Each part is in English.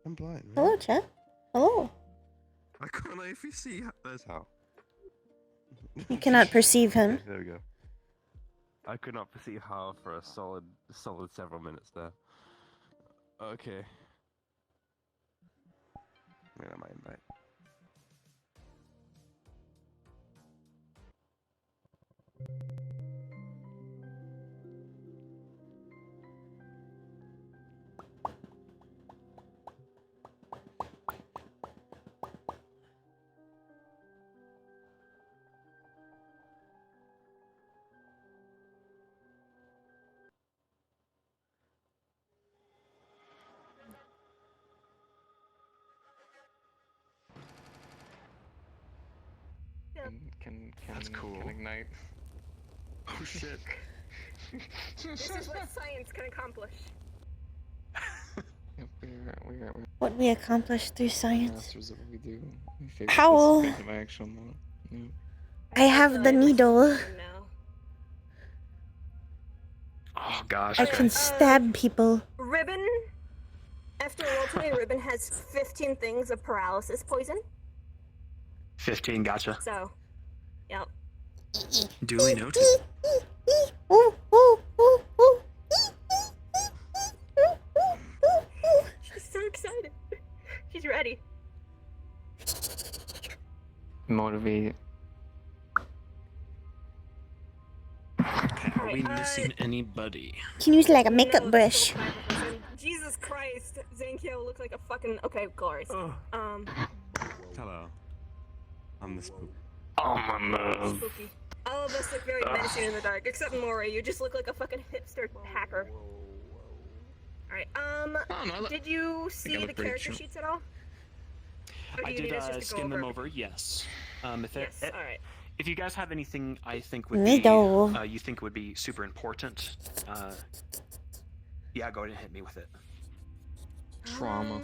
I'm blind. Man. Hello, chat. Hello. I can't if you see. There's how. You cannot perceive him. Okay, there we go. I could not perceive how for a solid several minutes there. Okay. Wait, I might invite. That's cool. Can ignite. Oh shit. This is what science can accomplish. We're What we accomplish through science. masters of what we do. We favor Howl. this kind of action though. Yeah. I have the needle. Now. Oh gosh. I Okay. can stab people. Ribbon. After roll today, Ribbon has 15 things of paralysis poison. 15. Gotcha. So, yep. Duly noted. She's so excited. She's ready. Motivate. Are we missing anybody? Can use like a makeup No, brush. still 5%. Jesus Christ, Zankyo look like a fucking. Okay, glorious. Hello. I'm the spook. Oh my love. Spooky. All of us look very menacing in the dark, except Mori. You just look like a fucking hipster hacker. Alright, did you see look the pretty character chill. sheets at all? Or do I you did need us just to go skim them over? over. Yes. Yes, alright. If you guys have anything, I think would Needle. be you think would be super important, yeah, go ahead and hit me with it. Trauma.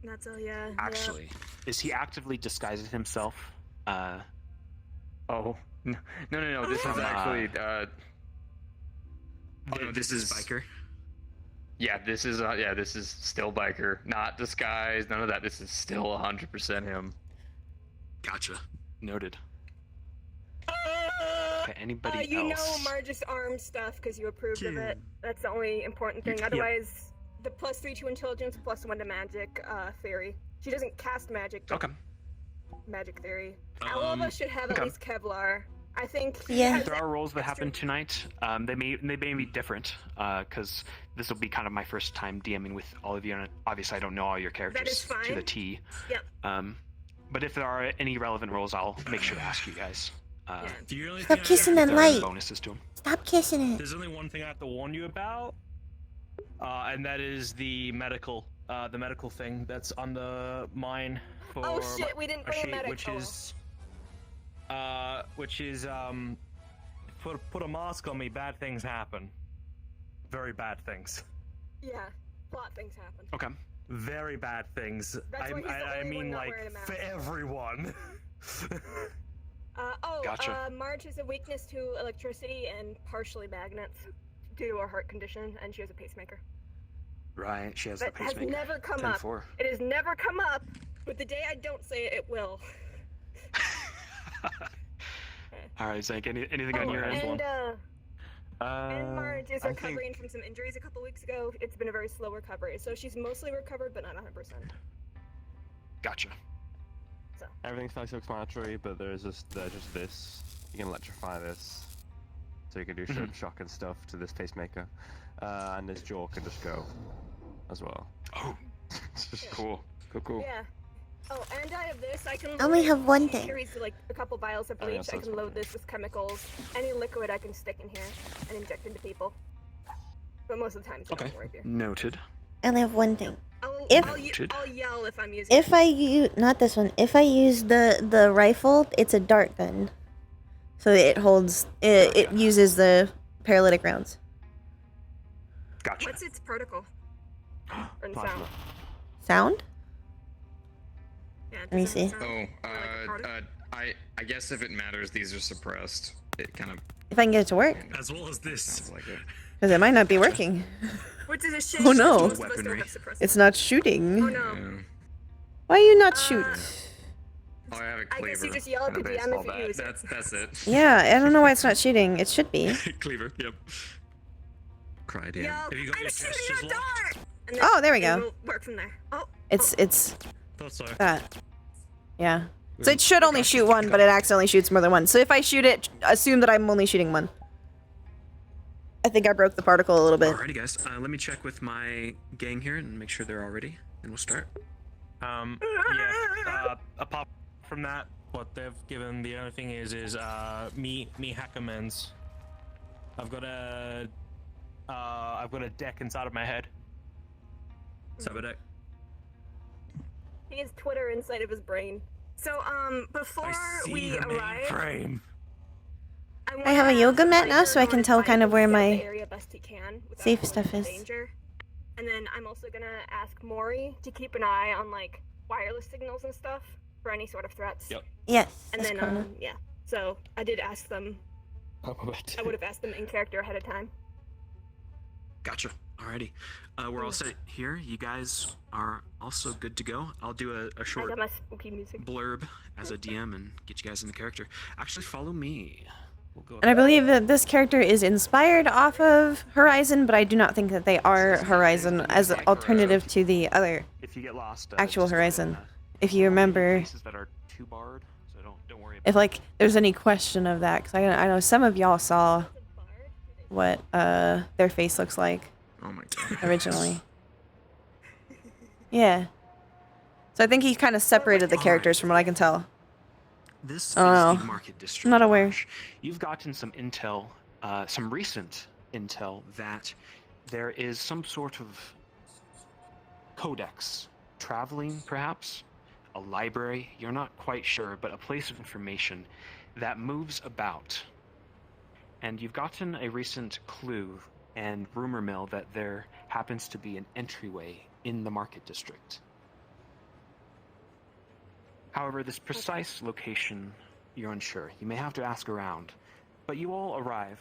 That's all, yeah. Actually, is he actively disguising himself? Oh no. This is actually. Oh no, this is Spiker. Yeah, this is this is still biker, not disguised, none of that. This is still 100% him. Gotcha. Noted. Okay, anybody You else? know Marge's arm stuff because you approved of it. That's the only important thing. Yeah. Otherwise, the +3 to intelligence, +1 to magic theory. She doesn't cast magic. But Okay. Magic theory. All of us should have at okay. least Kevlar. I think. Yeah. There are roles that happen tonight. They may be different, because this will be kind of my first time DMing with all of you, and obviously I don't know all your characters to fine. the T. Yep. But if there are any relevant roles, I'll make sure to ask you guys. The only Stop thing kissing I that If there are any light. bonuses to them. Stop kissing it. There's only one thing I have to warn you about, and that is the medical thing that's on the mine for Oh shit, we didn't bring a sheet, medic. which is put a mask on me, bad things happen. Very bad things. Yeah, plot things happen. Okay. Very bad things. That's why he's the I only one mean, not like, wearing a mask. for everyone. Gotcha. Marge has a weakness to electricity and partially magnets due to her heart condition, and she has a pacemaker. Right, she has That the has pacemaker. never come up. 10-4. It has never come up, but the day I don't say it, it will. All right, Zach. Anything on your end? And Marge is I recovering from some injuries a couple weeks ago. It's been a very slow recovery, so she's mostly recovered, but not 100%. Gotcha. So. Everything's fairly self-explanatory, but there's just this. You can electrify this, so you can do shock and stuff to this pacemaker, and this jaw can just go, as well. Oh, It's just cool. Cool. Yeah. Oh, and I have this. I can. I only have one she thing. carries like a couple vials of Oh, yeah, bleach. so I it's can fine. load this with chemicals. Any liquid I can stick in here and inject into people. But most of the time, it's okay. not work here. Noted. I only have one thing. I'll If- I'll yell if I'm using. If I use not this one, if I use the rifle, it's a dart gun, so it holds it uses the paralytic rounds. Gotcha. What's its protocol? Or in Plasma. sound? Sound? Yeah, Let me does it see. sound Oh, like a protocol? I guess if it matters, these are suppressed. It kind of If I can get it to work, As well as this. sounds like it. Because it might not be working. Which is a shame. Oh, no. because most of us don't Weaponry. have suppressors. It's not shooting. Oh no. Why you not shoot? Oh, I have a I cleaver. guess you just yell at and the a DM baseball if you bat. use it. That's it. Yeah, I don't know why it's not shooting. It should be. Cleaver. Yep. Cry DM. Yell, Have you got I'm your shooting gestures your locked? dart! And then Oh, there we it go. will work from there. Oh, It's Thought so. that. Yeah. So it should only shoot one, but it accidentally shoots more than one. So if I shoot it, assume that I'm only shooting one. I think I broke the particle a little bit. Alrighty, guys. Let me check with my gang here and make sure they're all ready, and we'll start. Yeah. Apart from that, what they've given, the only thing is me Hackerman's. I've got a deck inside of my head. Cyberdeck. he has Twitter inside of his brain. So, before we arrive, Frame. I have a yoga mat now, so I can tell kind of where my area best he can without safe going stuff into is. danger. And then I'm also gonna ask Maury to keep an eye on like wireless signals and stuff for any sort of threats. Yep. Yes. And that's then cool. yeah. So I did ask them. I would have asked them in character ahead of time. Gotcha. Alrighty. We're all set here. You guys are also good to go. I'll do a I short got my spooky music. blurb as a DM and get you guys into character. Actually, follow me. We'll go. And I believe that this character is inspired off of Horizon, but I do not think that they are Horizon as an alternative to the other If you get lost, actual just go in, Horizon. If you remember, places that are too barred, so don't worry. if like there's any question of that, because I know some of y'all saw what their face looks like Oh my god. originally. Yeah. So I think he kind of separated the characters from what I can tell. This Oh, is the market district. I'm not aware. Josh. You've gotten some intel, some recent intel that there is some sort of codex, traveling perhaps, a library, you're not quite sure, but a place of information that moves about. And you've gotten a recent clue and rumor mill that there happens to be an entryway in the market district. However, this precise location, you're unsure. You may have to ask around, but you all arrive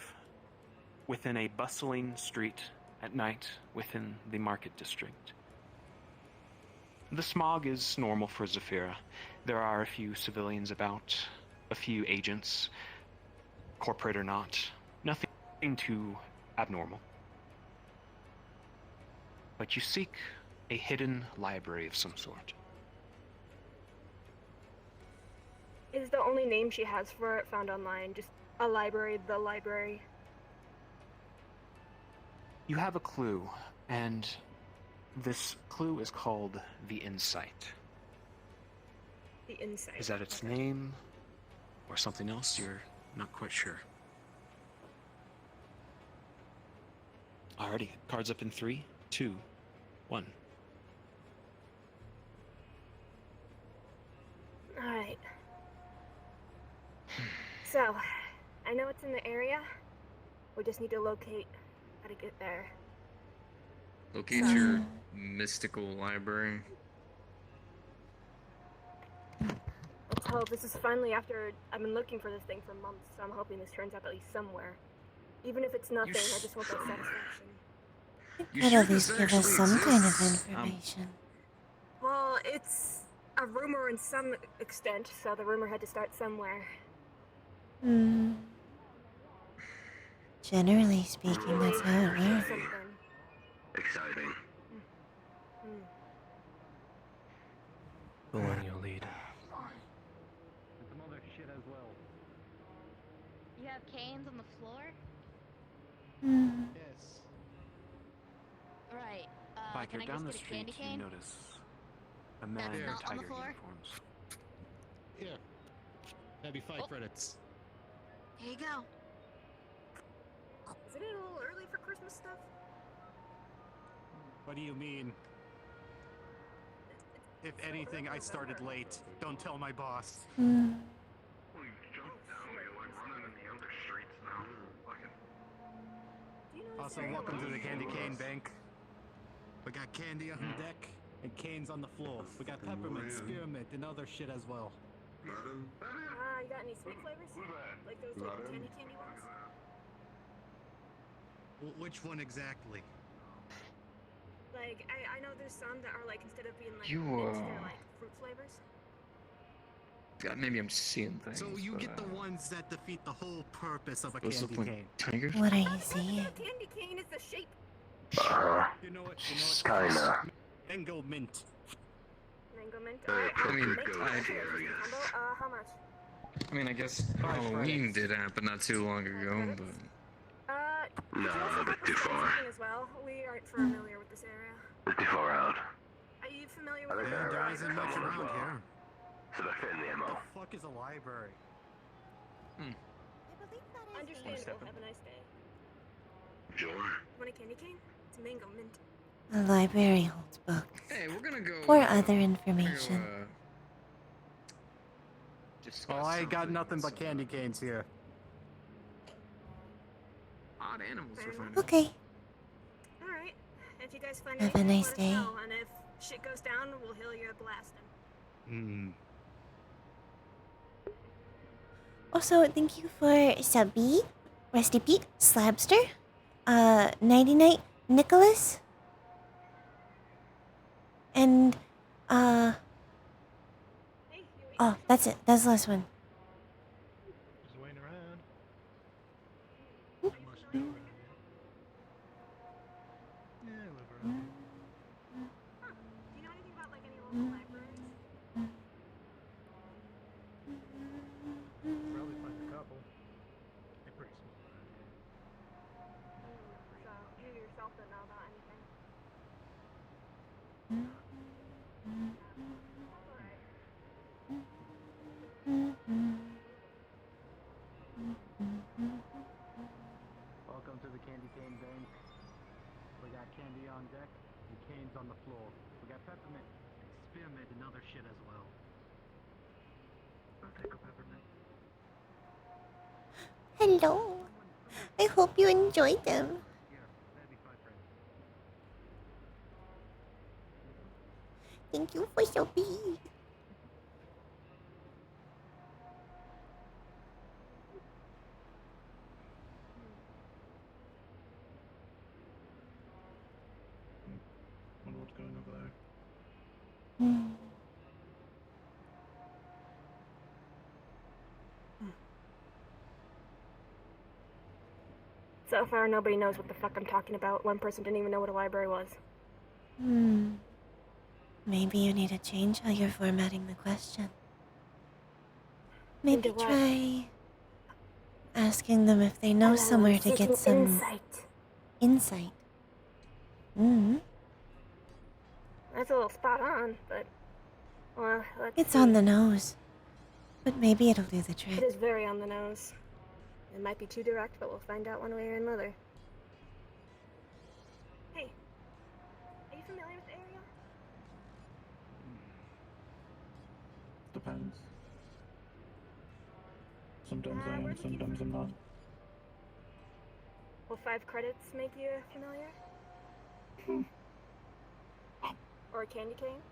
within a bustling street at night within the market district. The smog is normal for Zafira. There are a few civilians about, a few agents, corporate or not. Nothing too abnormal. But you seek a hidden library of some sort. Is the only name she has for it found online just a library, the library? You have a clue, and this clue is called the Insight. The Insight. Is that its name, or something else? You're not quite sure. Alrighty, cards up in 3, 2, 1. Alright. So, I know it's in the area. We just need to locate how to get there. Locate your mystical library. Let's hope this is finally after I've been looking for this thing for months, so I'm hoping this turns up at least somewhere. Even if it's nothing, I just want that satisfaction. You Could sure at least this give us actually some kind of exists? information. Well, it's a rumor in some extent, so the rumor had to start somewhere. Hmm. Generally speaking, that's how it works. Something. Exciting. The one you lead. You have canes on the floor? Hmm. Yes. Right. Biker, Can I down the just get a candy street, you cane? notice a man in not on the tiger floor? uniforms. Here. That'd be 5 Oh. credits. Here you go. Isn't it a little early for Christmas stuff? What do you mean? If anything, I started late. Don't tell my boss. Hmm. Do you know Also, this welcome to the area? Candy Cane Bank. We got candy on deck and canes on the floor. We got peppermint, spearmint, and other shit as well. You got any sweet flavors? Like those little candy ones? Which one exactly? Like, I know there's some that are like, instead of being like You, mints, they're like fruit flavors. God, maybe I'm seeing things. So you but, get the ones that defeat the whole purpose of a those candy look like cane. tigers? What are you The purpose saying? of a candy cane is the shape. You know what? Kinda. Mango mint. Mango mint. I mean, How much? I mean, I guess Halloween did happen not too long ago, but No, you also a bit got too the far. same as well. We aren't familiar with this area. A bit too far out. Are you familiar I with think the they're There around isn't much someone as around well. here. So they're fitting the The MO. fuck is a library? I believe that is Understandable. Have a nice day. Sure. Want a candy cane? It's mango mint. The library holds books hey, we're gonna go. or other we're gonna information. go, discuss Oh, I got something nothing with but some, candy canes here. Odd animals we're finding. Okay. All right. If you guys find Have a anything, nice let us day. know. And if shit goes down, we'll heal you blasting. Hmm. Also, thank you for Subby, Rusty Pete, Slabster, Nighty Night, Nicholas, and Hey, you wait. oh, that's it. That's the last one. Just waiting around. Are Not you much to familiar do with around the here. Yeah, I live around here. Huh. Do you know anything about like any local libraries? Probably find a couple. They're pretty small around here. So you yourself don't know about anything. Alright. Welcome to the Candy Cane Bank. We got candy on deck and canes on the floor. We got peppermint, spearmint, and other shit as well. I'll take a peppermint. Hello. I hope you enjoyed them. Here, that'd be 5 credits. Thank you for Subby. Wonder what's going over there. So far, nobody knows what the fuck I'm talking about. One person didn't even know what a library was. Maybe you need to change how you're formatting the question. Maybe Into what? try asking them if they know somewhere to get some insight. insight. That's a little spot on, but well, let's It's see. on the nose. But maybe it'll do the It trick. is very on the nose. It might be too direct, but we'll find out one way or another. Hey, are you familiar with the area? Depends. Sometimes I where am, did you- sometimes I'm not. Will 5 credits make you familiar? Or a candy cane?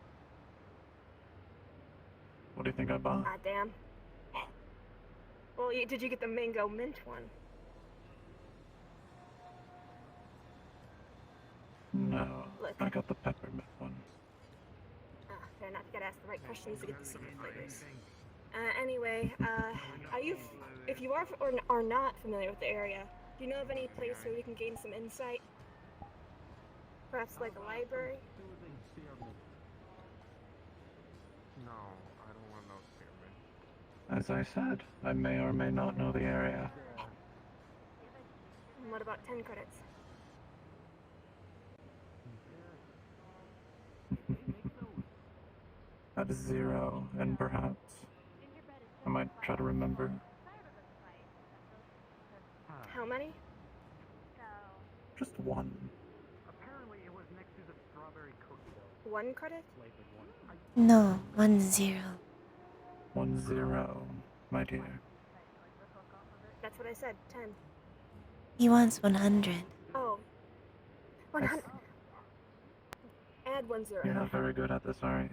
What do you think I bought? Ah, damn. Well, did you get the mango mint one? No, Look. I got the peppermint one. Ah, fair enough. You gotta ask the right questions to get the secret flavors. Anyway, are you, if you are or are not familiar with the area, do you know of any place where we can gain some insight? Perhaps like a library? No, I don't want no spearmint. As I said, I may or may not know the area. And what about 10 credits? At 0, and perhaps I might try to remember. How many? Just one. Apparently it was next to the strawberry cookie dough. 1 credit? Flavored one. No, 10. 10, my dear. That's what I said, 10. He wants 100. Oh. 100. Add 1 0. You're not very good at this, are you?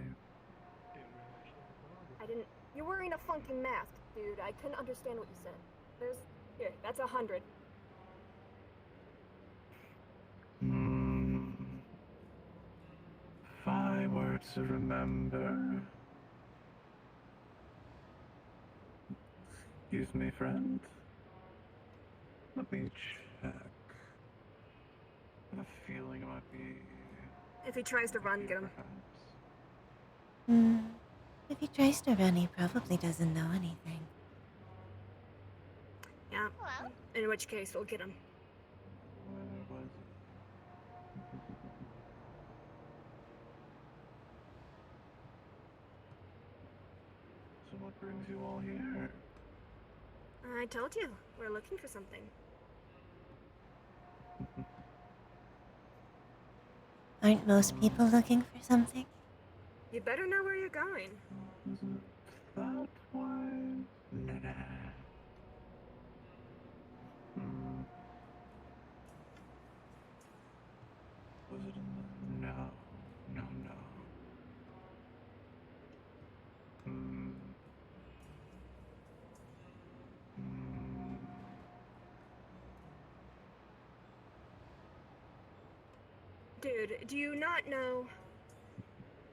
I didn't. You're wearing a funky mask, dude. I couldn't understand what you said. Here, that's 100. to remember. Excuse me, friend. Let me check. I have a feeling it might be. If he tries to run, get him. Hmm. If he tries to run, he probably doesn't know anything. Yeah. Hello? In which case, we'll get him. Where was it? So what brings you all here? I told you, we're looking for something. Aren't most people looking for something? You better know where you're going. Was it that way? Nah. Hmm. Was it in the... No. No, no. Hmm. Hmm. Dude, do you not know?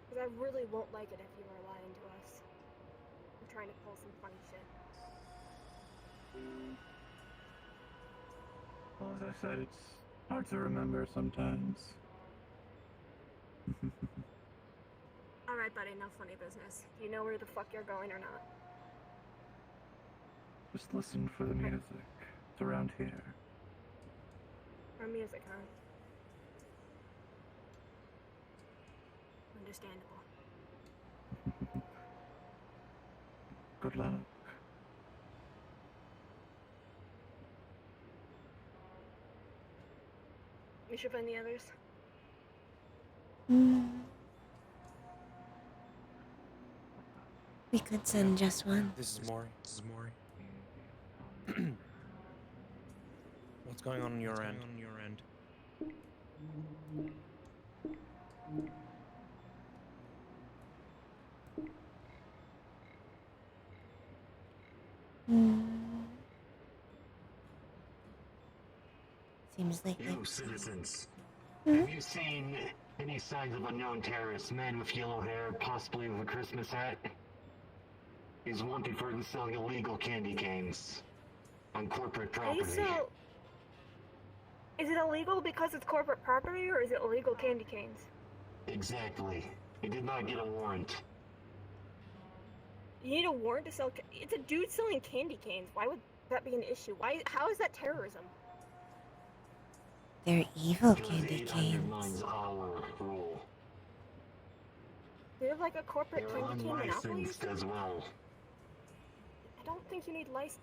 Because I really won't like it if you are lying to us. I'm trying to pull some funny shit. Well, as I said, it's hard to remember sometimes. Alright, buddy, no funny business. Do you know where the fuck you're going or not? Just listen for the music. It's around here. Or music, huh? Understandable. Good luck. You should find the others. Hmm. We could send just one. This is Maury. What's going on your end? Hmm. Seems like You citizens, Hmm? have you seen any signs of unknown terrorist man with yellow hair, possibly with a Christmas hat? He's wanted for selling illegal candy canes on corporate property. Hey, so... Is it illegal because it's corporate property, or is it illegal candy canes? Exactly. He did not get a warrant. You need a warrant to sell... It's a dude selling candy canes. Why would that be an issue? Why? How is that terrorism? they're evil Because candy it canes. undermines our rule. Do you have like a corporate They're candy cane monopoly? unlicensed as well. I don't think you need license.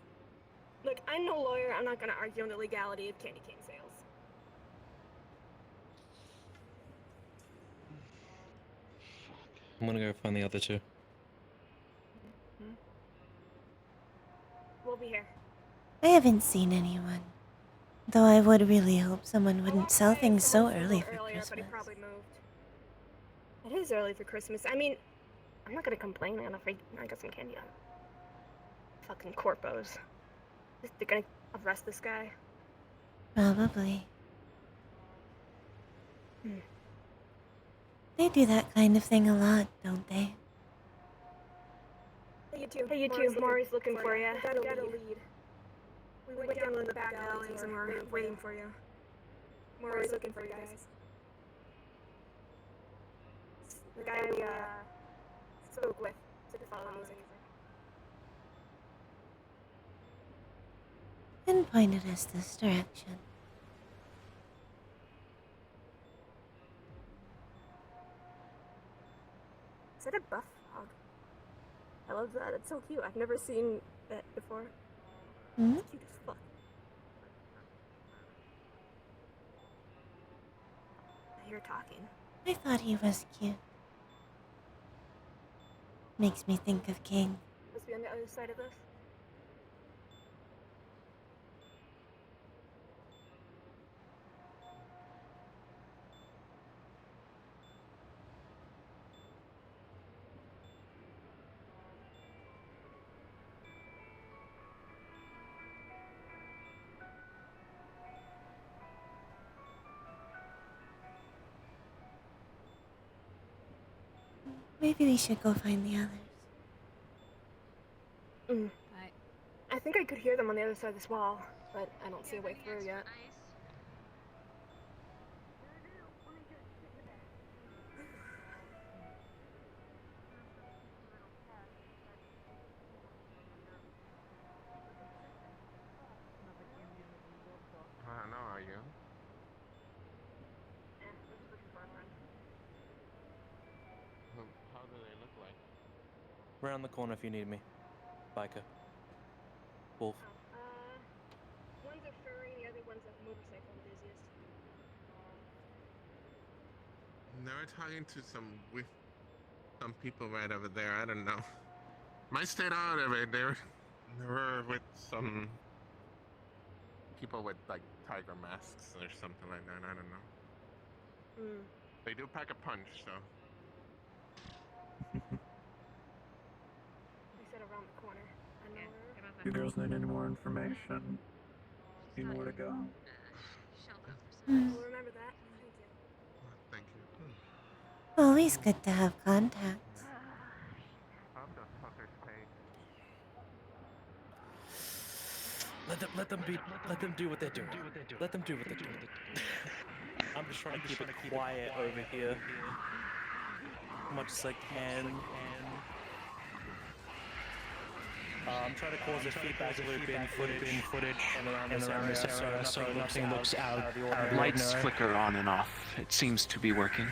Look, I'm no lawyer. I'm not going to argue on the legality of candy cane sales. I'm gonna go find the other two. We'll be here. I haven't seen anyone. Though I would really hope someone wouldn't walked sell by things so someone early earlier, for but he Christmas. probably moved. It is early for Christmas. I mean, I'm not gonna complain. I'm afraid I got some candy on. Fucking corpos. They're gonna arrest this guy. Probably. Hmm. They do that kind of thing a lot, don't they? Hey, you two. Maury's looking for you. We gotta lead. We went down in the back alleys and we're waiting for you. Maury's looking for you guys. The guy we spoke with to follow music. And pointed us this direction. Is that a buff hog? I love that. It's so cute. I've never seen that before. Hmm? It's cute as fuck. I hear talking. I thought he was cute. Makes me think of King. Must be on the other side of this. Maybe we should go find the others. I think I could hear them on the other side of this wall, but I don't see a way through yet. I know, are you? How do they look like? Round the corner if you need me. Biker. Wolf. One's a furry, the other one's a motorcycle enthusiast. They were talking to some people right over there. I don't know. Might stayed out of it. They were with some people with like tiger masks or something like that. I don't know. They do pack a punch, so. They said around the corner. I know her. You girls need any more information? See more to go? We'll remember that. Thank you. Thank you. Always good to have contacts. How the fuckers pay? Let them do what they're doing. Let them do what they're doing. I'm just trying to keep it quiet over here. As much as I can. I'm trying to cause a feedback loop in footage and around this area so nothing looks out of the ordinary. Lights flicker on and off. It seems to be working.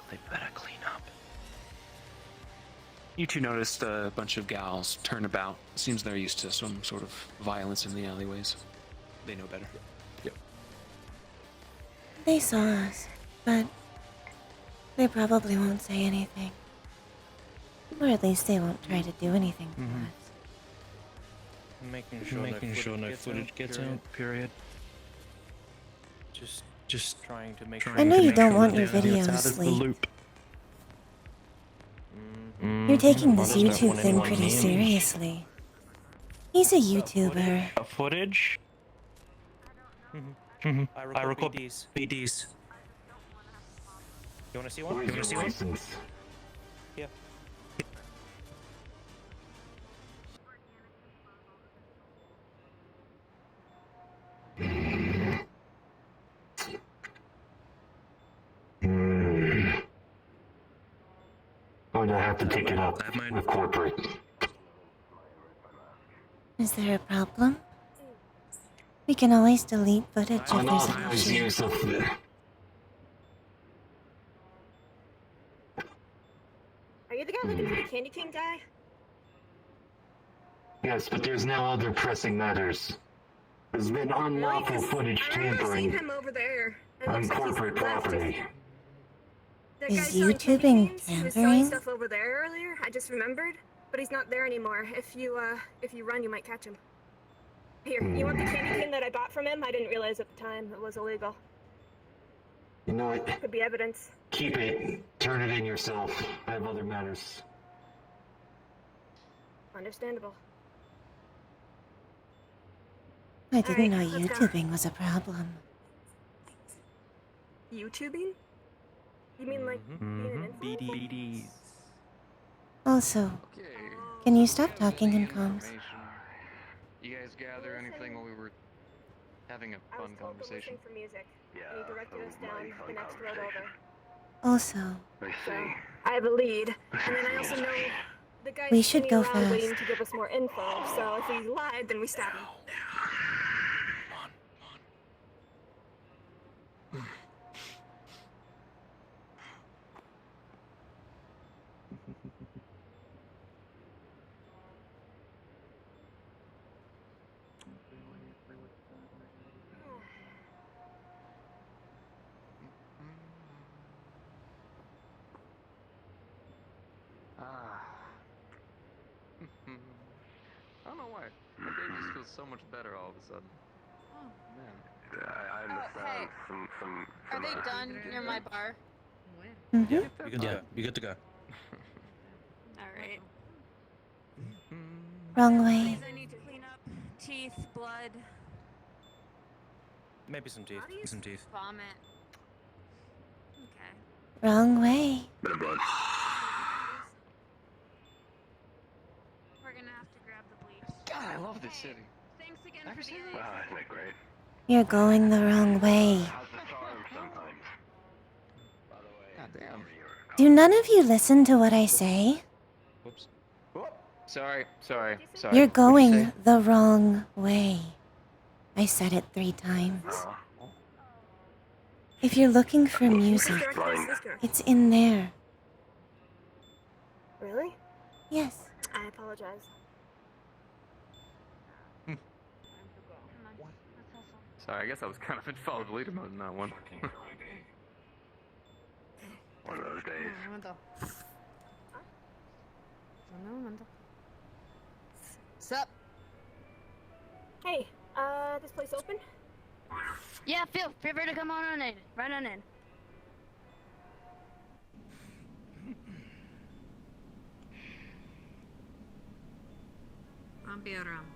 They better clean up. You two noticed a bunch of gals turn about. Seems they're used to some sort of violence in the alleyways. They know better. Yep. They saw us, but they probably won't say anything. Or at least they won't try to do anything to us. Making sure no footage gets out. Period. Just trying to make sure. I know you don't want your videos leaked. You're taking this YouTube thing pretty seriously. He's a YouTuber. Footage? I record BDs. You wanna see one? Where's your license? Yeah. Going to have to take it up with corporate. Is there a problem? We can always delete footage if there's an Unauthorized issue. use of Are you the guy looking for the Candy King guy? Yes, but there's now other pressing matters. There's been unlawful footage I remember seeing tampering him over there. It on looks like he's corporate left. property. That Is guy selling candy YouTubing canes, he was selling tampering? stuff over there earlier. I just remembered, but he's not there anymore. If you run, you might catch him. Here, you want the candy cane that I bought from him? I didn't realize at the time it was illegal. You know what? Could be evidence. Keep it. Turn it in yourself. I have other matters. Understandable. I didn't know Alright, let's go. YouTubing was a problem. YouTubing? You mean like being an influencer? BDs. Also, can you stop talking in comms? You guys gather anything while we were having a I was fun told to conversation? listen for music. And he directed us down the next road over. Also, So, I have a lead. And then I also know the guy's We should hanging go around fast. waiting to give us more info. So if he lied, then we stab him. I don't know why. My day just feels so much better all of a sudden. I understand hey. some. Are they done near my bar? Mhm. You good to go. You good to go. Alright. Wrong way. Please, I need to clean up. Teeth, blood. Maybe some teeth. How do you Some teeth. vomit? Okay. Wrong way. Bit of blood. We're gonna have to grab the bleach. God, I love this city. Thanks again Never for seen the Wow, isn't it great? You're going the wrong way. Has the charm sometimes. By the way, God damn. Do none of you listen to what I say? Whoops. Whoop. Sorry. Sorry. You're What'd you going say? the wrong way. I said it 3 times. If you're looking for music, it's in there. Really? Yes. I apologize. Sorry, I guess I was kind of in follow the leader mode in that one. One of those days. Sup? Hey, this place open? Yeah, feel free to come on in. Right on in. I'll be around.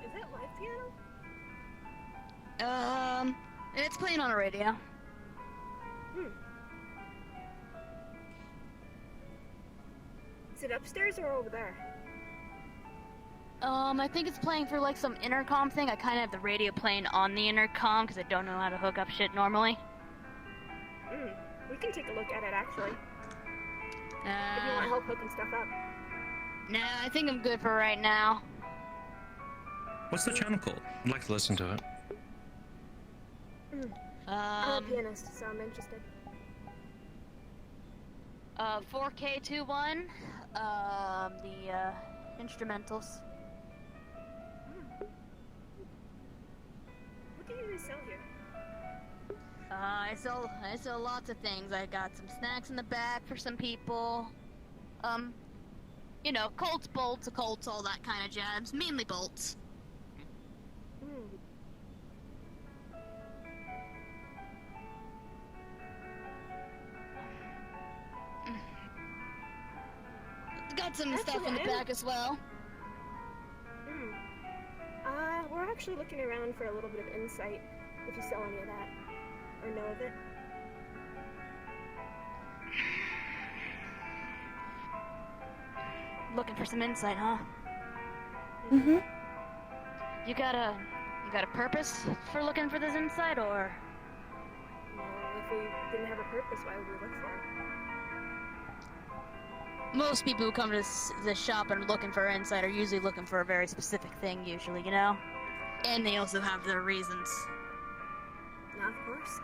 Is that live piano? It's playing on a radio. Is it upstairs or over there? I think it's playing for like some intercom thing. I kind of have the radio playing on the intercom because I don't know how to hook up shit normally. We can take a look at it actually. If you want help hooking stuff up. Nah, I think I'm good for right now. What's the channel called? I'd like to listen to it. I'm a pianist, so I'm interested. 4K21, the instrumentals. What do you guys sell here? I sell lots of things. I got some snacks in the back for some people. You know, bolts, all that kind of jabs. Mainly bolts. Got some stuff in the back as well. We're actually looking around for a little bit of insight, if you sell any of that, or know of it. Looking for some insight, huh? Mm-hmm. You got a purpose for looking for this insight, or? Well, if we didn't have a purpose, why would we look for it? Most people who come to this shop and are looking for insight are usually looking for a very specific thing, usually, you know? And they also have their reasons. Now, of course.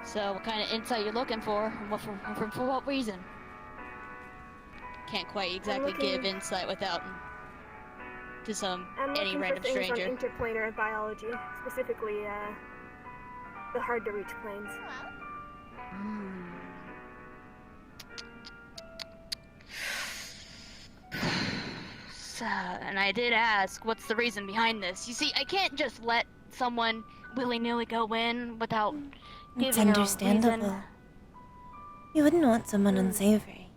So, what kind of insight you're looking for, and for what reason? Can't quite exactly give insight without to any random stranger. I'm looking for things on interplanar biology, specifically the hard-to-reach planes. And I did ask, what's the reason behind this? You see, I can't just let someone willy-nilly go in without It's giving understandable. a reason. You wouldn't want someone unsavory.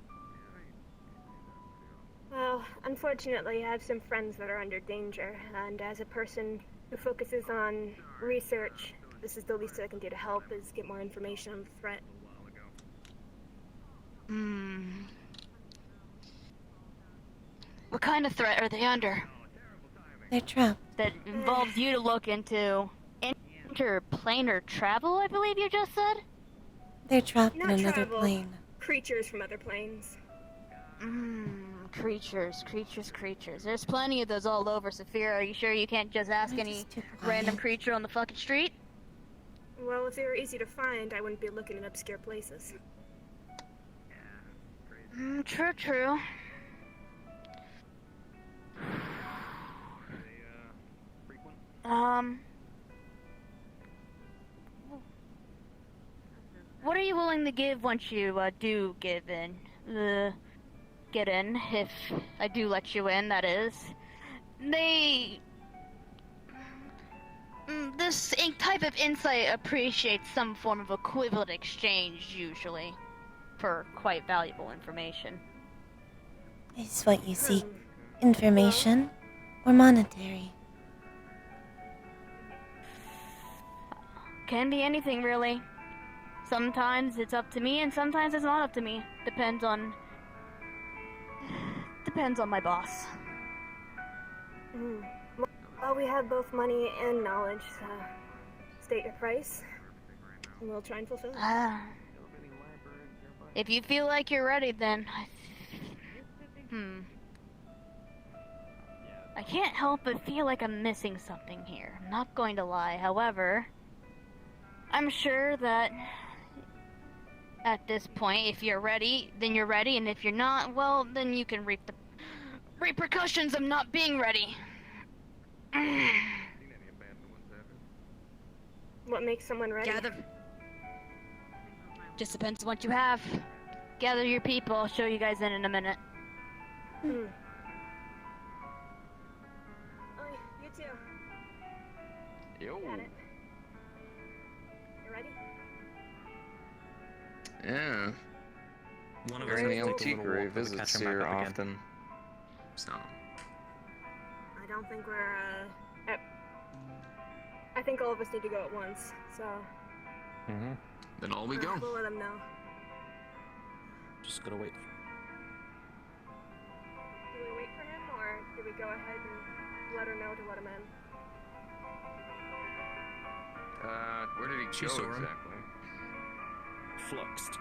Well, unfortunately, I have some friends that are under danger, and as a person who focuses on research, this is the least I can do to help, is get more information on the threat. What kind of threat are they under? They're trapped. That involves you to look into interplanar travel, I believe you just said? They're trapped Not in another travel. plane. Creatures from other planes. Creatures. There's plenty of those all over, Saphira. Are you sure you can't just ask any random creature on the fucking street? Well, if they were easy to find, I wouldn't be looking in obscure places. True. What are you willing to give once you do give in? get in, if I do let you in, that is. This type of insight appreciates some form of equivalent exchange, usually, for quite valuable information. Is what you seek information or monetary? Can be anything, really. Sometimes it's up to me, and sometimes it's not up to me. Depends on my boss. Well, we have both money and knowledge, so state your price, and we'll try and fulfill it. If you feel like you're ready, then... I can't help but feel like I'm missing something here. I'm not going to lie. However, I'm sure that at this point, if you're ready, then you're ready, and if you're not, well, then you can reap the repercussions of not being ready. What makes someone ready? Just depends on what you have. Gather your people. I'll show you guys in a minute. Oh, you too. Yo. Got it. You ready? Yeah. One of Very us antique grave visits here often. So. I don't think we're, I think all of us need to go at once, so... Then all we go. We'll let them know. Just gotta wait. Do we wait for him, or do we go ahead and let her know to let him in? Where did he She go saw him. exactly? Fluxed.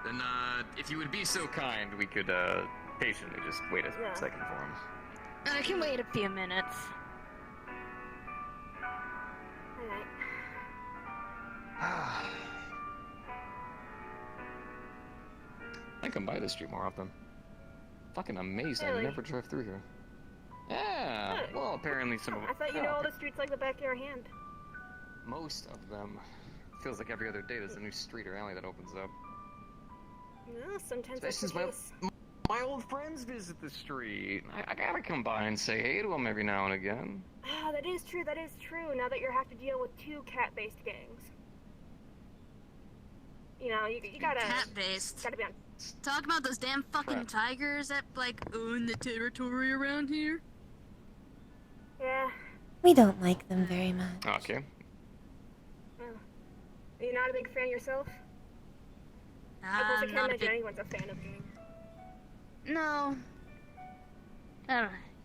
Then, if you would be so kind, we could, patiently just wait a second for him. I can wait a few minutes. Alright. I come by this street more often. Fucking amazed I Really? never drove through here. Yeah, well, apparently some of I thought you know all the streets like the back of your hand. most of them. Feels like every other day there's a new street or alley that opens up. No, sometimes that's the Especially case. my old friends visit the street. I gotta come by and say hey to them every now and again. Ah, that is true, now that you have to deal with two cat-based gangs. You know, you gotta... Cat-based? Gotta be on... Talk about those damn fucking tigers that, like, own the territory around here? Yeah. We don't like them very much. Okay. Oh. Are you not a big fan yourself? I I'm can't not a imagine big... anyone's a fan of gangs. No.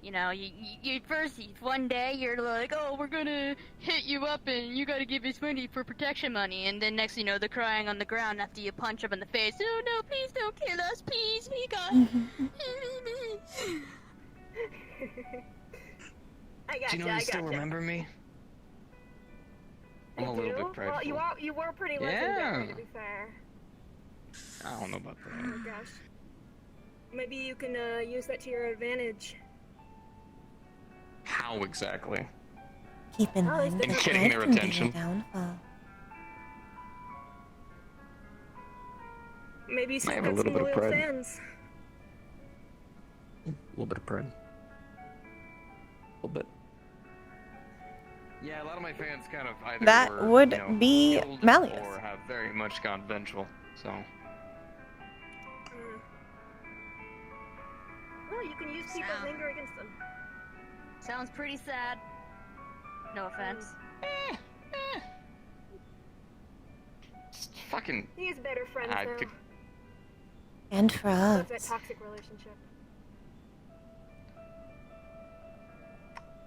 You know, you first, one day you're like, oh, we're gonna hit you up and you gotta give us money for protection money. And then next you know, they're crying on the ground after you punch them in the face. Oh, no, please don't kill us, please, we got... I got Do you know you still remember me? I'm a little bit prideful. Well, you were pretty legendary, to be fair. I don't know about that. Oh gosh. Maybe you can use that to your advantage. How exactly? Keep in mind In that getting life their can be attention. your downfall. Maybe I you've have got a little some bit of loyal pride. fans. A little bit of pride. A little bit. Yeah, a lot of my fans kind of either That were, would you know, be killed Malleus. or have very much gone vengeful. So Well, you can use people's anger against them. Sounds pretty sad. No offense. just fucking He is better friends I now. could- And frogs. That's that toxic relationship.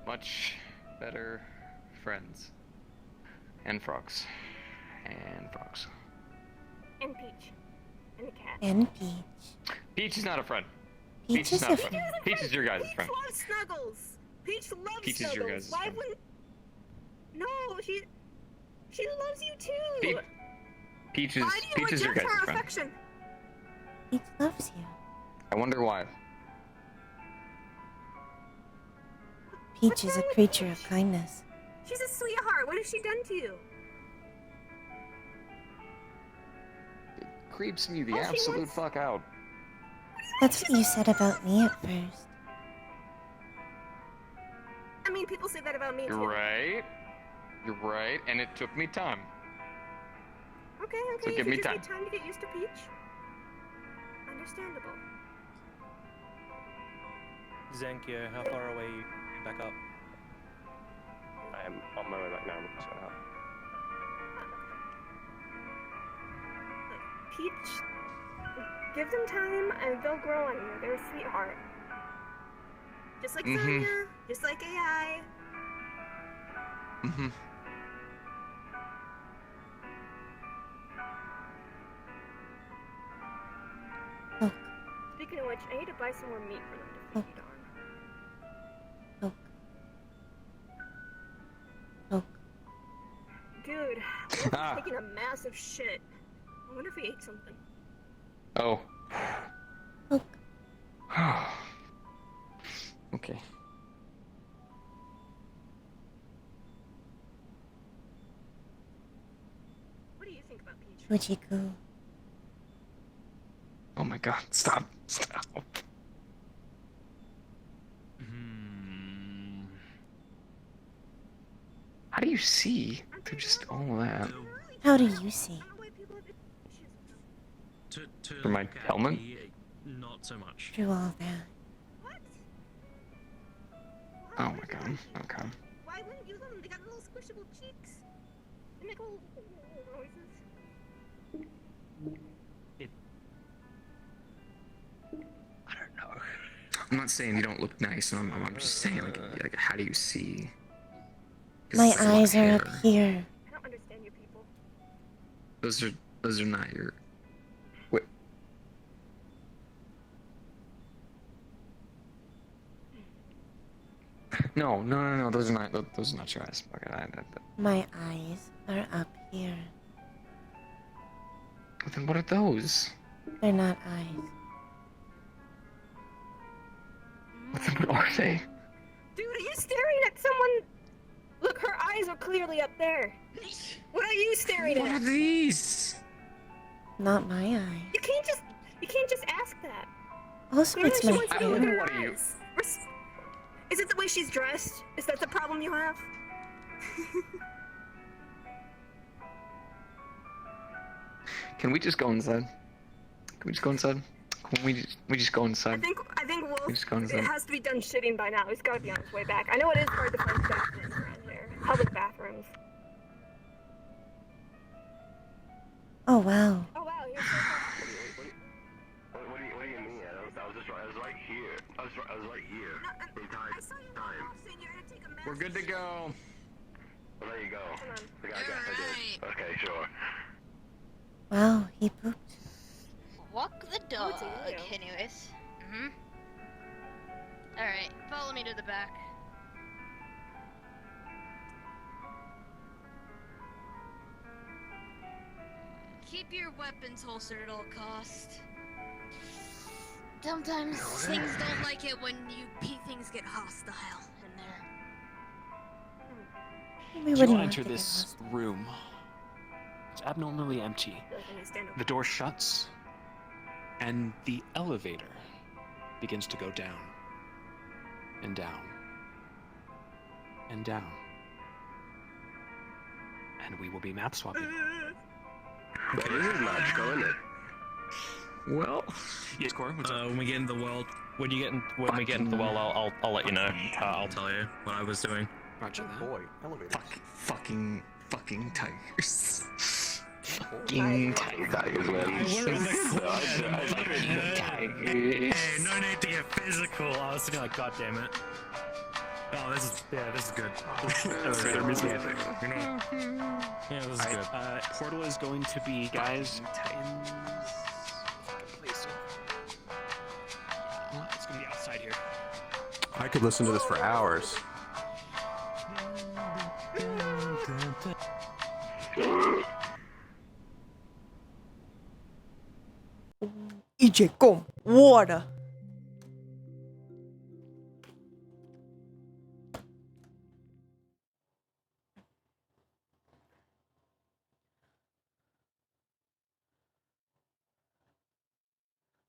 much better friends. And frogs. And frogs. And Peach. And the cat. And Peach. Peach is not a friend. Peach is not a a friend. Peach is your guys' Peach friend. loves Snuggles. Peach loves Peach is Snuggles. your guys' Why friend. wouldn't? No, she loves you too. Peach is Why do you Peach is your reject guys' her friend. affection? Peach loves you. I wonder why. Peach is a creature of kindness. She's a sweetheart. What has she done to you? creeps me the All she absolute wants- fuck out. That's what you said about me at first. I mean, people say that about me You're too. right. You're right, and it took me time. Okay, So if give you me just time. need time to get used to Peach. Understandable. Zenkyo, how far away are you back up? I am on my way back now. I'm just going out. Peach, give them time and they'll grow on you. They're a sweetheart. Just like Sonya, just like AI. Mm-hmm. Speaking of which, I need to buy some more meat for them to feed on. Dude, Wolf's taking a massive shit. I wonder if he ate something. Oh. Okay. What do you think about Peach? Fujiku. Oh my god, stop. Stop. How do you see through just all that? How do you see? For my look at helmet? me, not so much. Through all that. Oh my god, okay. Why wouldn't you let them? They got little squishable cheeks. They make little noises. I don't know. I'm not saying you don't look nice, I'm just saying, like, how do you see? 'Cause My it's a lot of eyes are up hair. here. I don't understand you people. Those are not your... Wait. No, those are not your eyes. Okay, My eyes are up here. then what are those? They're not eyes. What are they? Dude, are you staring at someone? Look, her eyes are clearly up there. What are you staring What are at? these? Not my eye. You can't just ask that. Also, Clearly it's she my wants to look at hair. her What are you? eyes. Is it the way she's dressed? Is that the problem you have? Can we just go inside? Can we just go inside? Can we just go I inside? think Wolf, Just go it inside. has to be done shitting by now. He's got to be on his way back. I know it is hard to find bathrooms around here. Public bathrooms. Oh wow. Oh wow, you're so What do you mean? I was right here. I was right here the entire time. We're good to go. Well, there you go. Come on. I guess I did. Okay, sure. Wow, he pooped. Walk the Oh, dog, it's a Leo. anyways. Alright, follow me to the back. Keep your weapons holstered at all costs. Sometimes things don't like it when things get hostile in there. We You wouldn't want enter to get this lost. room. It's abnormally empty. I feel like I need to stand up. The door shuts, and the elevator begins to go down, and down, and down. And we will be map swapping. Well, this is magical, isn't it? Well, Yes, Core, what's up? When we get into the world, when we get into the world, I'll let you know. I'll tell you what I was doing. Roger that. Boy, elevator. fucking tigers. Fucking tigers. Tigers, man. Tigers. Hey, no need to get physical. I was thinking like, god damn it. Oh, this is good. Elevator music. Yeah, this is good. Portal is going to be, guys, it's going to be outside here. I could listen to this for hours. EJ, come. Water.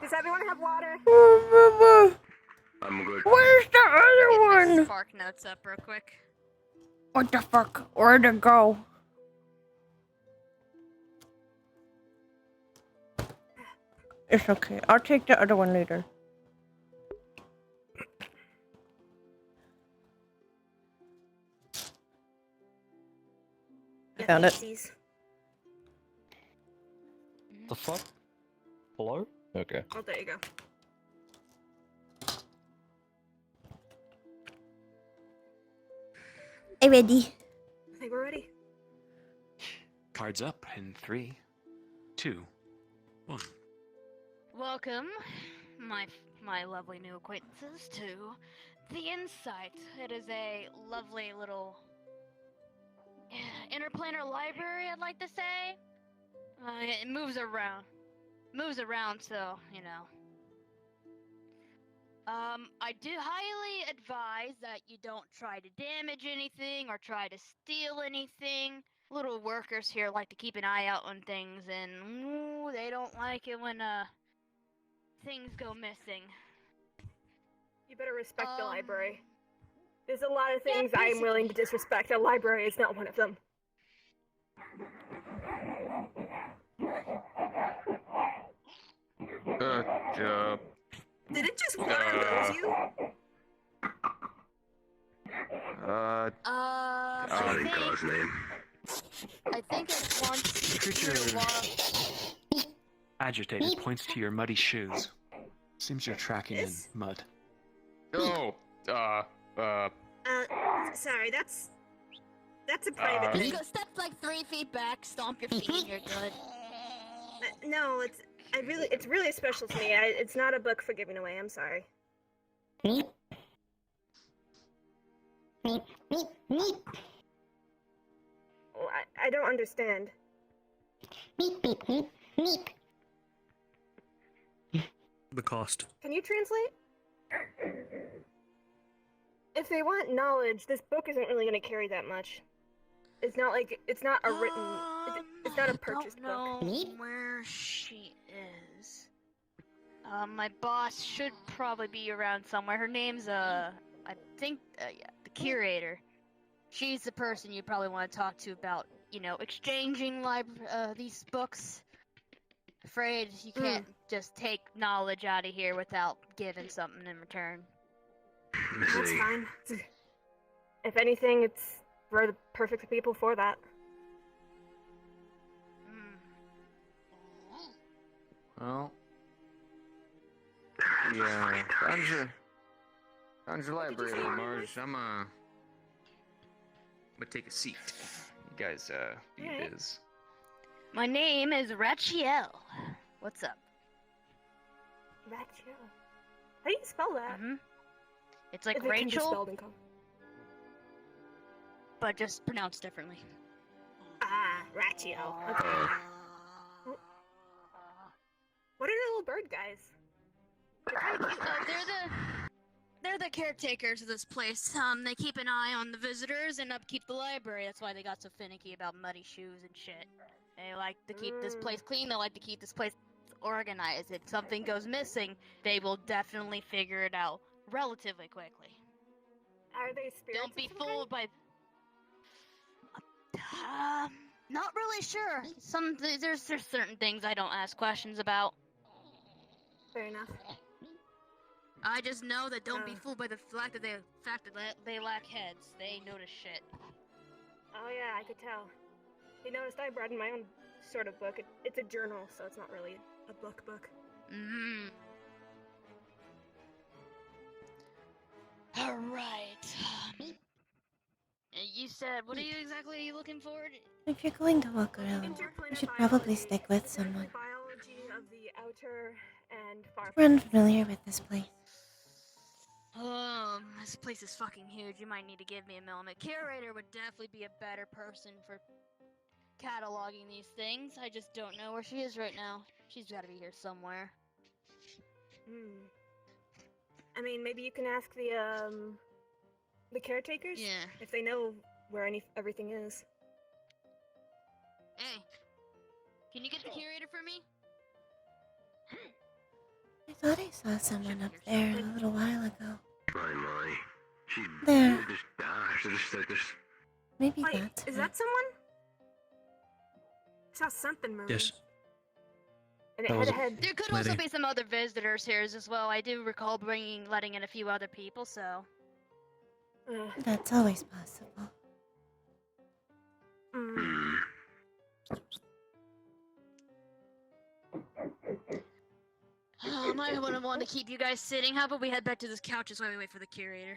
Does everyone have water? I'm good. Where's the other Get one? Miss Spark notes up real quick. What the fuck? Where'd it go? It's okay. I'll take the other one later. I found it. The fuck? Hello? Okay. Oh, there you go. I'm ready. I think we're ready. Cards up in 3, 2, 1. Welcome, my lovely new acquaintances, to the Insight. It is a lovely little interplanar library, I'd like to say. It moves around, so you know. I do highly advise that you don't try to damage anything or try to steal anything. Little workers here like to keep an eye out on things, and ooh, they don't like it when things go missing. You better respect the library. There's a lot of things yeah, I'm willing to disrespect. A library is not one of them. Good job. Did it just water you? I think it wants Creature you to water. agitated points to your muddy shoes. Seems you're tracking in mud. Oh, Sorry, that's a private Just thing. go step like 3 feet back, stomp your feet, and you're good. No, it's really special to me. It's not a book for giving away. I'm sorry. Meep. Meep, meep, meep. Oh, I don't understand. Meep, meep, meep, meep. The cost. Can you translate? If they want knowledge, this book isn't really going to carry that much. It's not like it's not a written. It's not a purchased book. Where she is. My boss should probably be around somewhere. Her name's I think yeah, the curator. She's the person you probably want to talk to about, you know, exchanging these books. Afraid you can't just take knowledge out of here without giving something in return. That's fine. If anything, we're the perfect people for that. Well, yeah, found your library there, Marge. I'm gonna take a seat. You guys, be biz. My name is Rachiel. What's up? Rachiel. How do you spell that? It's like If it can be Rachel, spelled in but just pronounced differently. Ah, Rachiel. Okay. What are the little bird guys? They're kind of cute. They're the caretakers of this place. They keep an eye on the visitors and upkeep the library. That's why they got so finicky about muddy shoes and shit. They like to keep this place clean. They like to keep this place organized. If something goes missing, they will definitely figure it out relatively quickly. Are they spirits? Don't be fooled by. Not really sure. There's certain things I don't ask questions about. Fair enough. I just know that don't be fooled by the fact that they lack heads. They notice shit. Oh yeah, I could tell. You noticed I brought in my own sort of book. It's a journal, so it's not really a book. All right. You said, what are you exactly looking for? If you're going to walk around, you should probably stick with someone. Biology of the outer and far. We're unfamiliar with this place. This place is fucking huge. You might need to give me a moment. Curator would definitely be a better person for cataloging these things. I just don't know where she is right now. She's got to be here somewhere. I mean, maybe you can ask the caretakers. Yeah. If they know where everything is. Hey, can you get the curator for me? I thought I saw someone up there a little while ago. My. She There. just dashed. Just. Maybe Wait, that's is her. that someone? I saw something moving. Yes. And it That head was a- ahead. There could also be some other visitors here as well. I do recall letting in a few other people, so. That's always possible. I might want to keep you guys sitting. How about we head back to this couch while we wait for the curator?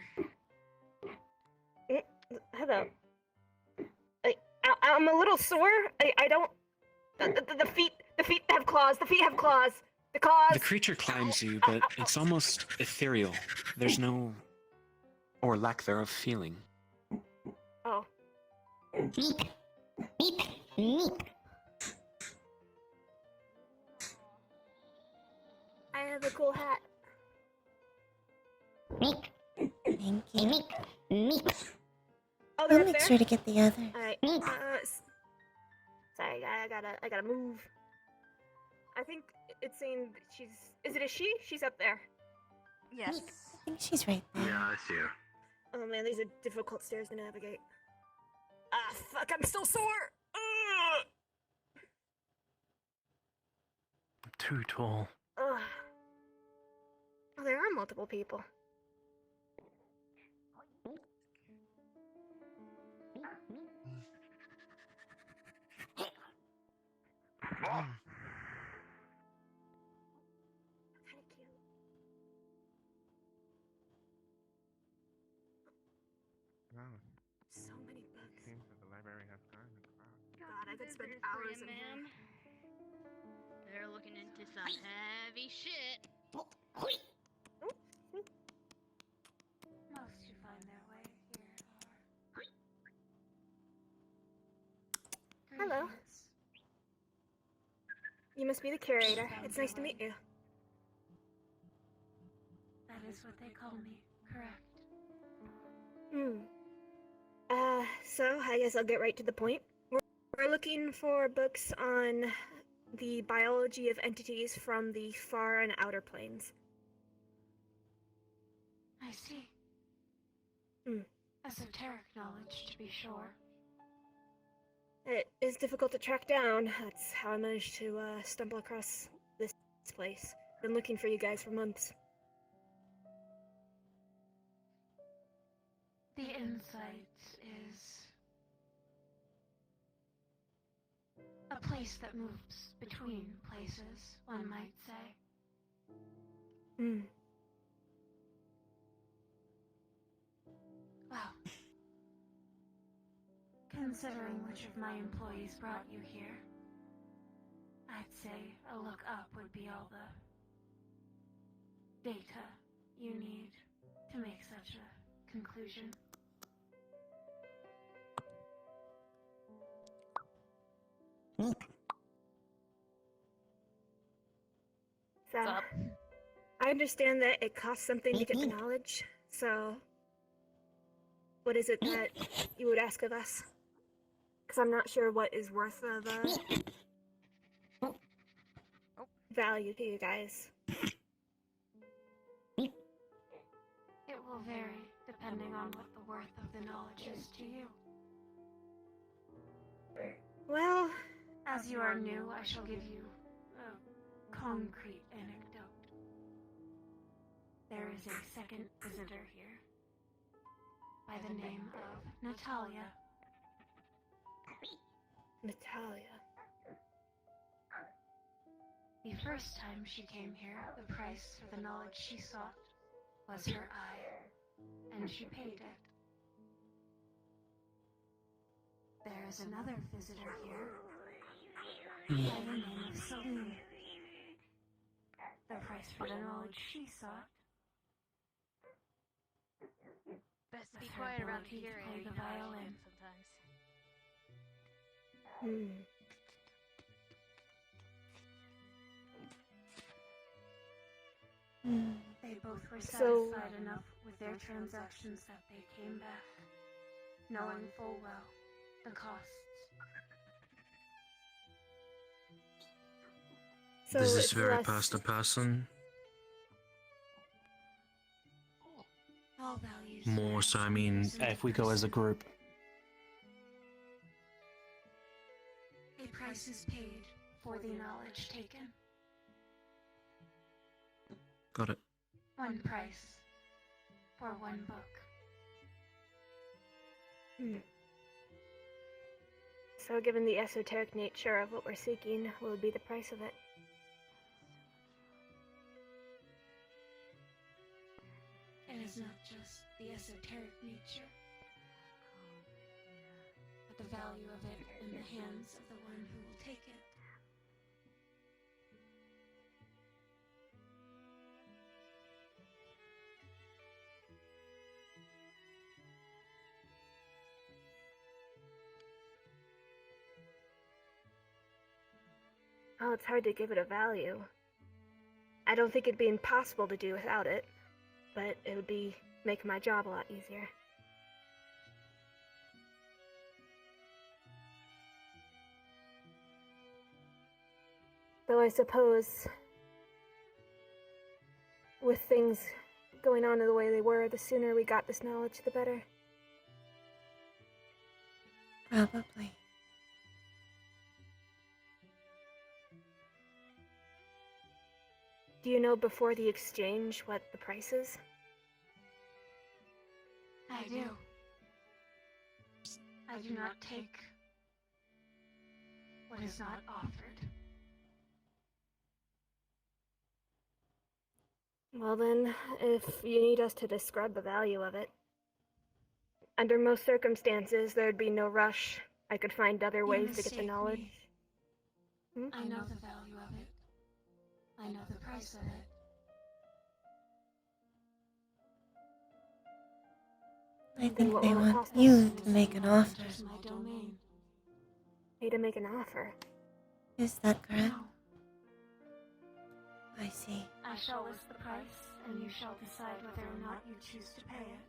Hello. I'm a little sore. I don't. The feet have claws. The feet have claws. The claws. The creature climbs you, but it's almost ethereal. There's no, or lack thereof, feeling. Oh. Meep. Meep. Meep. I have a cool hat. Meep. Thank you. Meep. Meep. Oh, they're I'll up make there? sure to get the others. Alright. Sorry, I gotta move. I think it's saying that she's. Is it a she? She's up there. Yes. I think she's right there. Yeah, I see her. Oh man, these are difficult stairs to navigate. Ah, fuck! I'm still sore. Ugh. Too tall. Ugh. Oh, there are multiple people. Wow. So many books. Seems that the library has time to crowd. God, I could spend hours in here. ma'am. They're looking into some heavy shit. Most who find their way here are. Hello. You must be the curator. It's nice to meet you. That is what they call me, correct? So I guess I'll get right to the point. We're looking for books on the biology of entities from the far and outer planes. I see. Hmm. Esoteric knowledge, to be sure. It is difficult to track down. That's how I managed to stumble across this place. Been looking for you guys for months. The insight is a place that moves between places, one might say. Hmm. Well, considering which of my employees brought you here, I'd say a look up would be all the data you need to make such a conclusion. So, I understand that it costs something to get the knowledge, so what is it that you would ask of us? Because I'm not sure what is worth of value to you guys. It will vary depending on what the worth of the knowledge is to you. Well, as you are new, I shall give you a concrete anecdote. There is a second visitor here by the name of Natalia. Natalia. The first time she came here, the price for the knowledge she sought was her eye, and she paid it. There is another visitor here by the name of Celine. The price for the knowledge she sought Best to be was her quiet around ability here, to play you the know how she violin. is sometimes. They both were So- satisfied enough with their transactions that they came back, knowing full well the costs. So Is this it's very less- past a person? All values More so, I mean, person to if we go as a person. group. A price is paid for the knowledge taken. Got it. One price for one book. So, given the esoteric nature of what we're seeking, what would be the price of it? It is not just the esoteric nature, but the value of it in the hands of the one who will take it. Oh, it's hard to give it a value. I don't think it'd be impossible to do without it, but it would be make my job a lot easier. Though I suppose with things going on the way they were, the sooner we got this knowledge, the better. Probably. Do you know before the exchange what the price is? I do. I do not take what is not offered. Well then, if you need us to describe the value of it. Under most circumstances, there'd be no rush. I could find other You ways to get the mistake knowledge. me. I know the value of it. I know the price of it. I Then think what they will it want cost us? you to make an offer. Enters my domain. Pay to make an offer. Is that correct? No. I see. I shall list the price, and you shall decide whether or not you choose to pay it.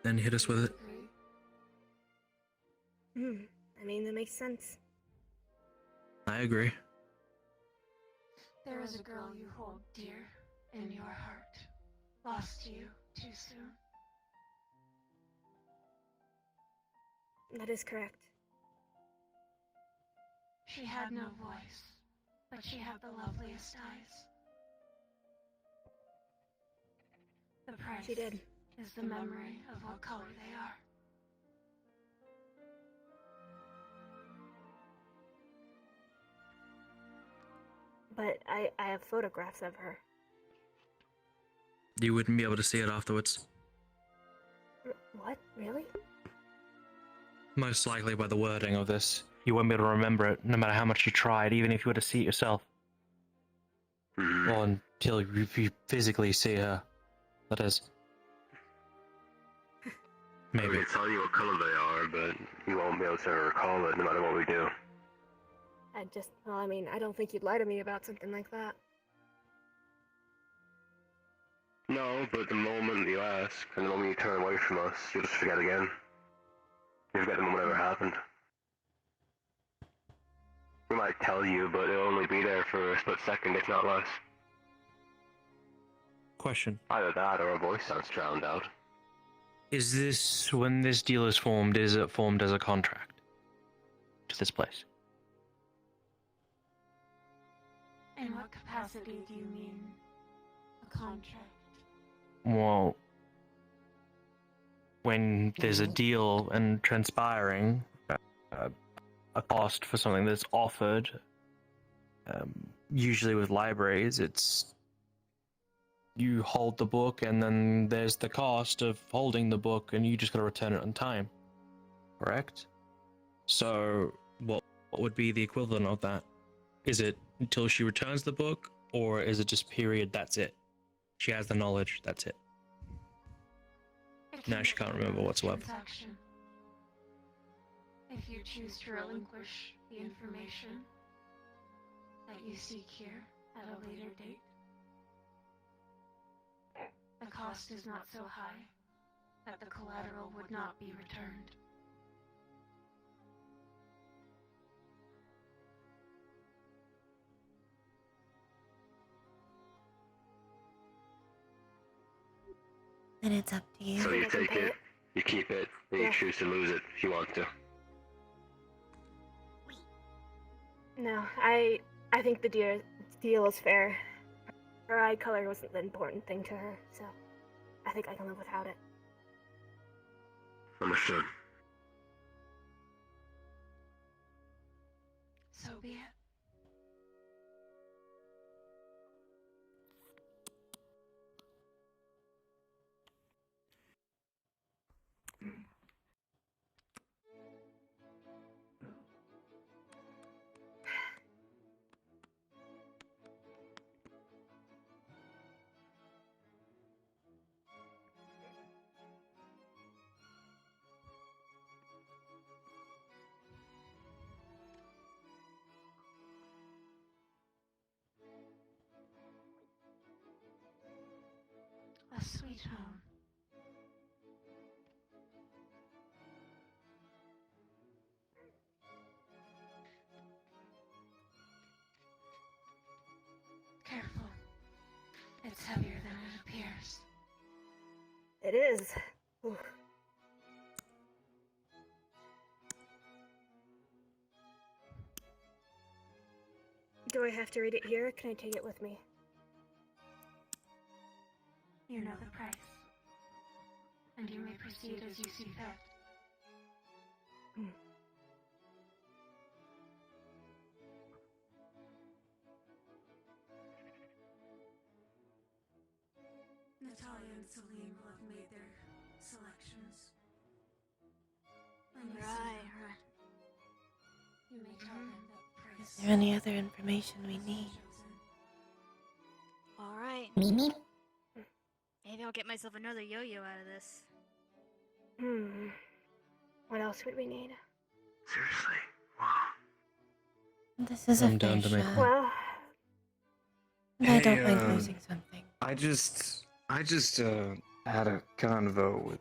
Then hit us with it. I mean, that makes sense. I agree. There is a girl you hold dear in your heart, lost to you too soon. That is correct. She had no voice, but she had the loveliest eyes. The price She did. is the memory of what color they are. But I have photographs of her. You wouldn't be able to see it afterwards. What? Really? Most likely by the wording of this. You won't be able to remember it, no matter how much you tried, even if you were to see it yourself. Or until you physically see her. That is. Maybe. I can tell you what color they are, but you won't be able to recall it no matter what we do. Well, I mean, I don't think you'd lie to me about something like that. No, but the moment you ask, and the moment you turn away from us, you'll just forget again. You forget the moment ever happened. We might tell you, but it'll only be there for a split second, if not less. Question. Either that or our voice sounds drowned out. Is this, when this deal is it formed as a contract? To this place? In what capacity do you mean a contract? Well, when there's a deal and transpiring, a cost for something that's offered, usually with libraries, it's you hold the book and then there's the cost of holding the book and you just gotta return it on time. Correct? So, what would be the equivalent of that? Is it until she returns the book, or is it just period, that's it? She has the knowledge, that's it. Now she can't remember whatsoever. Transaction. If you choose to relinquish the information that you seek here at a later date, the cost is not so high that the collateral would not be returned. Then it's up to you. So you I can take pay it, you keep it, and you Yeah. choose to lose it if you want to. No, I think the deal is fair. Her eye color wasn't the important thing to her, so I think I can live without it. Understood. So be it. A sweet home. Careful. It's heavier than it appears. It is. Ooh. Do I have to read it here, or can I take it with me? You know the price. And you may proceed as you see fit. Natalia and Celine will have made their selections. Right. You may tell them that the price. Is there any other information we need? All right. Meep. Maybe I'll get myself another yo-yo out of this. What else would we need? Seriously? Wow. This is a I'm fair down to make shot. Well, And I don't Hey, mind losing something. I just had a convo with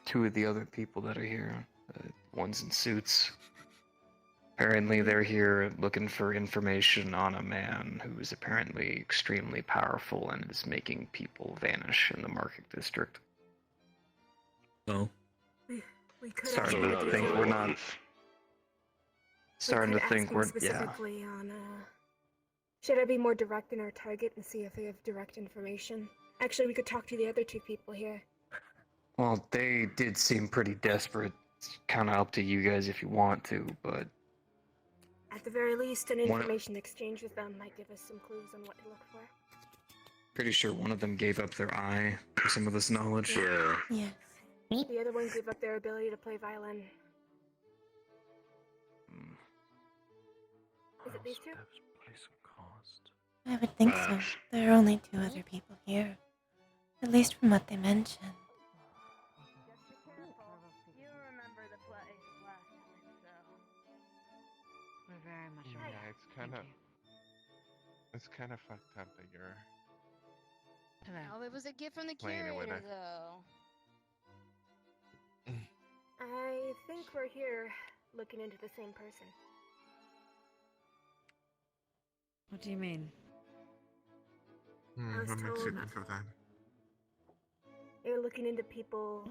two of the other people that are here. One's in suits. Apparently, they're here looking for information on a man who is apparently extremely powerful and is making people vanish in the market district. Oh. we could Starting actually to think we're not. Starting we to could think ask we're them specifically on. Should I be more direct in our target and see if they have direct information? Actually, we could talk to the other two people here. Well, they did seem pretty desperate. It's kind of up to you guys if you want to, but At the very least, an One- information exchange with them might give us some clues on what to look for. pretty sure one of them gave up their eye for some of this knowledge. Yeah. Yes. The other one gave up their ability to play violin. Is it these two? I would think so. Perhaps. There are only two other people here. At least from what they mentioned. You remember the place last time, so. We're very much yeah, it's kind of fucked up that you're Oh, it was a gift from the Playing it with curator, it. though. I think we're here looking into the same person. What do you mean? I was what makes you told- think of that? You're looking into people.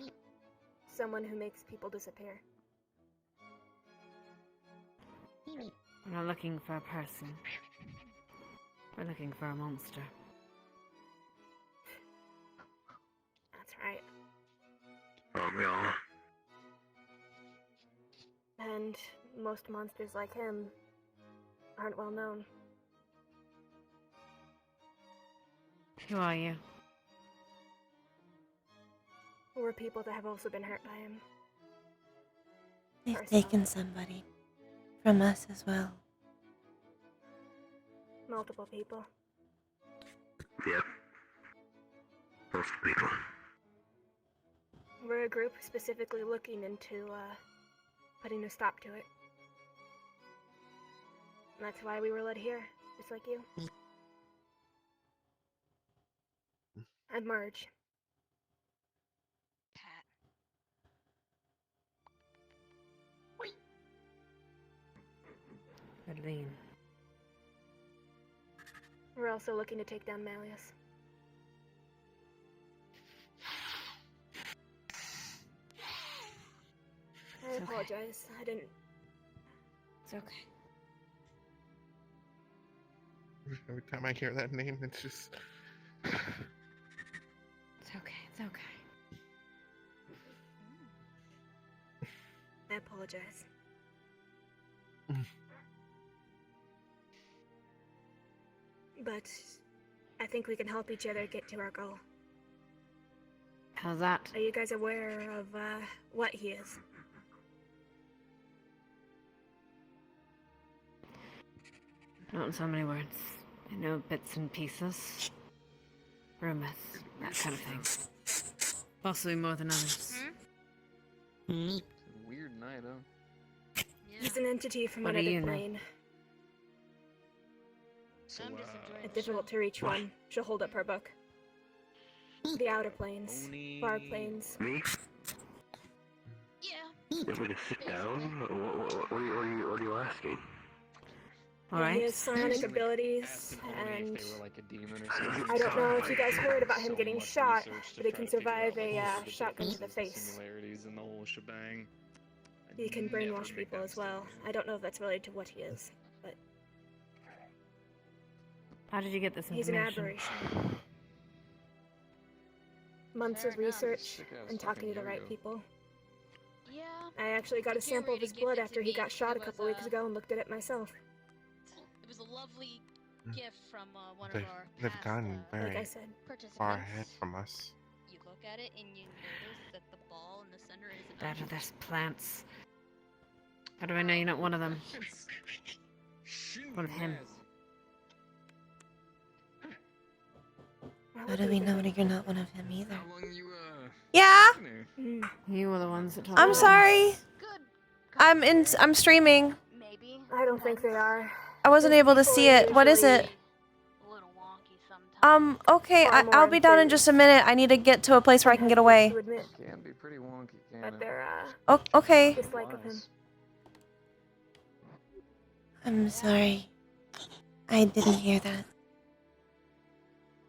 Someone who makes people disappear. We're not looking for a person. We're looking for a monster. That's right. Aren't we all? And most monsters like him aren't well known. Who are you? We're people that have also been hurt by him. They've Personally. taken somebody. From us as well. Multiple people. Yep. Most people. We're a group specifically looking into putting a stop to it. And that's why we were led here, just like you. I'm Marge. Adeline. We're also looking to take down Malleus. I apologize. I didn't. It's okay. Every time I hear that name, it's just. It's okay. It's okay. I apologize. But I think we can help each other get to our goal. How's that? Are you guys aware of what he is? Not in so many words. I know bits and pieces. Rumors, that kind of thing. Possibly more than others. It's a weird night, huh? He's an entity from What do another you know? plane. So, A difficult to reach one. She'll hold up her book. The outer planes. Far planes. Me? Yeah. You want me to sit down? What are you asking? He Alright. has psionic abilities, and They were like a demon or something. I don't know if you guys heard about him So getting much shot, research to but he try can to figure out, survive like, a what are the shotgun to the differences, face. similarities, and the whole shebang. He can brainwash people as well. I don't know if that's related to what he is, but How did you get this he's an information? aberration. Months Fair of enough. research Sick-ass and talking to the fucking right yo-yo. people. Yeah. I actually got The a sample of curator his gifted blood to after he me. got shot a It couple was, weeks ago and looked at it myself. It was a lovely gift from one of They've, our they've past, gotten very Like I said. participants. far ahead from us. You look at it and you notice that the ball in the center is an Better there's plants. How do I know you're not one of them? One of him. How do we know that you're not one of him either? How long you, Yeah. there? You were the ones that told I'm us. sorry. I'm streaming. Maybe. I don't think they are. I wasn't able to see it. What is it? Okay, Far more I'll be down in enthused. just a minute. I need to get to a place where I can get away. To admit, Can be pretty wonky, can but it? they're Oh, okay. dislike of him. I'm sorry. I didn't hear that.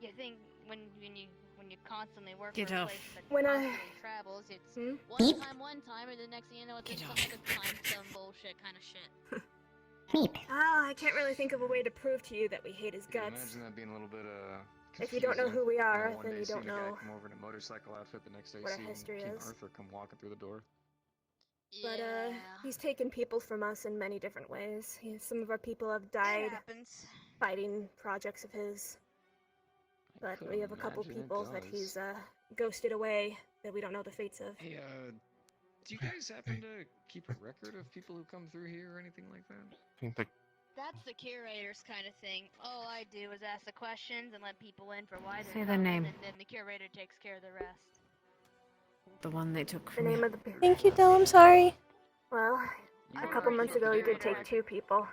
You think when you constantly work Get for a off. place that When I- constantly travels, it's one time, and the next thing you know, it's Get some off. other time zone bullshit kind of shit. Oh, I can't really think of a way to prove to you that we hate his I can guts. imagine that being a little bit, If you don't know confusing. who we are, one then day you seeing don't a guy know come over in a motorcycle outfit, the next day what our seeing history King is. Arthur come walking through the door. But Yeah. he's taken people from us in many different ways. Some of our people have It died happens. fighting projects of his. But could we have a couple imagine it people that does. he's ghosted away that we don't know the fates of. Hey, do you guys happen to keep a record of people who come through here or anything like that? I think the That's the curator's kind of thing. All I do is ask the questions and let people in for why they're Say their coming, name. and then the curator takes care of the rest. The one they took The from name you. of the Thank you, Dill. I'm sorry. Well, a couple months ago he did take 2 people.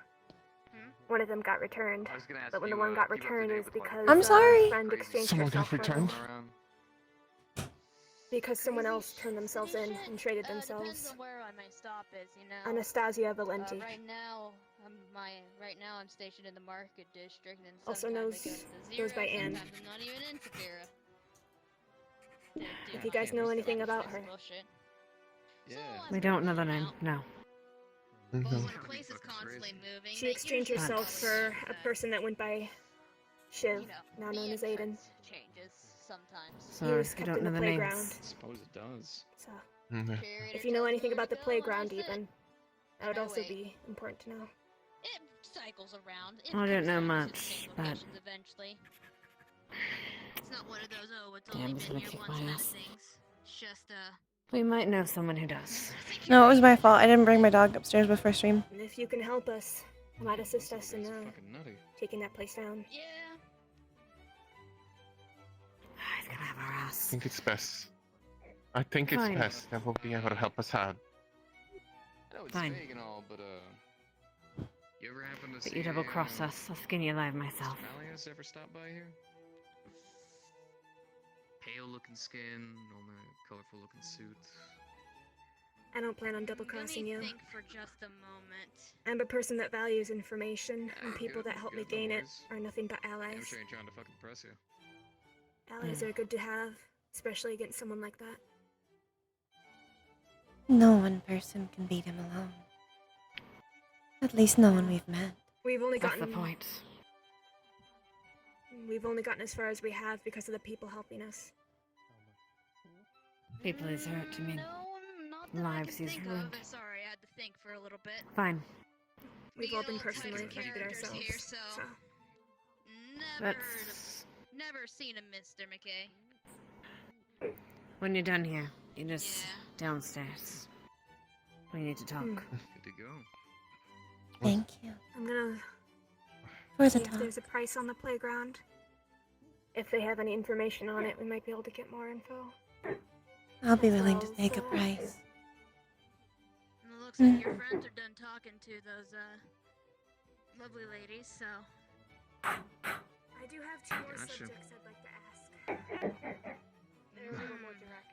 One of them got returned. I was gonna ask But when the you, one got keep up to returned date is with, like, because I'm sorry. a friend exchanged Someone herself got for him. returned? around. Because someone Crazy else turned themselves in shit. and traded Depends themselves. on where my stop is, you know. Anastasia Valenti. Right now, I'm stationed in the market district, and Also sometimes knows- it goes to goes by zero, Anne. sometimes I'm not even in Sakura. If you guys know anything about her. Yeah. We don't know the name, no. Well, when a place is constantly moving, She they exchanged usually herself probably for a have, person that went by Shiv, you know, now the known as Aiden. entrance changes sometimes. He Sorry, was you kept don't in know the the playground. names. I suppose it does. So, Mhm. Curator if you know tells me anything where about to the go, playground, and that's even, it. that would No also way. be important to know. It cycles around. It I don't comes know down to the much, same but- locations eventually. It's not one of those, oh, it's Yeah, only I'm just been gonna here kick once my kind of ass. things. It's just, We might know someone who does. No, it was my fault. I didn't bring my dog upstairs before stream. And if you can help us, it might assist These us in guys are fucking nutty. taking that place down. yeah. He's gonna have our I ass. think it's best. I think it's Fine. best that will be able to help us out. I know it's Fine. vague and all, but you ever happen to But see you double cross a, us, I'll skin you alive myself. Alias ever stop by here? Pale looking skin, on a colorful looking suit. I don't plan on Let double-crossing me you. think for just a moment. I'm a person that values information, and Yeah, people good, that help me good, no gain it worries. are nothing but I'm allies. sure ain't trying to fucking press you. Allies are good to have, especially against someone like that. No one person can beat him alone. At least no one we've met. We've only That's gotten the point. We've only gotten as far as we have because of the people helping us. People he's hurt to me. Lives he's ruined. Sorry, I had to think for a little bit. Fine. We've all been personally affected ourselves. Here, so never seen him, Mr. McKay. When you're done here, you're just downstairs. We need to talk. Good to go. Thank you. I'm gonna For the see if talk. there's a price on the playground. If they have any information on it, we might be able to get more info. I'll be willing to take a price. It looks like your friends are done talking to those lovely ladies, so. I do have two more Gotcha. subjects I'd like to ask. They're a little more direct.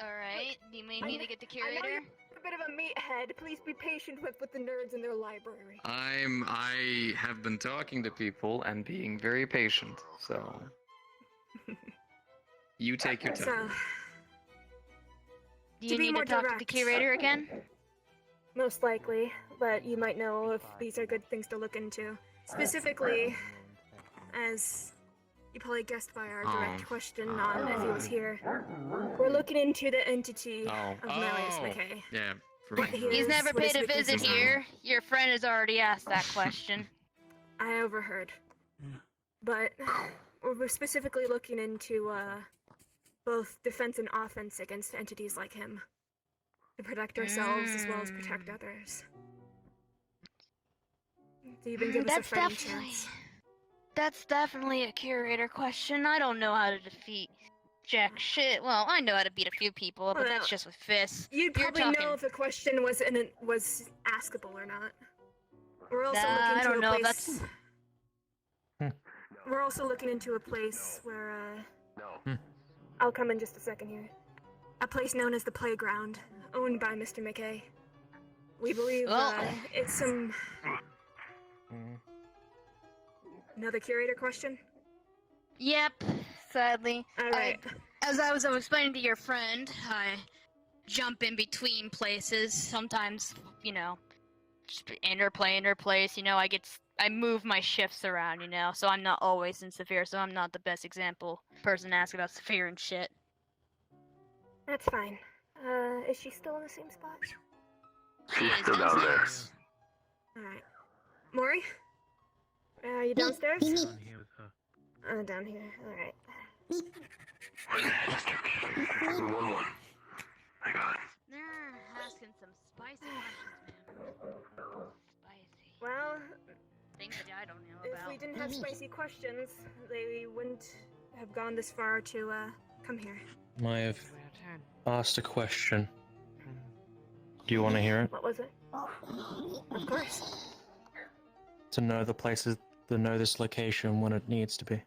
Alright, do you need me to get the I know curator? you're a bit of a meathead. Please be patient with the nerds in their library. I have been talking to people and being very patient, so you take your time. So, Do to you be need more to talk to the direct. curator again? Most likely, but you might know if these are good things to look into. Specifically, as you probably guessed by our direct question on if he was here, we're looking into the entity of Marius McKay. Yeah, for me. He's never What his paid a visit weaknesses are. here. Your friend has already asked that question. I overheard. But we're specifically looking into both defense and offense against entities like him. To protect ourselves as well as protect others. Do you even give us a fighting chance? That's definitely a curator question. I don't know how to defeat jack shit. Well, I know how to beat a few people, but Well, that's just with fists. You'd You're probably talking- know if the question was was askable or not. We're also Nah, looking I into don't a know, place. We're also looking into a place where I'll come in just a second here. A place known as the Playground, owned by Mr. McKay. We believe it's some. Another curator question? Yep, sadly. Alright. As I was explaining to your friend, I jump in between places. Sometimes, just enter place, I move my shifts around, so I'm not always in Saphir, so I'm not the best person to ask about Saphir and shit. That's fine. Is she still in the same spot? She's still down there. Alright. Maury? Are you downstairs? Down here with her. Down here. Alright. 1-1. My God. They're asking some spicy questions, man. Spicy. Well, Things that I don't know if about. we didn't have spicy questions, they wouldn't have gone this far to, come here. I have asked a question. Do you want to hear it? What was it? Of course. To know the places, to know this location when it needs to be.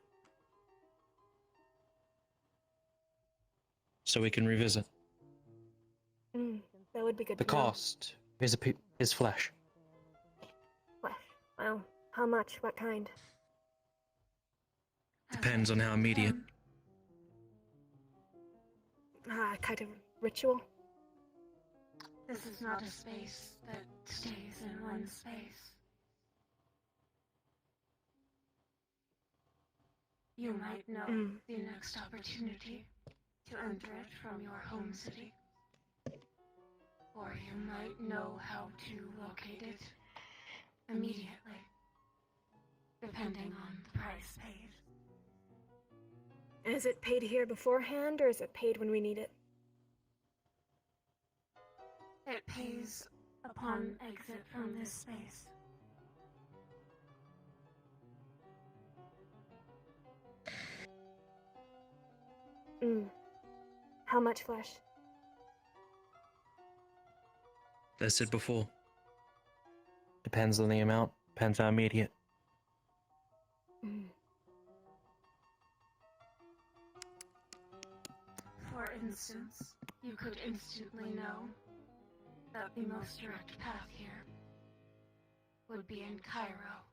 So we can revisit. That would be good The to know. cost is flesh. Flesh. Well, how much? What kind? Depends on how immediate. Kind of ritual? This is not a space that stays in one space. You might know the next opportunity to enter it from your home city. Or you might know how to locate it immediately, depending on the price paid. Is it paid here beforehand, or is it paid when we need it? It pays upon exit from this space. How much flesh? As I said before. Depends on the amount. Depends how immediate. For instance, you could instantly know that the most direct path here would be in Cairo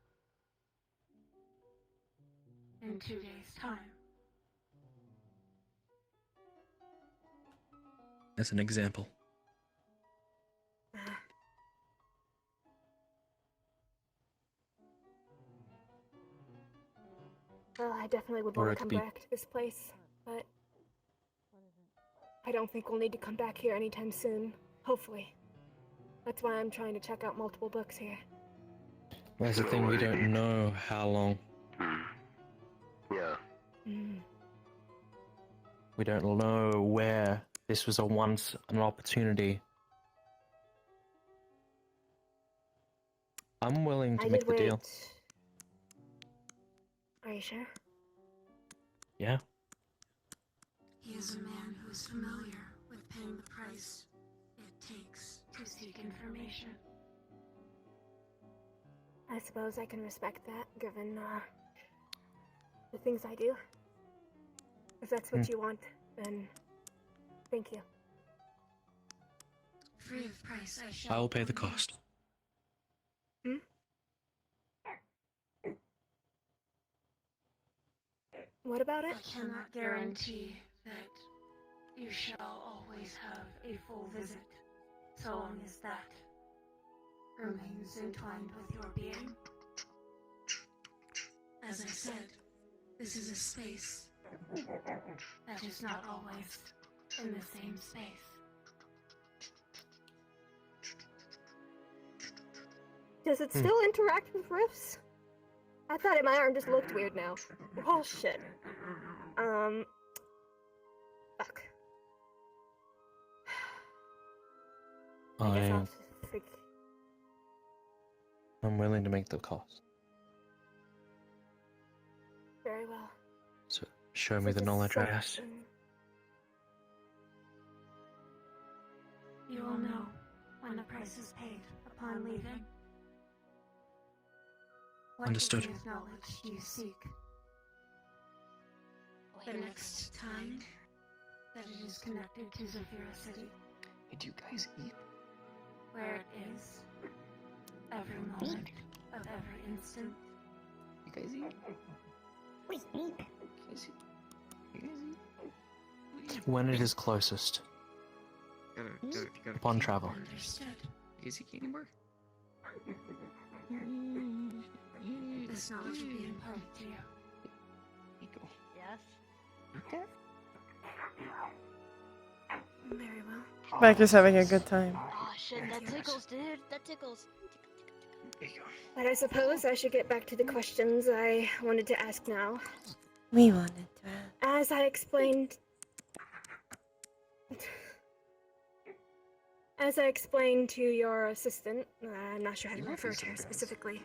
in 2 days' time. As an example. Well, I definitely would Or want it to come could be- back to this place, but I don't think we'll need to come back here anytime soon. Hopefully. That's why I'm trying to check out multiple books here. That's the thing, we don't know how long. Yeah. We don't know where this was an opportunity. I'm willing to I make did the wait. deal. Are you sure? Yeah. He is a man who is familiar with paying the price it takes to seek information. I suppose I can respect that, given the things I do. If that's what you want, then thank you. Free of price, I shall. I will pay the cost. What about it? I cannot guarantee that you shall always have a full visit, so long as that remains entwined with your being. As I said, this is a space that is not always in the same space. Does it still interact with rifts? I thought my arm just looked weird now. Oh shit. Fuck. I guess I'll have to figure. I'm willing to make the cost. Very well. So show me the knowledge I asked. You will know when the price is paid upon leaving. What Understood. degree of knowledge do you seek? The next time that it is connected to Zafira City. Hey, do you guys eat? Where it is. Every moment of every instant. You guys eat? Wait, You guys eat? When it is closest. Upon travel. Understood. You guys eat candy bar? This knowledge will be imparted to you. Yes. Very well. Biker's having a good time. Oh shit, that tickles, dude. That tickles. But I suppose I should get back to the questions I wanted to ask now. We wanted to As I explained... As I explained to your assistant, I'm not sure how to refer to her specifically,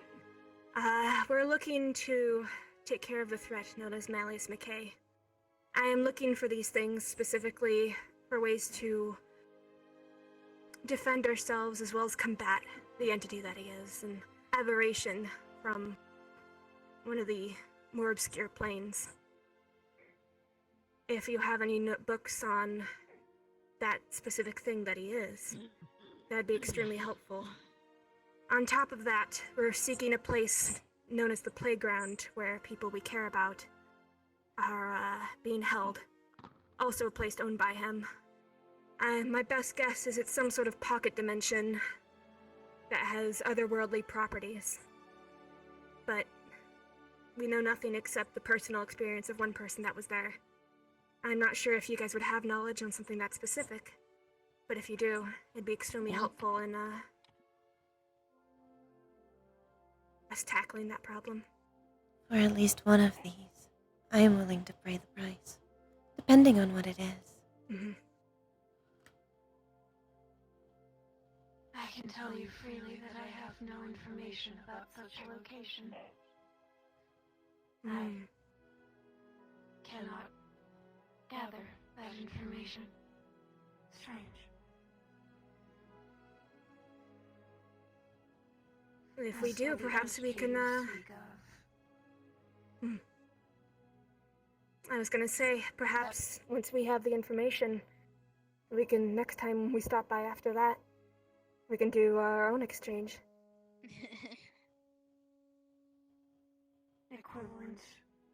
we're looking to take care of the threat known as Malleus McKay. I am looking for these things specifically for ways to defend ourselves as well as combat the entity that he is, an aberration from one of the more obscure planes. If you have any notebooks on that specific thing that he is, that'd be extremely helpful. On top of that, we're seeking a place known as the playground where people we care about are being held. Also a place owned by him. My best guess is it's some sort of pocket dimension that has otherworldly properties. But we know nothing except the personal experience of one person that was there. I'm not sure if you guys would have knowledge on something that specific, but if you do, it'd be extremely helpful in us tackling that problem. For at least one of these, I am willing to pay the price, depending on what it is. I can tell you freely that I have no information about such a location. I cannot gather that information. Strange. If we do, perhaps we can, I was gonna say, perhaps once we have the information, we can, next time we stop by after that, we can do our own exchange. Equivalent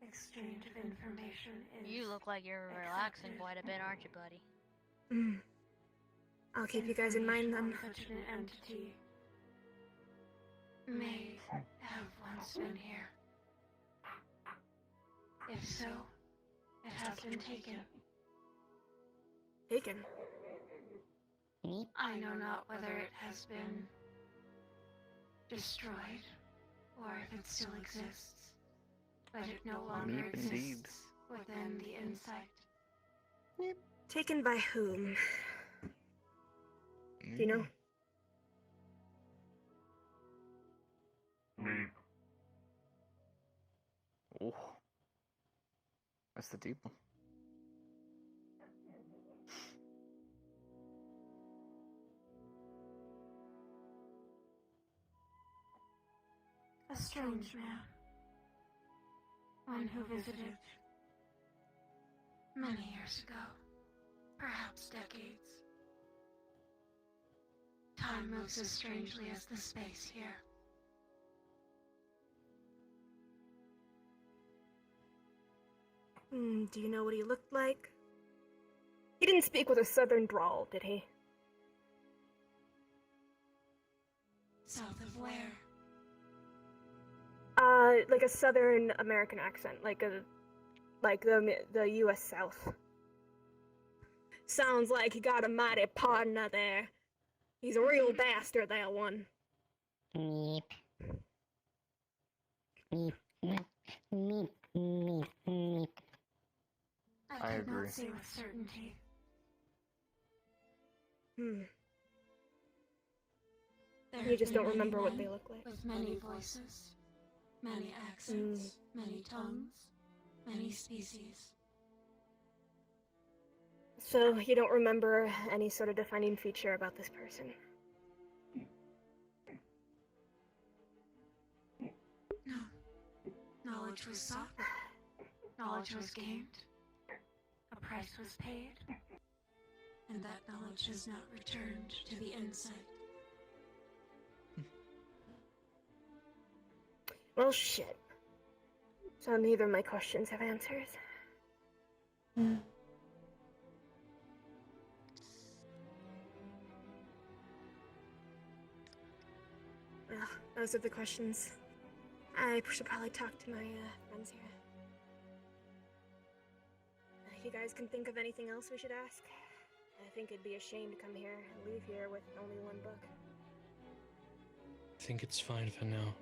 exchange of information is... You look like you're relaxing quite a bit, aren't you, buddy? I'll keep you guys in mind then. Such an entity may have once been here. If so, it has been taken. Taken? I know not whether it has been destroyed or if it still exists, but it no longer Meep indeed. exists within the insight. Taken by whom? Do you know? Oh. That's the deep one. A strange man. One who visited many years ago, perhaps decades. Time moves as strangely as the space here. Do you know what he looked like? He didn't speak with a southern drawl, did he? South of where? Like a southern American accent, like the U.S. South. Sounds like he got a mighty partner there. He's a real bastard, that one. Meep. Meep. Meep. Meep. Meep. I could agree. Not say with certainty. You just don't remember what they look like. With many voices, many accents, many tongues, many species. So you don't remember any sort of defining feature about this person? No. Knowledge was sought. Knowledge was gained. A price was paid. And that knowledge has not returned to the insight. Well, shit. So neither of my questions have answers. Well, those are the questions. I should probably talk to my friends here. If you guys can think of anything else we should ask, I think it'd be a shame to come here and leave here with only one book. I think it's fine for now.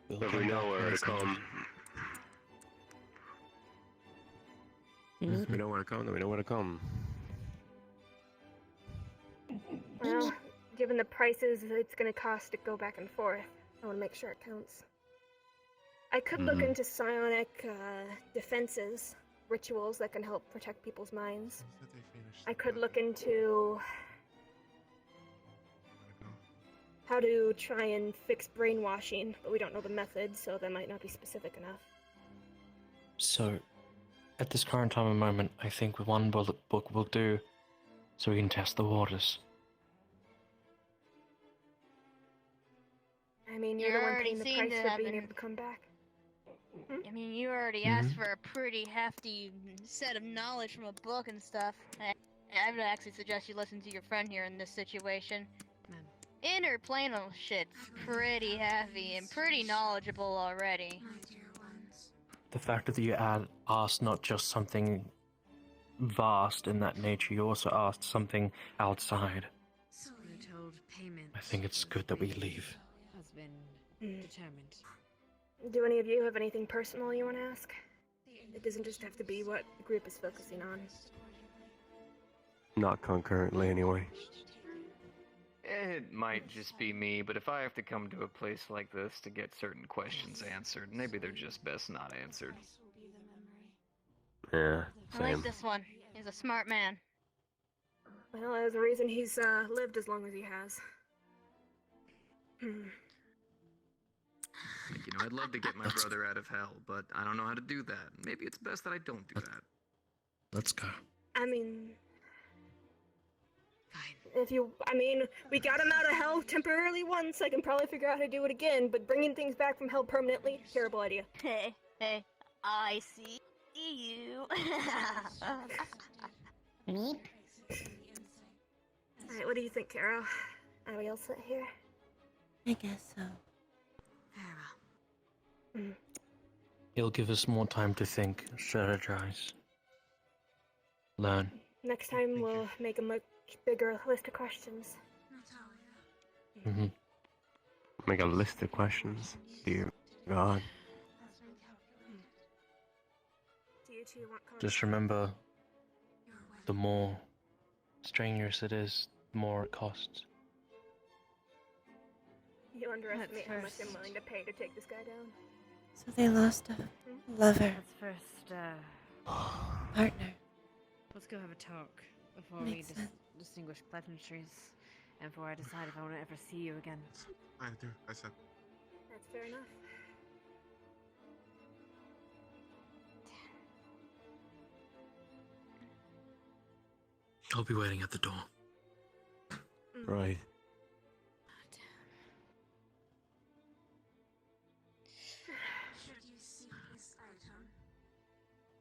We'll If come we know back where when to it's needed. come. If we know where to come, then we know where to come. Well, given the prices it's gonna cost to go back and forth, I want to make sure it counts. I could look into psionic defenses, rituals that can help protect people's minds. I could look into how to try and fix brainwashing, but we don't know the method, so that might not be specific enough. So, at this current time and moment, I think one book will do, so we can test the waters. I mean, you're You the one already paying the seem price to for have being been- able to come back. I mean, you already asked for a pretty hefty set of knowledge from a book and stuff. I would actually suggest you listen to your friend here in this situation. Interplanal shit's pretty heavy and pretty knowledgeable already. The fact that you asked not just something vast in that nature, you also asked something outside. So we're told payment I think it's good that we leave. has been determined. Do any of you have anything personal you want to ask? It doesn't just have to be what the group is focusing on. Not concurrently, anyway. It might just be me, but if I have to come to a place like this to get certain questions answered, maybe they're just best not answered. Yeah, I like same. this one. He's a smart man. Well, there's a reason he's lived as long as he has. You know, I'd love to get my brother out of hell, but I don't know how to do that. Maybe it's best that I don't do that. Let's go. I mean... we got him out of hell temporarily once. I can probably figure out how to do it again, but bringing things back from hell permanently, terrible idea. Hey, I see you. Meep. Alright, what do you think, Kero? Are we all set here? I guess so. He'll give us more time to think, strategize, learn. Next time we'll make a much bigger list of questions. Mm-hmm. Make a list of questions. Dear God. Do you two want Just remember, the more strenuous it is, the more it costs. You underestimate how much I'm willing to pay to take this guy down. So they lost a lover, Let's first, partner. let's go have a talk before Makes we sense. distinguish pleasantries, and before I decide if I want to ever see you again. I do. I said. That's fair enough. I'll be waiting at the door. Right. Should you seek this item,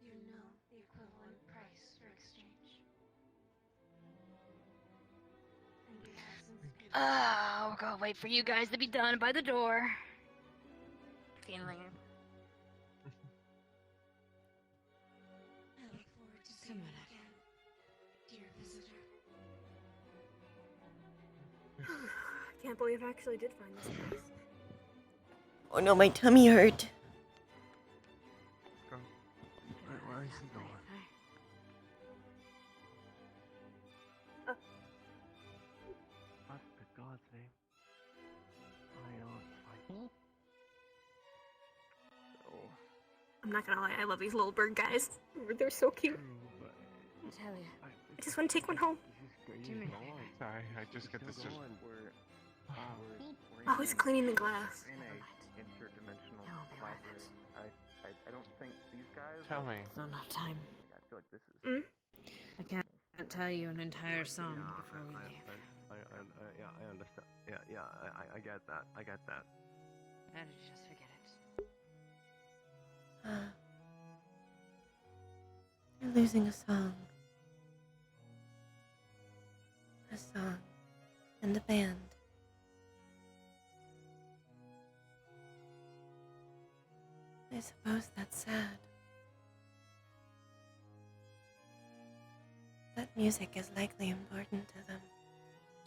you know the equivalent price for exchange. And it hasn't been We're gonna wait for you guys to be done by the door. Feeling. I look forward to seeing you again, dear visitor. I can't believe I actually did find this place. Oh no, my tummy hurt. Where is he going? What the God's name? I'm not gonna lie, I love these little bird guys. They're so cute. I tell you. I just want to take one home. Jimmy. Sorry, I just get this. Oh, he's cleaning the glass. In a interdimensional library. I don't think these guys. Tell me. Not enough time. I feel like this is. I can't tell you an entire song before we leave. Yeah, I understand. Yeah, I get that. I get that. Better just forget it. You're losing a song. A song. And a band. I suppose that's sad. That music is likely important to them,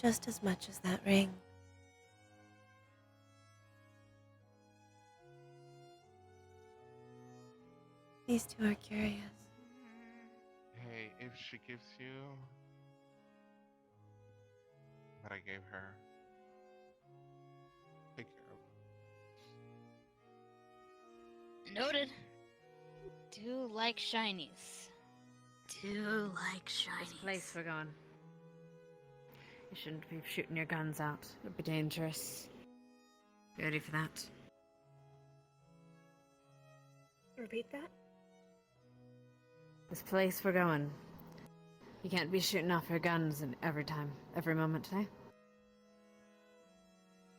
just as much as that ring. These two are curious. Hey, if she gives you what I gave her, take care of Noted. Do like shinies. Do like This shinies. place we're going. You shouldn't be shooting your guns out. It'd be dangerous. You ready for that? Repeat that? This place we're going. You can't be shooting off your guns every time, every moment today.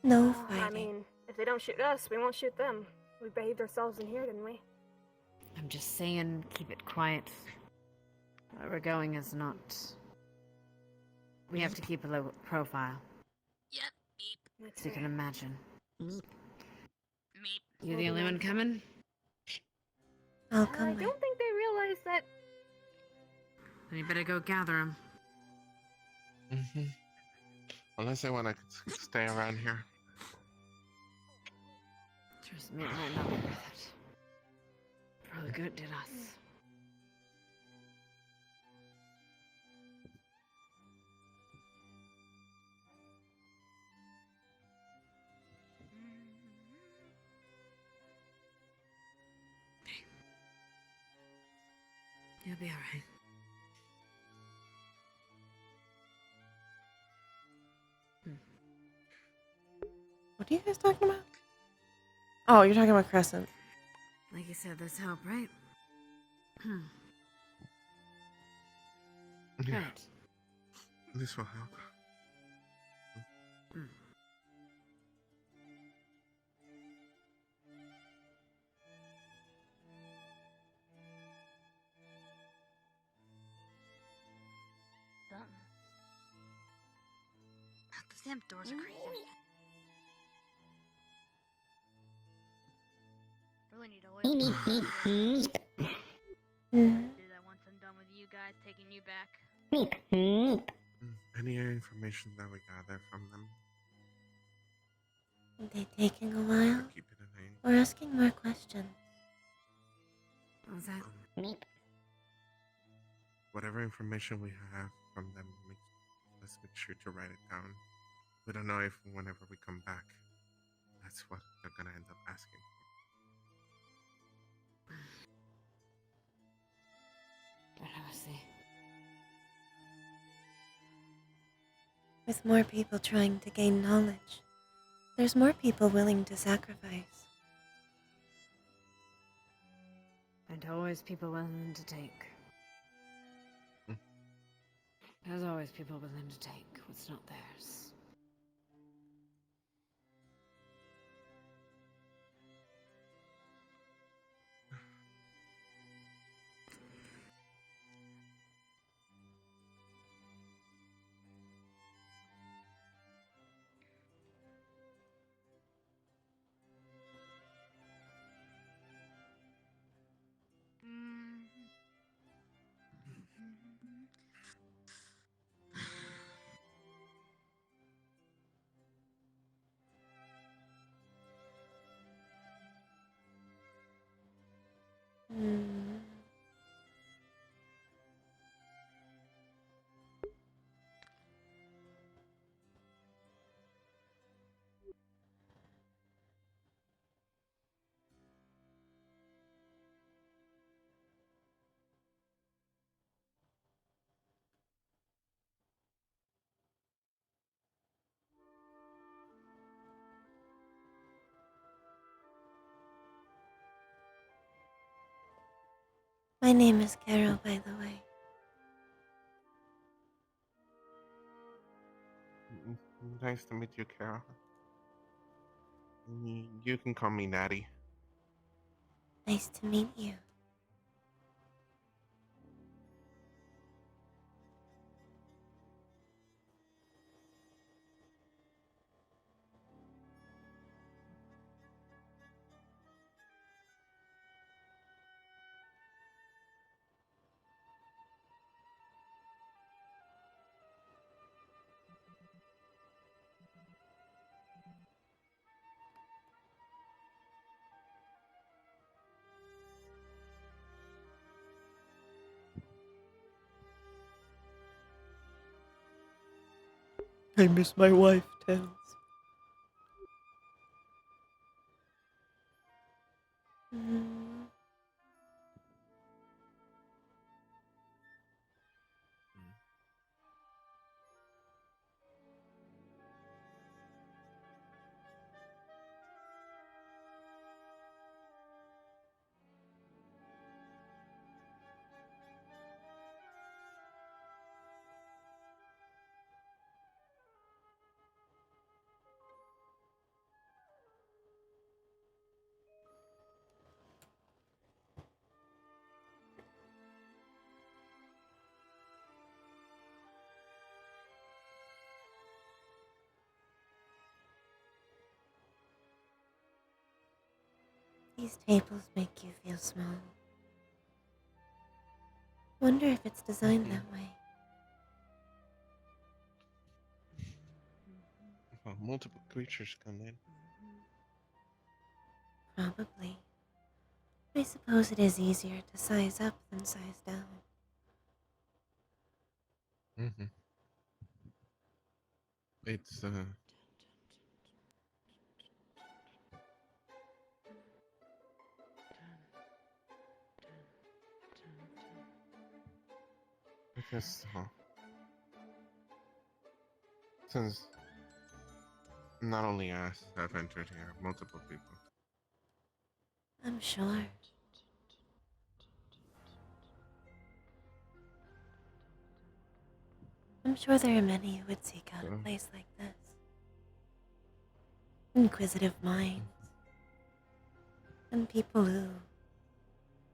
No I fighting. mean, if they don't shoot us, we won't shoot them. We behaved ourselves in here, didn't we? I'm just saying, keep it quiet. Where we're going is not. We have to keep a low profile. Yep, meep. That's So you fair. can imagine. Meep. You the only one coming? I'll I come with. don't think they realize that. Then you better go gather them. Mm-hmm. Unless they want to stay around here. Trust me, it might not be worth it. For the good it did us. You'll be alright. What are you guys talking about? Oh, you're talking about Crescent. Like you said, there's hope, right? Hmm. Yeah. Right. This will help. Damn doors are crazy. Really need to oil Meep, meep, meep. do that once I'm done with you guys taking you back. Meep, meep. Any information that we gather from them, Are they taking a while? keep it in a We're asking more questions. What was that? Meep. whatever information we have from them. Let's make sure to write it down. We don't know if whenever we come back, that's what they're gonna end up asking for. Don't have a see. With more people trying to gain knowledge, there's more people willing to sacrifice. And always people willing to take. There's always people willing to take what's not theirs. My name is Kero, by the way. Nice to meet you, Kara. You can call me Natty. Nice to meet you. I miss my wife, Tails. These tables make you feel small. Wonder if it's designed that way. Well, multiple creatures come in. Probably. I suppose it is easier to size up than size down. Mm-hmm. It's because since not only us have entered here, multiple people. I'm sure. I'm sure there are many who would seek out a place like this. Inquisitive minds. And people who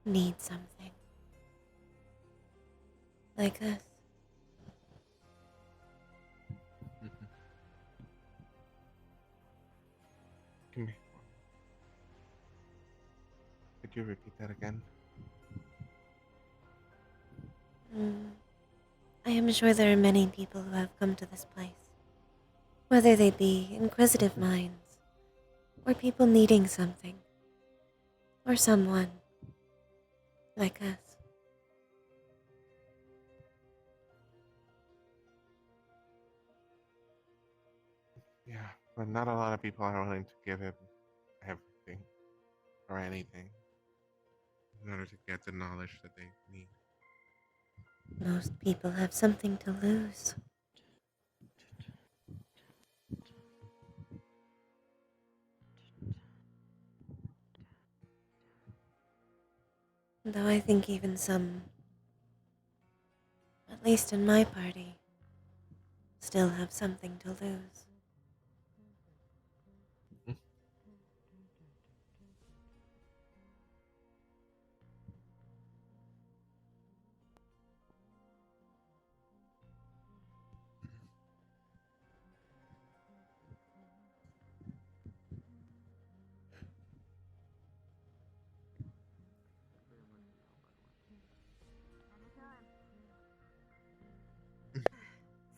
need something. Like us. you repeat that again? I am sure there are many people who have come to this place. Whether they be inquisitive minds, or people needing something, or someone like us. Yeah, but not a lot of people are willing to give him everything or anything in order to get the knowledge that they need. Most people have something to lose. Though I think even some, at least in my party, still have something to lose.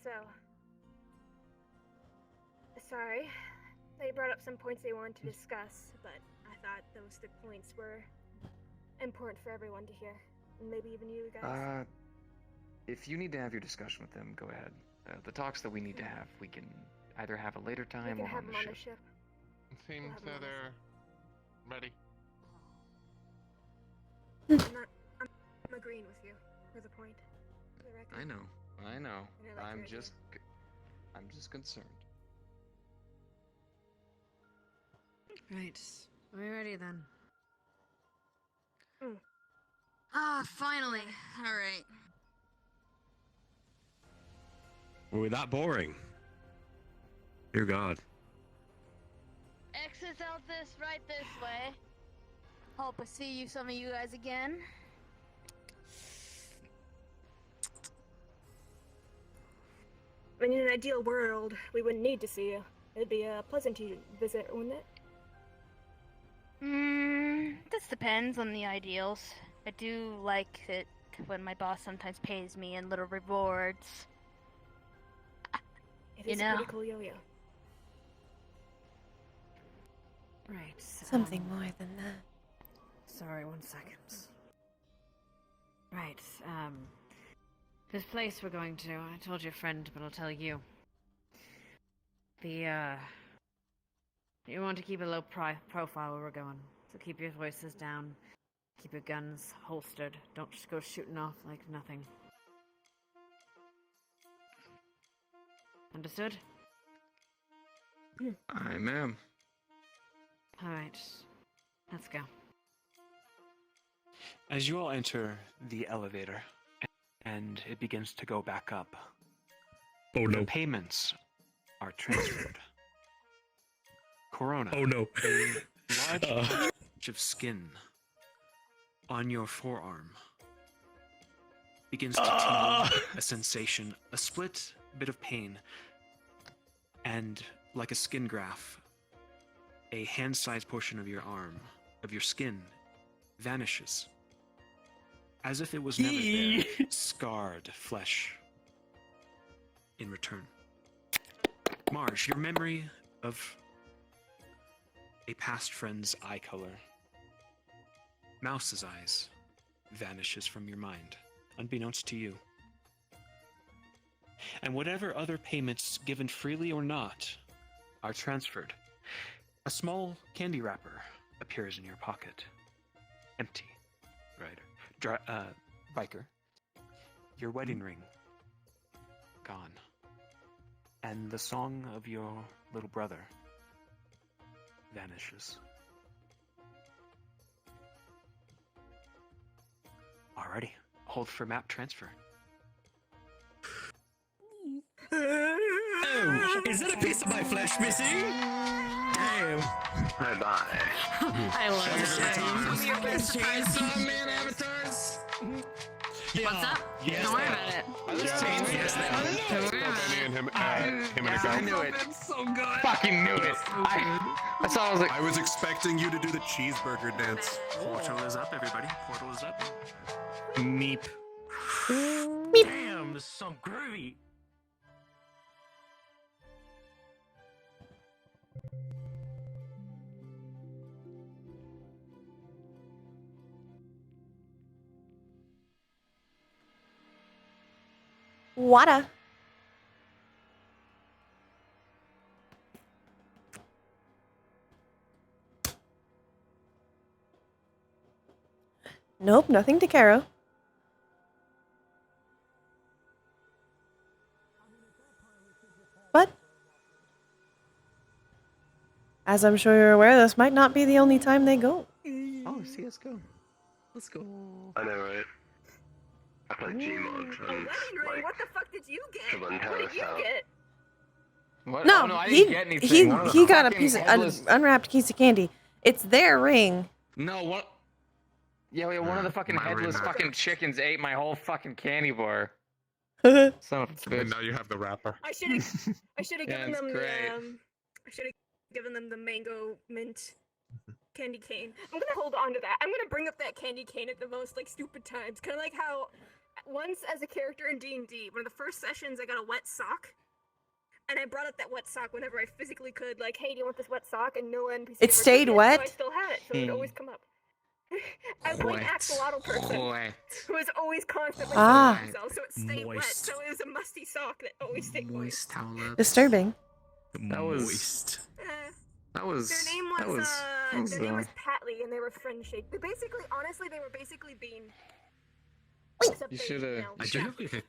So, sorry, they brought up some points they wanted to discuss, but I thought those the points were important for everyone to hear, and maybe even you guys. If you need to have your discussion with them, go ahead. The talks that we need to have, we can either have a later We time can or have on them the on ship. the ship. It seems have that them they're ready. I'm agreeing with you, for the point. For the record. I know. And I like I'm your idea. just concerned. Right. Are we ready then? Ah, finally. Alright. Were we that boring? Dear God. Exits out right this way. Hope I see some of you guys again. I mean, in an ideal world, we wouldn't need to see you. It'd be a pleasant visit, wouldn't it? This depends on the ideals. I do like it when my boss sometimes pays me in little rewards. It You is know. a pretty cool yo-yo. Right. Something more than that. Sorry, 1 second. Right, this place we're going to, I told your friend, but I'll tell you. You want to keep a low profile where we're going. So keep your voices down. Keep your guns holstered. Don't just go shooting off like nothing. Understood? I ma'am. Alright. Let's go. As you all enter the elevator, and it begins to go back up, Oh no. the payments are transferred. Corona. Oh no. A large patch of skin on your forearm begins to tingle, a sensation, a split bit of pain, and like a skin graft, a hand-sized portion of your arm, of your skin, vanishes. As if it was never there, scarred flesh in return. Marge, your memory of a past friend's eye color, Mouse's eyes, vanishes from your mind, unbeknownst to you. And whatever other payments, given freely or not, are transferred, a small candy wrapper appears in your pocket. Empty. Right. Biker. Your wedding ring. Gone. And the song of your little brother vanishes. Alrighty. Hold for map transfer. Oh, is that a piece of my flesh missing? Damn. Bye-bye. I love Chainsaw Man avatars. What's up? Yes, Don't worry they about it. I was saying Yes, they are. Don't worry about Benny it. and him and Yeah, a I girl. knew it. That's so good. Fucking knew it. I saw. I was like, I was expecting you to do the cheeseburger dance. Portal is up, everybody. Portal is up. Meep. Damn, this is so groovy. Water. Nope, nothing to Kero. But, as I'm sure you're aware, this might not be the only time they go. Oh, CS:GO. Let's go. I know, right? I played Gmod and like What the fuck did you get? What What did you get? what? No, Oh, no, I didn't get anything. One of he the got a fucking piece of headless- unwrapped piece of candy. It's their ring. No, what? Yeah, one of the fucking My headless ring. fucking chickens ate my whole fucking candy bar. That's Son of a And bitch. now you have the wrapper. I should have Yeah, given it's them great. I should have given them the mango mint candy cane. I'm gonna hold on to that. I'm gonna bring up that candy cane at the most like stupid times. Kind of like how once as a character in D&D, one of the first sessions I got a wet sock. And I brought up that wet sock whenever I physically could, like, hey, do you want this wet sock? And no NPC It ever stayed did, wet? So I still had it, so it would always come up. I played an Wet. axolotl person Wet. who was always constantly Ah. cleaning himself, so it stayed wet. Moist. So it was a musty sock that always stayed wet. Moist towelettes. disturbing. That was- Moist. That was. Their name that was, was, their name was Patley, and they were friend shaped. They basically, honestly, they were basically bean. Except You they, shoulda- you know, I shot. do.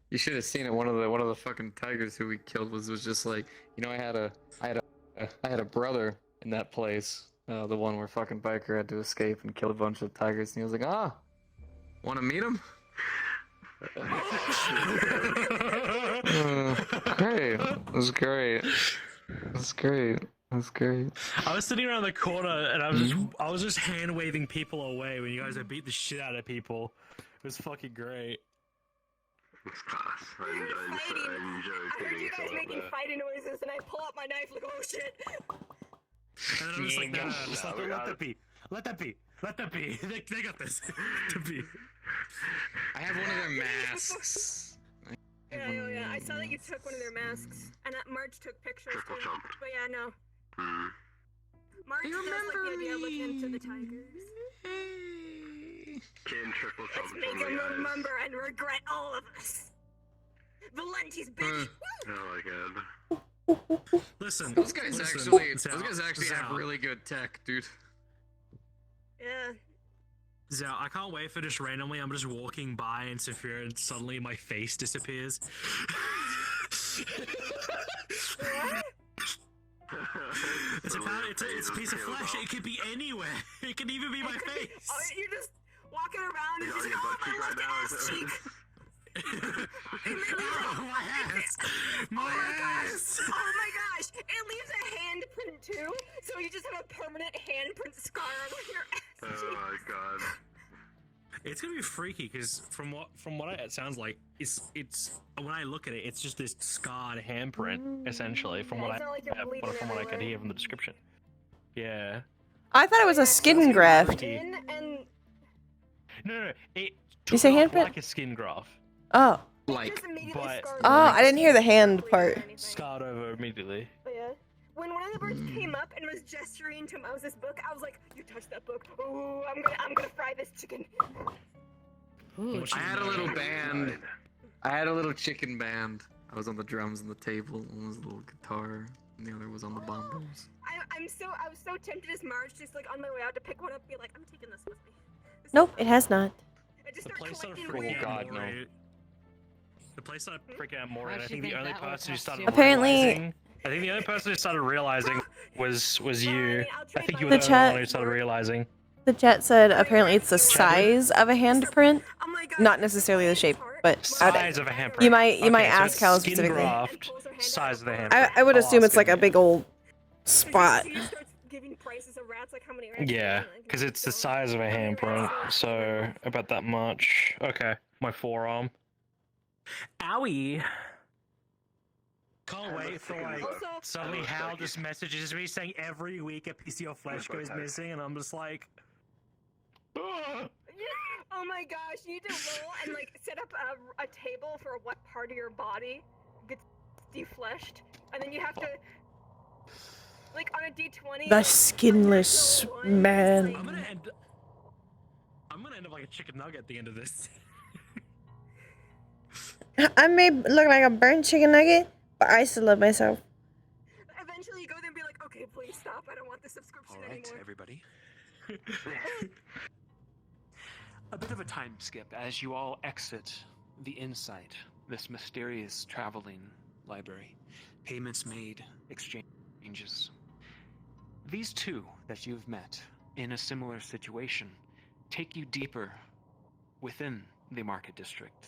You should have seen it. One of the fucking tigers who we killed was just like, you know, I had a brother in that place, the one where fucking Biker had to escape and kill a bunch of tigers, and he was like, want to meet him? Great. It was great. It was great. It was great. I was sitting around the corner and I was just hand waving people away when you guys had beat the shit out of people. It was fucking great. It's class. I enjoy I heard getting you guys some making fighting noises, and I pull out my knife like, oh shit. And then I'm just like, no, just let that be. Let that be. Let that be. They got this. To be. I have one of their masks. Yeah. I saw that you took one of their masks, and that Marge took pictures Triple too. jump. But yeah, no. Mm. Marge does like the idea of looking into the tigers. King triple Let's jump make from the him eyes. remember and regret all of us. Valenti's bitch. Oh my god. Listen. Those guys listen, actually have Zao. really good tech, dude. Yeah. Zao, I can't wait for just randomly I'm just walking by and Saphira and suddenly my face disappears. It's a piece of flesh. It could be anywhere. It could even be my face. Oh, you're just walking around and just, oh, my left ass cheek. Oh, my ass! My ass! Oh my gosh! It leaves a handprint too, so you just have a permanent handprint scar on your ass cheek. Oh my god. It's gonna be freaky because from what it sounds like, it's when I look at it, it's just this scarred handprint essentially from what It's not like you're bleeding from what I could everywhere. hear from the description. Yeah. I thought it was a skin graft. Skin and No. It You say took off handprint? like a skin graft, Oh. Like, but Oh, I didn't hear the hand part. scarred over immediately. But yeah. When one of the birds came up and was gesturing to Moses' book, I was like, "You touched that book? Oh, I'm gonna fry this chicken." I had a little band. I had a little chicken band. I was on the drums and the table. One was a little guitar, and the other was on the bongos. I was so tempted as Marge, just like on my way out to pick one up, be like, "I'm taking this with me." Nope, it has not. I just The start place started collecting freaking out weird- more. The place started freaking out more, and I How'd think you the think only that would person who cost started you? Apparently- realizing, I think the only person who started realizing was you. I think you were The the only chat- one who started realizing. The chat said apparently it's the size of a handprint, not necessarily the shape, but Size of a handprint. you might Okay, so ask it's how skin specifically. graft, size of the handprint. I would I'll assume ask it's like him. a big old spot. giving prices of rats, like how many rats? Yeah, you want, because it's the size of a handprint, so about that much. Okay, my forearm. Owie! Can't wait for like suddenly Hal just messages me saying every week a piece of your flesh goes missing, and I'm just like, Oh my gosh, you need to roll and like set up a table for what part of your body gets defleshed, and then you have to like on a d20. The skinless man. I'm gonna end up like a chicken nugget at the end of this. I may look like a burnt chicken nugget, but I still love myself. Eventually, you go there and be like, okay, please stop. I don't want the subscription anymore. Everybody. A bit of a time skip as you all exit the Insight, this mysterious traveling library. Payments made, exchanges. These two that you've met in a similar situation take you deeper within the market district.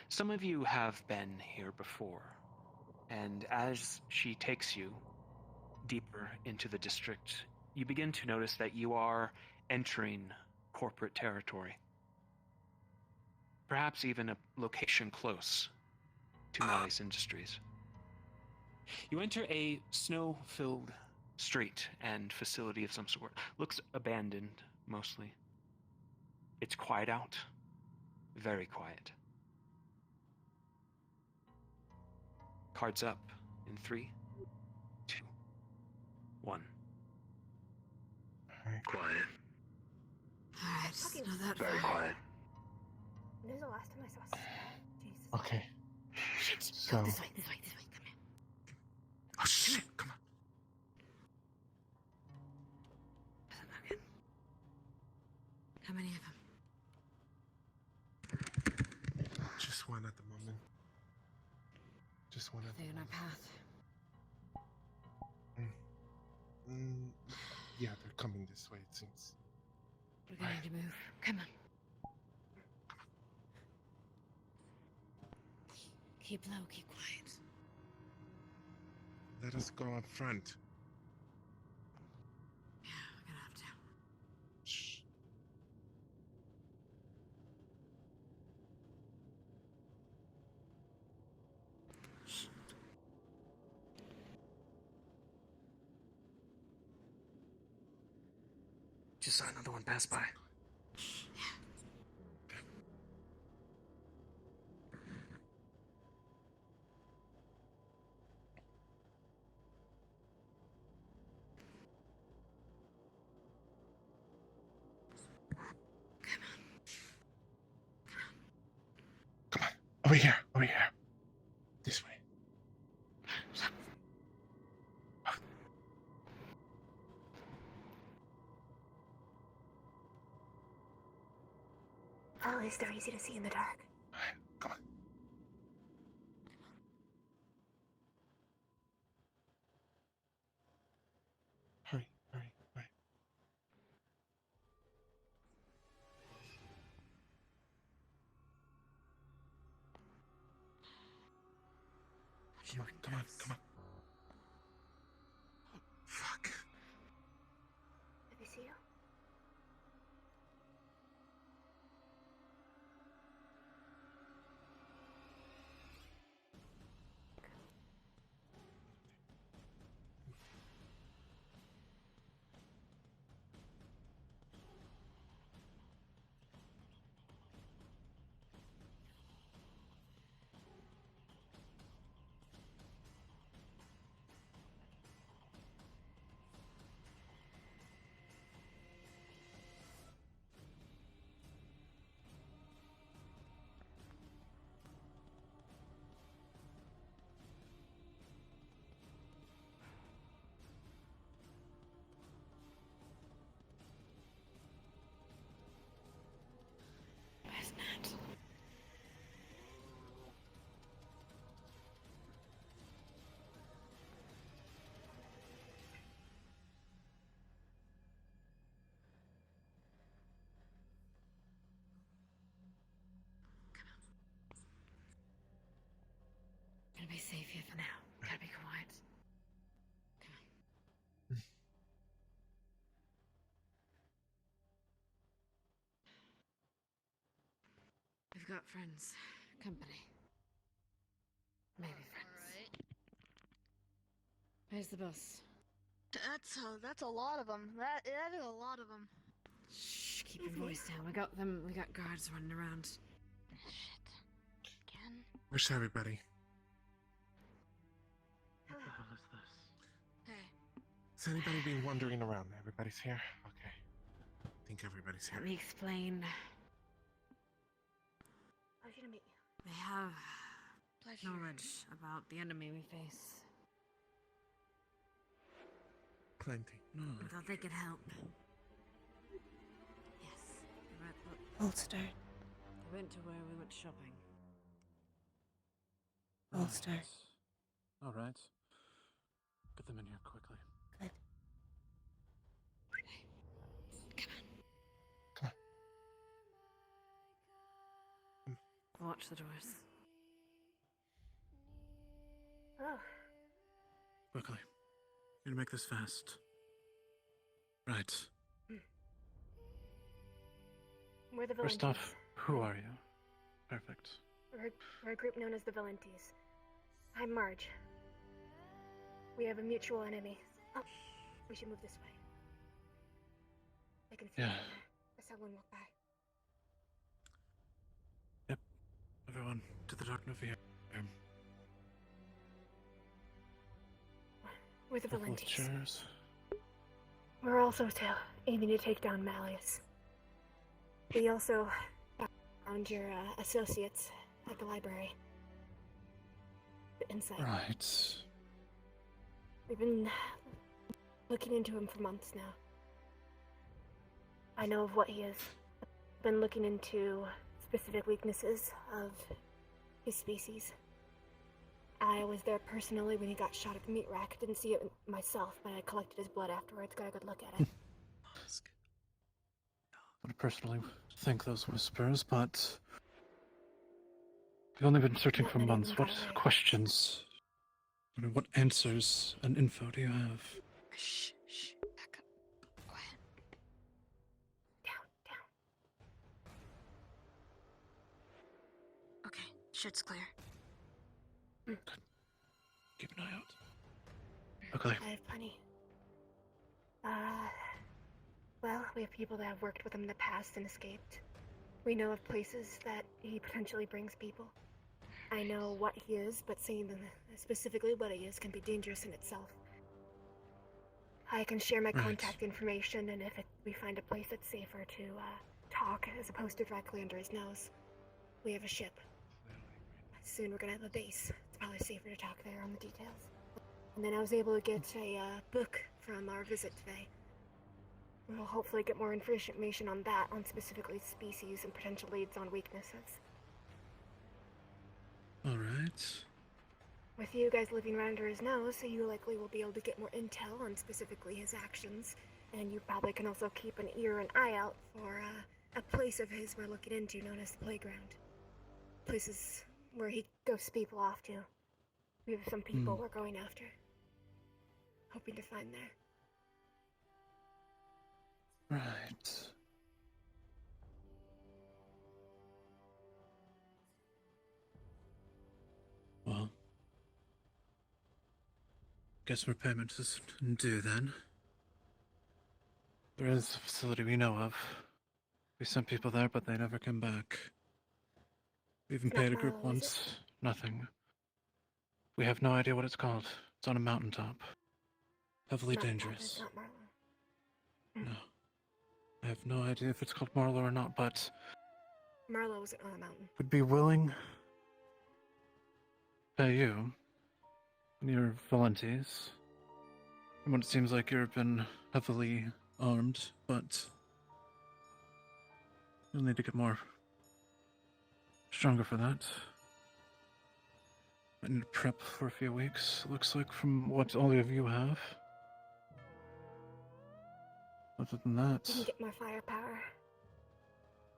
Some of you have been here before, and as she takes you deeper into the district, you begin to notice that you are entering corporate territory. Perhaps even a location close to Malleus Industries. You enter a snow-filled street and facility of some sort. Looks abandoned, mostly. It's quiet out. Very quiet. Cards up in 3, 2, 1. Quiet. Fucking Very quiet. This is the last time I saw. Jesus. Okay. So. This way, come here. Oh shit! Come on. How many of them? Just one at the moment. Just one at the They're in our path. Yeah, they're coming this way, it seems. We're going to move. Come on. Keep low, keep quiet. Let us go up front. Yeah, we're gonna have to. Shh. Just saw another one pass by. Over here, over here. This way. Oh, at least they're easy to see in the dark. Come on. Hurry, hurry, hurry. Come on, come on. Fuck. Did they see you? Where's Nat? Gonna be safe here for now. Gotta be quiet. Come on. got friends. Company. Maybe friends. Alright. Where's the bus? That's a lot of them. That is a lot of them. Shh, keep your voice down. We got them. We got guards running around. Shit. Again? Where's everybody? What the hell is this? Hey. Has anybody been wandering around? Everybody's here? Okay. I think everybody's here. Let me explain. Pleasure to meet you. They have Pleasure. knowledge about the enemy we face. Plenty. I thought they could help. Yes. Holster. They went to where we went shopping. Holster. All right. Get them in here quickly. Good. Watch the doors. Oh. Quickly. Need to make this fast. Right. We're the First Valentes. off, who are you? Perfect. We're a group known as the Valentes. I'm Marge. We have a mutual enemy. Oh, we should move this way. I can see Yeah. I saw one walk by. Everyone, to the dark Novia. We're the Couple of Valentes. chairs. We're also aiming to take down Malleus. We also found your associates at the library. The inside. Right. We've been looking into him for months now. I know of what he is. I've been looking into specific weaknesses of his species. I was there personally when he got shot at the meat rack. Didn't see it myself, but I collected his blood afterwards. Got a good look at it. I would personally think those whispers, but we've only been searching for months. What questions, what answers and info do you have? Shh, back up. Go ahead. Down. Okay, shit's clear. Keep an eye out. Okay. I have plenty. Well, we have people that have worked with him in the past and escaped. We know of places that he potentially brings people. I know what he is, but saying specifically what he is can be dangerous in itself. I can share my contact information, and if we find a place that's safer to talk as opposed to directly under his nose, we have a ship. Soon we're gonna have a base. It's probably safer to talk there on the details. And then I was able to get a book from our visit today. We'll hopefully get more information on that, on specifically species and potential leads on weaknesses. Alright. With you guys living right under his nose, so you likely will be able to get more intel on specifically his actions. And you probably can also keep an ear and eye out for a place of his we're looking into known as the Playground. Places where he ghosts people off to. We have some people we're going after. Hoping to find there. Right. Well, guess more payment is due then. There is a facility we know of. We sent people there, but they never came back. We even paid a group once. Nothing. We have no idea what it's called. It's on a mountaintop. Heavily dangerous. Not Marlowe. No. I have no idea if it's called Marlowe or not, but Marlowe isn't on a mountain. would be willing to pay you and your Valentes. And what it seems like you've been heavily armed, but you'll need to get more stronger for that. I need to prep for a few weeks, looks like, from what all of you have. Other than that, We can get more firepower.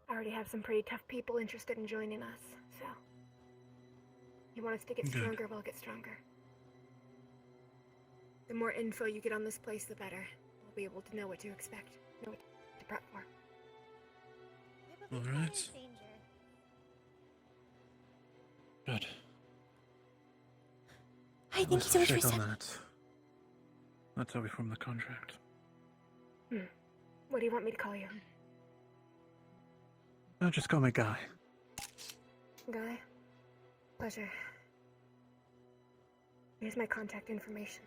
I already have some pretty tough people interested in joining us, so. You want us to get Good. stronger, we'll get stronger. The more info you get on this place, the better. We'll be able to know what to expect, know what to prep for. Alright. Good. Hi, thank you so much for Shake on sending. that. That's how we form the contract. What do you want me to call you? Just call me Guy. Guy? Pleasure. Here's my contact information.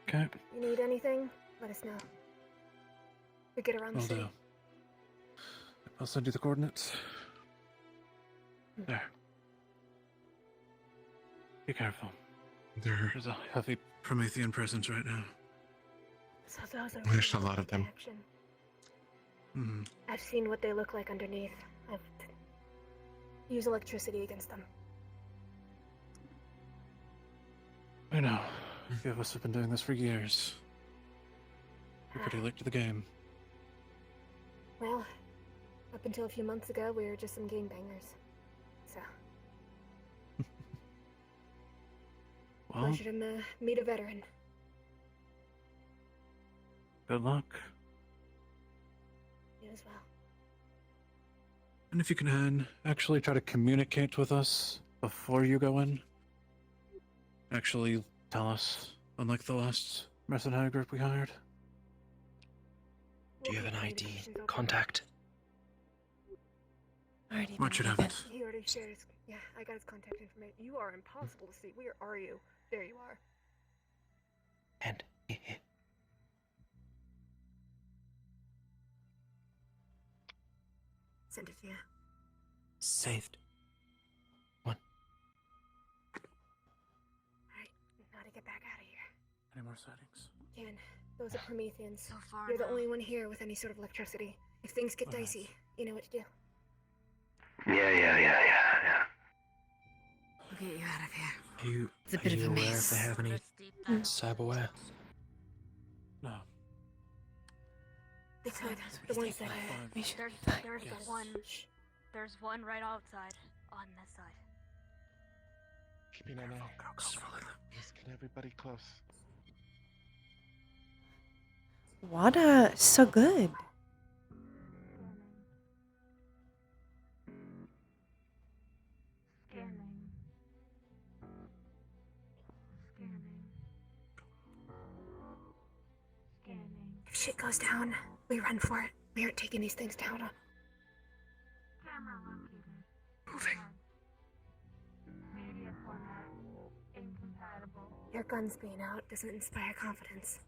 Okay. You need anything? Let us know. We get around the Will city. do. I'll send you the coordinates. There. Be careful. There's a heavy Promethean presence right now. So those are There's a lot of them. action. Hmm. I've seen what they look like underneath. I've used electricity against them. I know. A few of us have been doing this for years. We're pretty late to the game. Well, up until a few months ago, we were just some gangbangers. So. Well, Pleasure to meet a veteran. good luck. You as well. And if you can actually try to communicate with us before you go in. Actually tell us, unlike the last mercenary group we hired. Do you have an ID contact? Already What should happen? He already shared his... Yeah, I got his contact information. You are impossible to see. Where are you? There you are. And Send it to you. saved. Alright, now to get back out of here. Any more sightings? Ken, those are Prometheans. So far, You're the no. only one here with any sort of electricity. If things get dicey, you know what to do. Yeah. We'll get you out of here. You, It's a are bit of you a aware mess. if they have any cyberware? No. They could. The ones that There's the one. There's one right outside on this side. Keeping an eye. Let's get everybody close. Wada, so good. If shit goes down, we run for it. We aren't taking these things down. Moving. Media format incompatible. Your guns being out doesn't inspire confidence.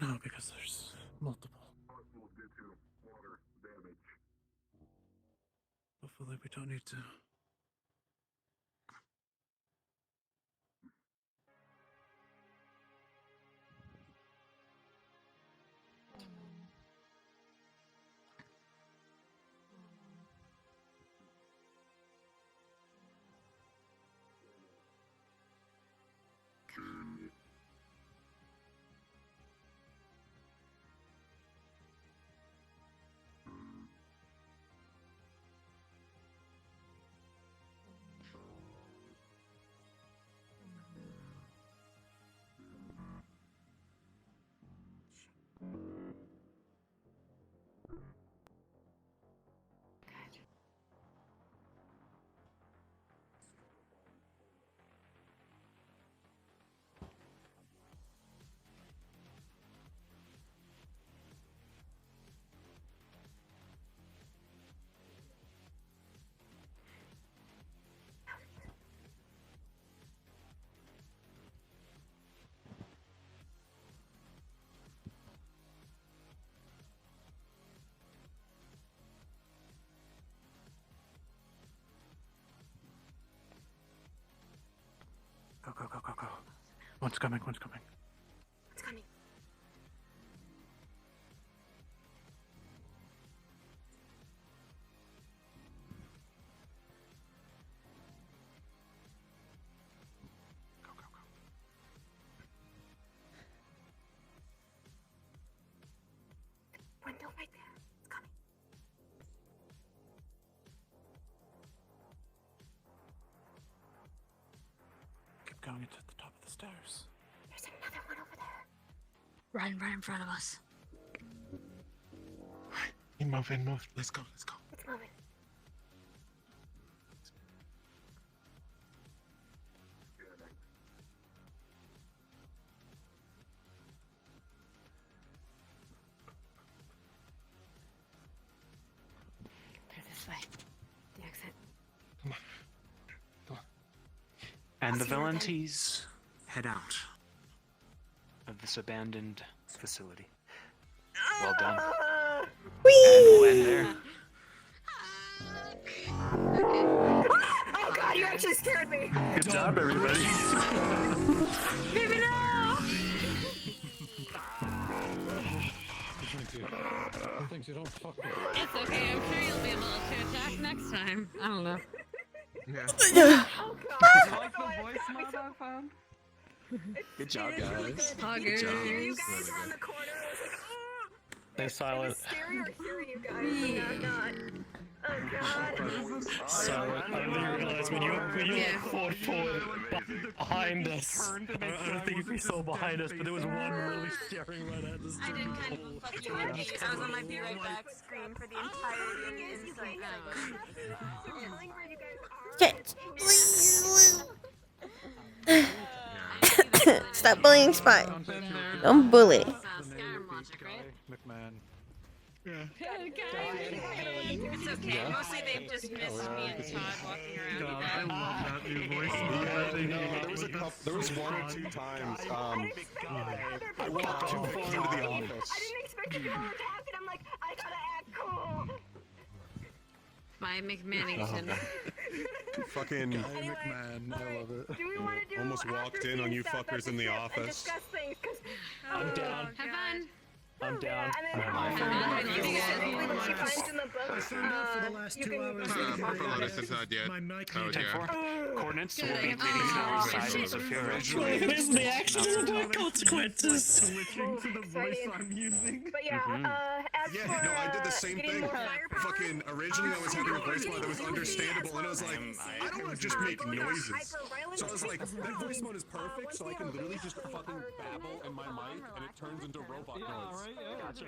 No, because there's multiple. Hopefully we don't need to. Go. One's coming. It's coming. Window right there. It's coming. Keep going to the top of the stairs. There's another one over there. Right in front of us. Move. Let's go. It's moving. This way. The exit. And the Valenties head out of this abandoned facility. Well done. Whee! And we'll end there. Oh god, you actually scared me! Good job, everybody. Baby, no! Things you don't fuck with. It's okay, I'm sure you'll be able to attack next time. I don't know. Yeah. Oh god! Like the voice mod I found? Good job, guys. Good job. You guys around the corner, I was like, oh! They're silent. Scary or hearing you guys, and I'm not. Oh god. Silent. I didn't realize when you fought forward behind us. I don't think if we saw behind us, but there was one really staring right at us. I did kind of fuck you up because I was on my be right back screen for the entirety of the insight. Shit. Stop bullying Spy. Don't bully. McMahon. It's okay, mostly they've just missed me and Todd walking around. God, I love that new voice. Yeah, there was one or two times. I walked too far into the office. I didn't expect to be able to attack, and I'm like, I gotta act cool. By McMannington. Fucking McMahon, I love it. Do we want to do almost walked in on you fuckers in the office. discuss things? I'm down. Have fun. I'm down. I love you guys. She finds in the book. For the last 2 hours. Lotus is not yet. Oh, yeah. Coordinates will Good, be I got leading to my the side of Zafira. There's the actions and the consequences. Switching to the voice I'm using. But yeah, as Yeah, for no, I did the same getting thing. more firepower, Fucking originally I was having a voice mod that was understandable, and I was like, I don't want to just make noises. So I was like, that voice mode is perfect, so I can literally just fucking babble in my mic, and it turns into robot noise. Gotcha.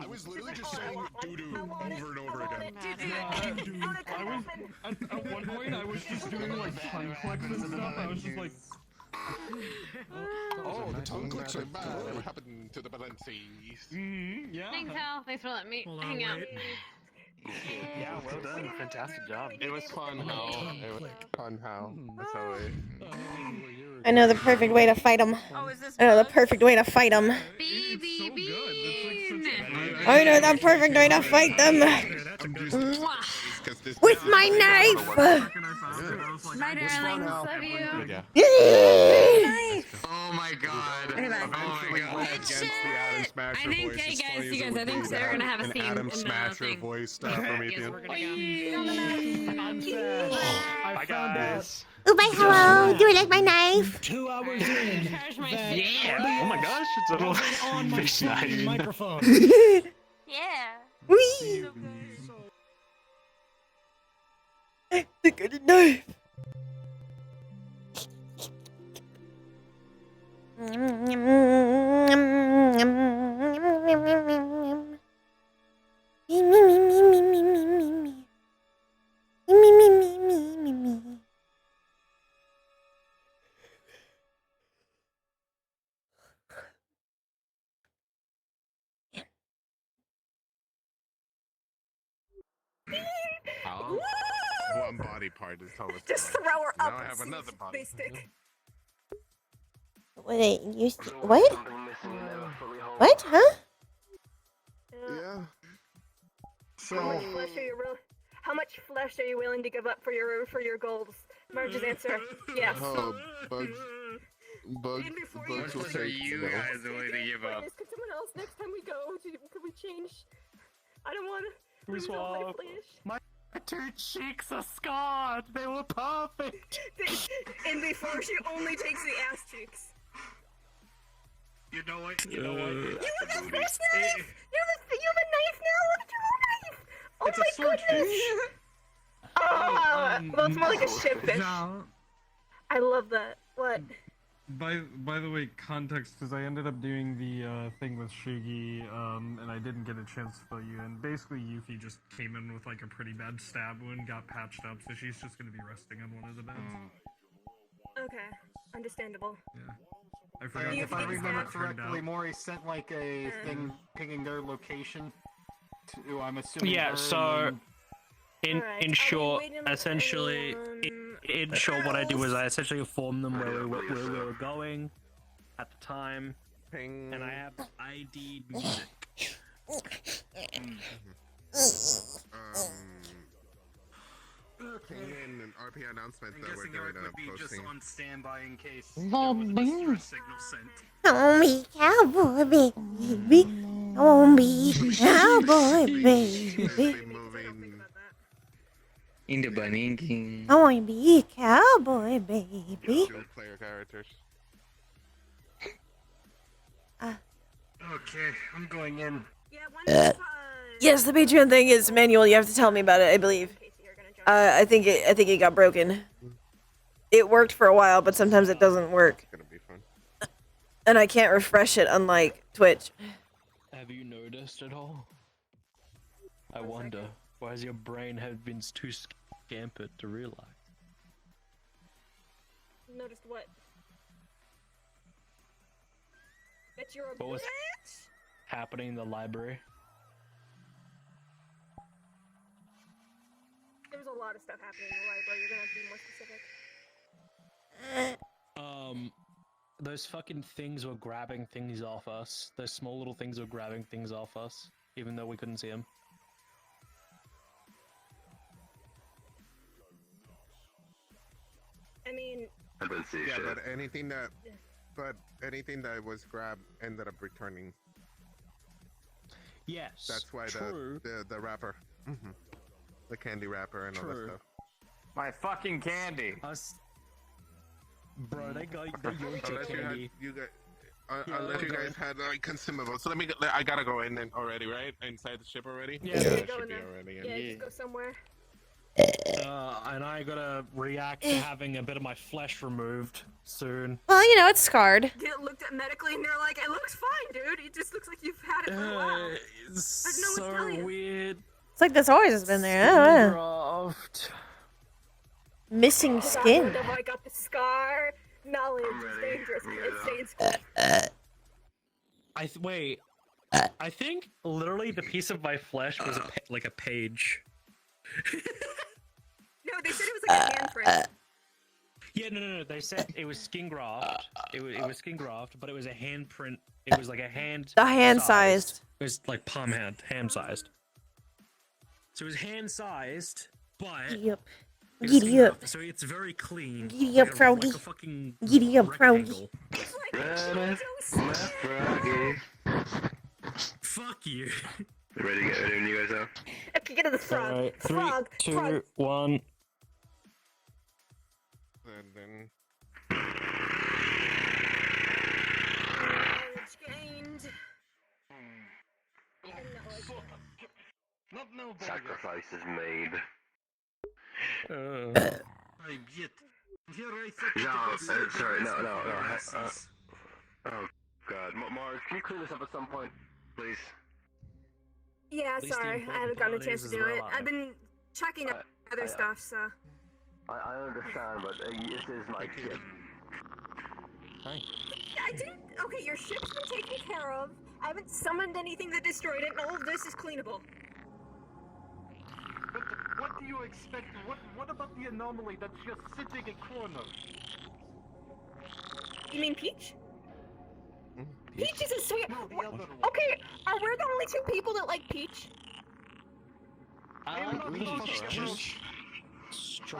I was literally just saying doo-doo over and over again. At one point, I was just doing like tongue clicks and stuff. I was just like. Oh, the tongue clicks are bad. What happened to the Valencies? Yeah. Thanks, Hal. Thanks for letting me hang out. Yeah, well done. Fantastic job. It was fun, Hal. It was fun, Hal. That's how it. I know the perfect way to fight him. I know the perfect way to fight them. I know the perfect way to fight them. With my knife. My darlings, love you. Oh my god. Okay, bye. Oh my god. I think, hey guys, you guys, I think they're gonna have a scene Adam in the Smasher thing. voice I guess Promethean. we're gonna go. I found it. Oh, bye, hello. Do you like my knife? 2 hours in. Yeah. Oh my gosh, it's a little On my fish knife. microphone. Yeah. Whee! The good knife. How? One body part is totally just throw her Now up. I and have see another if body. They stick. Wait, you what? What? Huh? Yeah. How much flesh are you willing to give up for your goals? Marge's answer: yes. Oh, bugs. Bugs will So you guys are willing to give up. Could someone else next time we go? Could we change? I don't want to. We swap. My two cheeks are scarred. They were perfect. And before she only takes the ass cheeks. You know what? You have a fish knife! You have a knife now? Look at your own knife! Oh It's a my goodness! swordfish. Well, it's more like a shipfish. No. I love that. What? By the way, context, because I ended up doing the thing with Shugi, and I didn't get a chance to fill you in. Basically, Yuffie just came in with like a pretty bad stab wound, got patched up, so she's just gonna be resting on one of the beds. Okay, understandable. Yeah. I forgot You If I think remember staff- correctly, Maury sent like a thing pinging their location to, I'm assuming, Yeah, her, so and in short, essentially, in short, what I do is I essentially inform them where we were going at the time, and I have ID'd music. Can you in an RP announcement I'm that we're guessing doing Eric a would be just posting? on standby in case Oh, there was a man. distress signal sent. Oh, me cowboy baby. Oh, me cowboy baby. In the banning. I want to be a cowboy baby. Dual player characters. Okay, I'm going in. Yes, the Patreon thing is manual. You have to tell me about it, I believe. I think it got broken. It worked for a while, but sometimes it doesn't work. Gonna be fun. And I can't refresh it, unlike Twitch. Have you noticed at all? I wonder, why has your brain have been too scampered to realize? Noticed what? That you're a What was bitch? happening in the library? There was a lot of stuff happening in the library. You're gonna have to be more specific. Those fucking things were grabbing things off us. Those small little things were grabbing things off us, even though we couldn't see them. I mean, I didn't see Yeah, shit. but anything that was grabbed ended up returning. Yes. That's why true. the wrapper, the candy wrapper and all that True. stuff. My fucking candy. Bro, they yoinked your Unless candy. unless you guys had like consumables. So I gotta go in already, right? Inside the ship already. Yeah. yeah, I go should in be there. already. Yeah, just go somewhere. And I gotta react to having a bit of my flesh removed soon. Well, you know, it's scarred. Get looked at medically, and they're like, "It looks fine, dude. It just looks like you've had it for a while." It's I know what to tell so you. weird. It's like this always has been there. I don't know. Graft. Missing skin. I got the scar. Knowledge is dangerous. It stays. Wait. I think literally the piece of my flesh was like a page. No, they said it was like a handprint. Yeah, no. They said it was skin graft. It was skin graft, but it was a handprint. It was like a hand. The hand sized. It was like palm hand sized. So it was hand sized, but Giddy up. it's Giddy skin up. graft, so it's very clean. Giddy up, like froggy. a fucking Giddy up, froggy. rectangle. Fuck you. Ready to get ready when you guys are? Okay, get to the frog. Alright, Frog. 3, 2, Frog. 1. And then Knowledge gained. Not no Sacrifice is made. I get. Here I No, said sorry, no. Oh God, Mars, can you clean this up at some point, please? Yeah, least the sorry, I important haven't gotten a part chance to is do we're it. alive. I've been checking up other stuff, so. I understand, but this is my ship. Hi. I didn't. Okay, your ship's been taken care of. I haven't summoned anything that destroyed it, and all of this is cleanable. What do you expect? What about the anomaly that's just sitting in corner? You mean Peach? Peach is a sweet. No, the other one. Okay, are we the only two people that like Peach? Just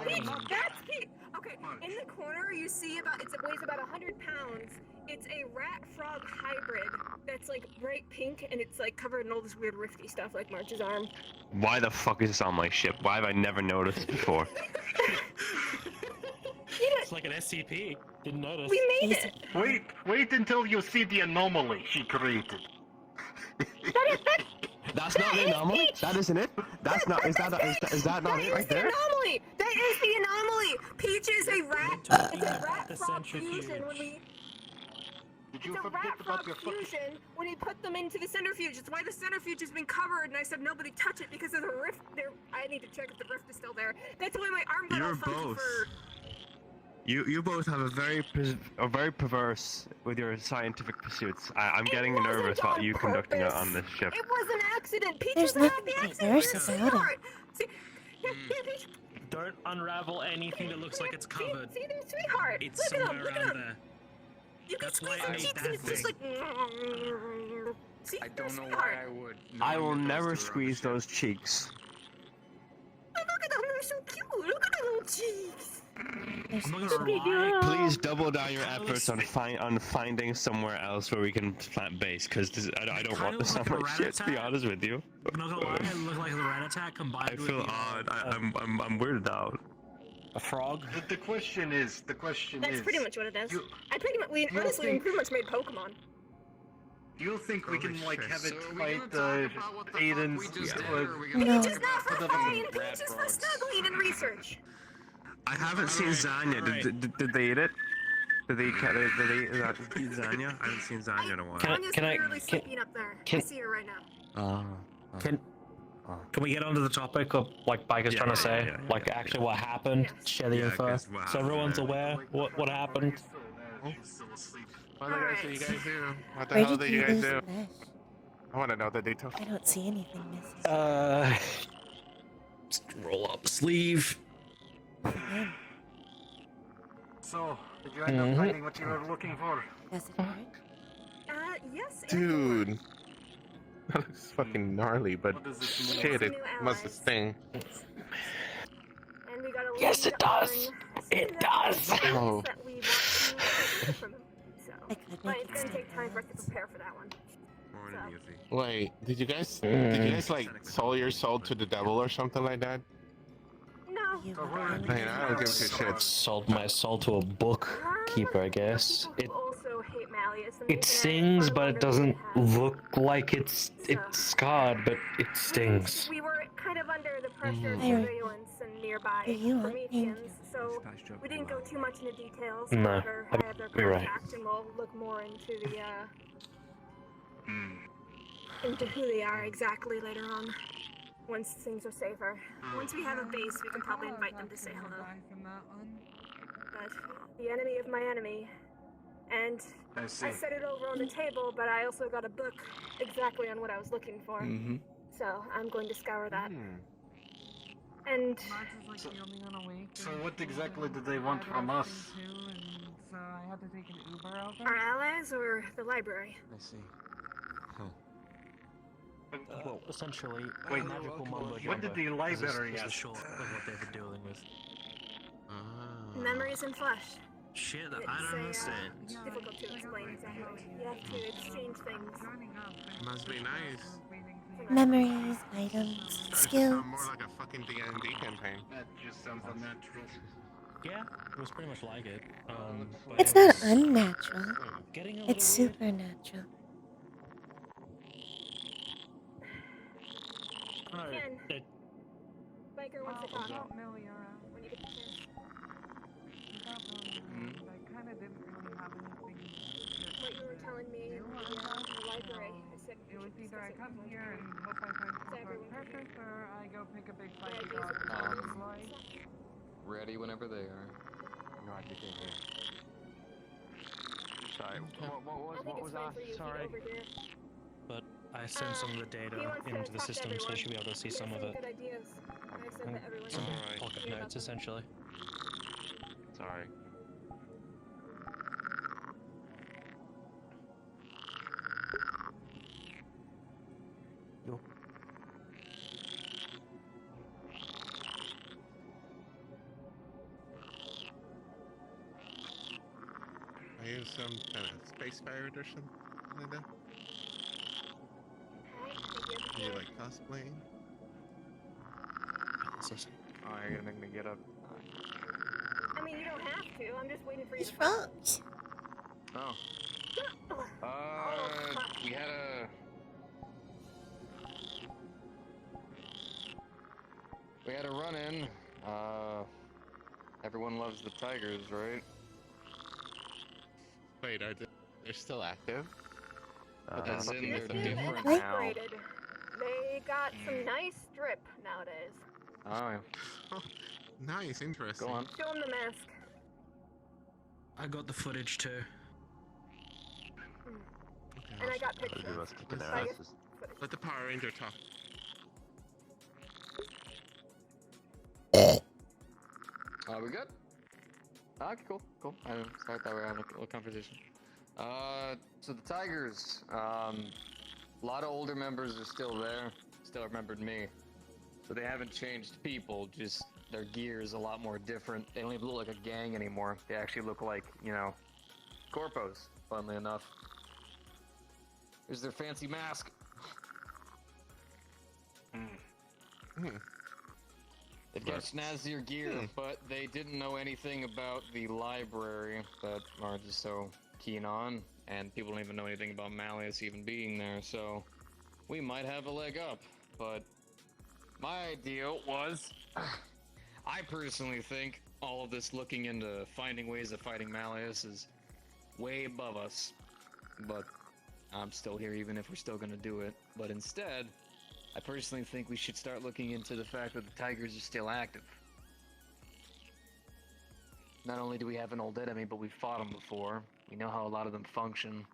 Peach, that's Peach. Okay, in the corner you see it weighs about 100 pounds. It's a rat frog hybrid that's like bright pink and it's like covered in all this weird rifty stuff like March's arm. Why the fuck is this on my ship? Why have I never noticed before? It's like an SCP. Didn't notice. We made it. Wait until you see the anomaly she created. That's not the anomaly. That isn't it. That's not. Is that not it right there? Anomaly. That is the anomaly. Peach is a rat. It's a rat frog fusion. It's a rat frog fusion when we put them into the centrifuge. It's why the centrifuge has been covered, and I said nobody touch it because there's a rift there. I need to check if the rift is still there. That's why my arm got all funky for. You both have a very perverse with your scientific pursuits. I'm getting nervous about you conducting it on this ship. It was an accident. Peach There's was a nothing happy accident. perverse You're a about it. sweetheart. See, Peach, Don't unravel anything that looks like it's covered. see, there's sweetheart. It's Look at somewhere him. Look around at him. there. You can That's squeeze why some I need cheeks that and it's just thing. like. See, I there's don't know sweetheart. why I would. I will knowing that never those two are on the squeeze ship. those cheeks. Oh, look at them. They're so cute. Look at the little cheeks. I'm not gonna lie. Please double down your efforts on finding somewhere else where we can plant base, because I don't want this on my ship, to be honest with you. I'm not gonna lie, I look like the rat attack combined I with feel the, odd. I'm weirded out. a frog. The question is, That's pretty much what it is. You- I pretty much, we honestly think- pretty much made Pokemon. Do you think we can like have it So are we fight gonna talk about what the fuck Aiden's we just did, with or are we gonna No. Peach is not for the flying. rat Peach is for frogs? snuggling and research. I haven't seen Zanya. Did they eat it? Did they eat Zanya? I haven't seen Zanya in a while. Tanya's can I- literally can- sleeping up there. I can- see her right now. Can we get onto the topic of like Biker's trying to say, like actually what happened? Share the info, 'cause what so everyone's happened, aware what happened. What the guys did you guys do? What the Where hell did did you you guys lose do? the mesh? I want to know the details. I don't see anything missing. Just roll up sleeve. Again, So, did you end up finding what you were looking for? does it hurt? Yes. Dude. That looks fucking gnarly, but What does this mean? shit, it New must allies. sting. And we got a Yes, list it does. on It some does. of the Oh. things that we want to get from him. So, I could but make it's it gonna stand take time for us to prepare for that one. Wait, did you guys like sold your soul to the devil or something like that? No. You So would where- really Man, I don't give two shits. Sold my soul to a bookkeeper, I guess. People It who also hate Malleus and it they've been at it stings, far but longer it than doesn't we have. look like it's scarred, but it stings. We were kind of under the pressure of Mhm. surveillance and nearby Do you want Prometheans, so we didn't go too much into details. No, However, I have their you're right. contact, and we'll look more into the into who they are exactly later on. Once things are safer. Once we have a base, we can probably invite them to say hello. But the enemy of my enemy. And I I see. set it over on the table, but I also got a book exactly on what I was looking for. Mm-hmm. So I'm going to scour that. And So what exactly did they want from us? our allies or the library? I see. Well, essentially, Wait, magical mumbo what did the library is the ask? short of what they've been dealing with. Memories in flesh. Shit, that It's I don't a, understand. difficult to explain exactly. You have to exchange things. Must be nice. memories, items, Starting to skills. sound more like a fucking D&D campaign. That just sounds unnatural. Yeah, it was pretty much like it. But It's not unnatural. getting a It's little weird. supernatural. No, Ken. it, Biker wants to talk. When you get the chance. What you were telling me in the library, I said it was either I come here and hope I find something perfect, or I go pick a big fight. Ready whenever they are. No, I didn't hear. Sorry, what was that? Sorry. but I sent some of the data into the system, so you should be able to see some of it. Good ideas. I said that everyone Some Alright. pocket notes, essentially. Sorry. Are you some kind of space pirate or something like that? Are you like cosplaying? Oh, you're gonna make me get up. I mean, you don't have to. I'm just waiting for you He's to. frogs. Oh. We had a. We had a run-in. Everyone loves the Tigers, right? Wait, they're still active? As in, they're They've been different now. upgraded. They got some nice strip nowadays. Oh, Nice, interesting. go on. Show them the mask. I got the footage too. And I got pictures. Everybody was kicking their So I guess asses. Let the Power Ranger talk. Are we good? Okay, cool. I didn't start that way on a little conversation. So the Tigers, a lot of older members are still there, still remembered me. So they haven't changed people, just their gear is a lot more different. They don't even look like a gang anymore. They actually look like, corpos, funnily enough. Here's their fancy mask. They've got snazzier gear, but they didn't know anything about the library that Marge is so keen on, and people don't even know anything about Malleus even being there, so we might have a leg up. But my idea was, I personally think all of this looking into finding ways of fighting Malleus is way above us, but I'm still here even if we're still gonna do it. But instead, I personally think we should start looking into the fact that the Tigers are still active. Not only do we have an old enemy, but we've fought them before. We know how a lot of them function.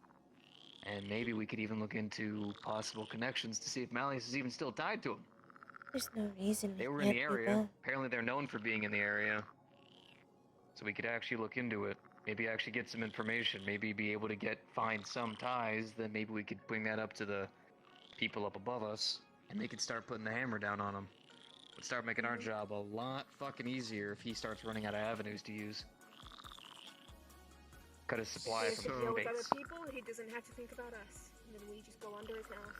And maybe we could even look into possible connections to see if Malleus is even still tied to them. There's no reason we They were in can't the do area. both. Apparently they're known for being in the area. So we could actually look into it. Maybe actually get some information. Maybe be able to find some ties. Then maybe we could bring that up to the people up above us. And they could start putting the hammer down on him. Would start making our job a lot fucking easier if he starts running out of avenues to use. Cut his supply If he from deal with other base. people, he doesn't have to think about us. And then we just go under his nose.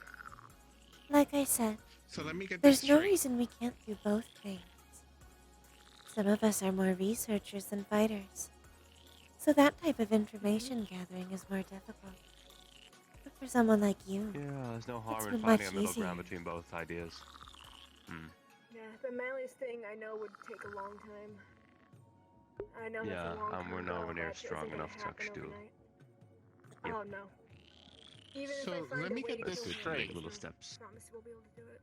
Like I said, So let me get there's this no straight. reason we can't do both things. Some of us are more researchers than fighters, so that type of information gathering is more difficult. But for someone like you, Yeah, there's no it's harm in been finding much a middle easier. ground between both ideas. Yeah, the Malleus thing I know would take a long time. I know Yeah, that's a long and time we're ago, nowhere near but strong isn't gonna enough to happen actually do. overnight. Yep. Oh no. Even So if I find let a me way get to this kill straight. him, Little I steps. promise we'll be able to do it.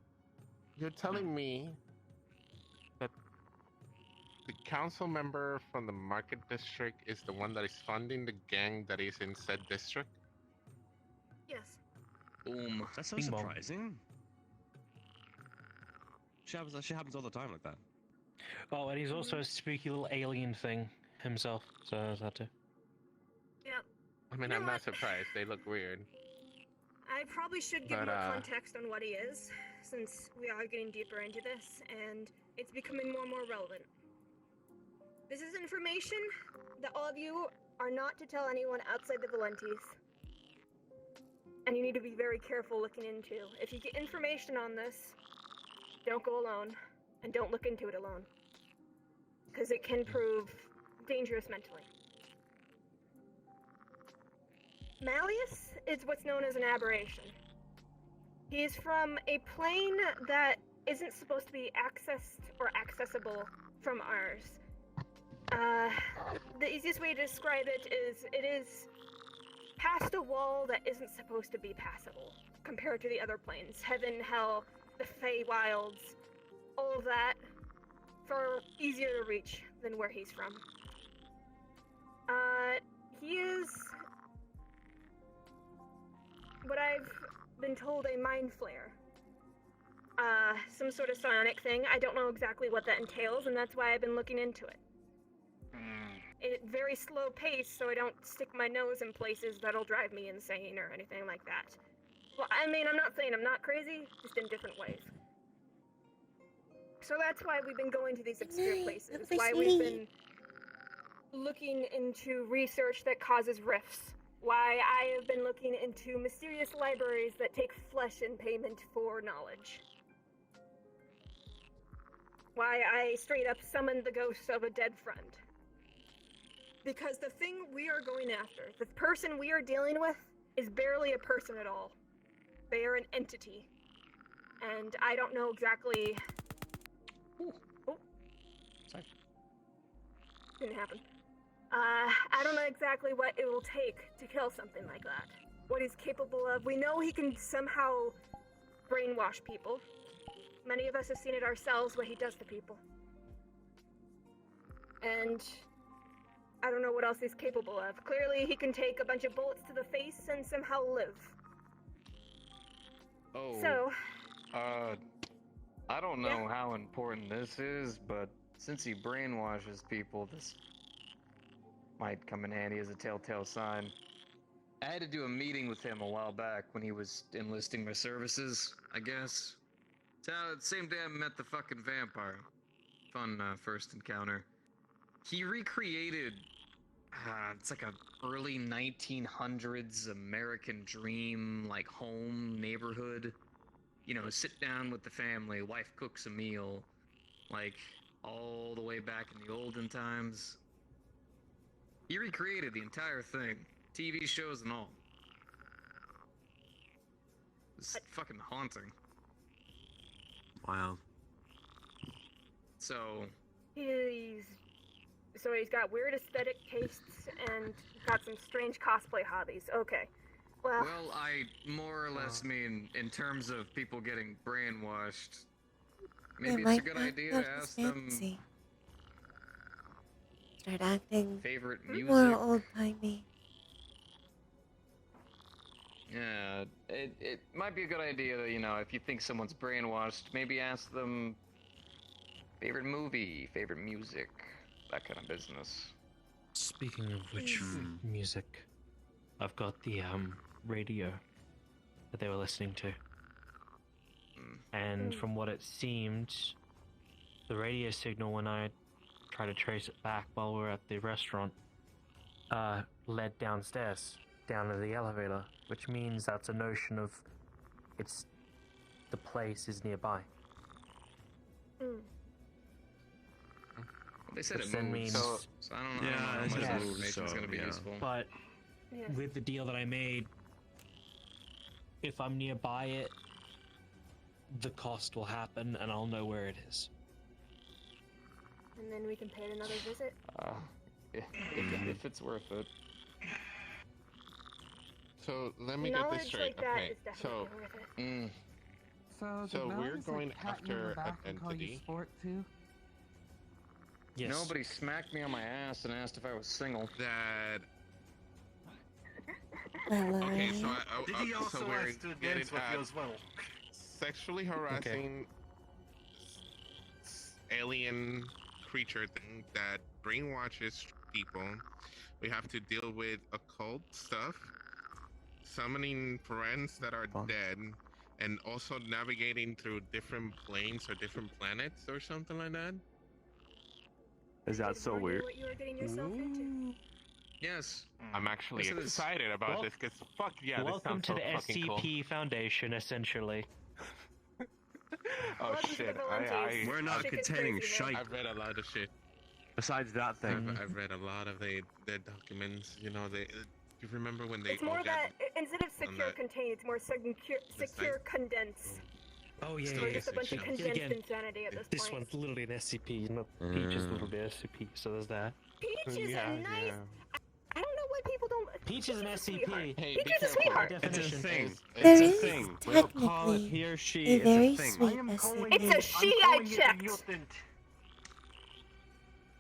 You're telling me that the council member from the market district is the one that is funding the gang that is in said district? Yes. Boom. That's so Bing bong. surprising. Shit happens all the time like that. Oh, and he's also a spooky little alien thing himself, so there's that too. Yep. I mean, You know I'm what? not surprised. They look weird. I probably should give But, more context on what he is, since we are getting deeper into this, and it's becoming more and more relevant. This is information that all of you are not to tell anyone outside the Valentis. And you need to be very careful looking into. If you get information on this, don't go alone, and don't look into it alone. Because it can prove dangerous mentally. Malleus is what's known as an aberration. He is from a plane that isn't supposed to be accessed or accessible from ours. The easiest way to describe it is past a wall that isn't supposed to be passable compared to the other planes. Heaven, hell, the Feywilds, all of that, far easier to reach than where he's from. He is what I've been told a mind flare. Some sort of psionic thing. I don't know exactly what that entails, and that's why I've been looking into it. Very slow pace, so I don't stick my nose in places that'll drive me insane or anything like that. Well, I mean, I'm not saying I'm not crazy, just in different ways. So that's why we've been going to these obscure places, why we've been looking into research that causes rifts, why I have been looking into mysterious libraries that take flesh in payment for knowledge. Why I straight up summoned the ghost of a dead friend. Because the thing we are going after, the person we are dealing with, is barely a person at all. They are an entity. And I don't know exactly... Oh. Sorry. Didn't happen. I don't know exactly what it will take to kill something like that. What he's capable of. We know he can somehow brainwash people. Many of us have seen it ourselves, what he does to people. And I don't know what else he's capable of. Clearly, he can take a bunch of bullets to the face and somehow live. Oh. So, I don't know how important this is, but since he brainwashes people, this might come in handy as a telltale sign. I had to do a meeting with him a while back when he was enlisting my services, I guess. So, same day I met the fucking vampire. Fun first encounter. He recreated, it's like a early 1900s American dream, like home, neighborhood. You know, sit down with the family, wife cooks a meal, like all the way back in the olden times. He recreated the entire thing, TV shows and all. It's fucking haunting. Wow. So he's got weird aesthetic tastes and got some strange cosplay hobbies. Okay. Well, I more or less mean in terms of people getting brainwashed. Maybe it's a good idea to ask them Start acting favorite music. more old-timey. Yeah, it might be a good idea that, you know, if you think someone's brainwashed, maybe ask them favorite movie, favorite music, that kind of business. Speaking of which, music, I've got the radio that they were listening to, and from what it seemed, the radio signal when I tried to trace it back while we were at the restaurant led downstairs, down to the elevator, which means that's a notion of the place is nearby. They said Which it then moves, means so I don't know how much that information's gonna be useful. But with the deal that I made, if I'm nearby it, the cost will happen and I'll know where it is. and then we can pay it another visit. If it's worth it. So let me get Knowledge this straight. like that Okay, is definitely worth it. So we're going after an entity. Yes. Nobody smacked me on my ass and asked if I was single. That. Okay, so Did he also so we're ask to getting dance with you at as well? sexually harassing alien creature thing that brainwashes people. We have to deal with occult stuff, summoning friends that are dead, and also navigating through different planes or different planets or something like that. Is that so weird? What you were getting yourself into. Yes. I'm actually Listen to this. excited about this because fuck yeah, Welcome this to sounds the so fucking cool. SCP Foundation, essentially. Oh shit! We're not containing shite. I've read a lot of shit. Besides that thing. I've read a lot of their documents. You know, you remember when they It's more all that got instead of secure contain, it's more secure condense. Oh yeah, Or just a bunch of condensed insanity at this This point. one's literally an SCP, not Peach's little bit SCP, so there's that. Peach is a nice. I don't know why people don't. Peach is an SCP. Peach is a sweetheart. It's a thing. There It's a is thing. We'll call it technically he or she. a It's very a thing. sweet SCP. It's a she I checked.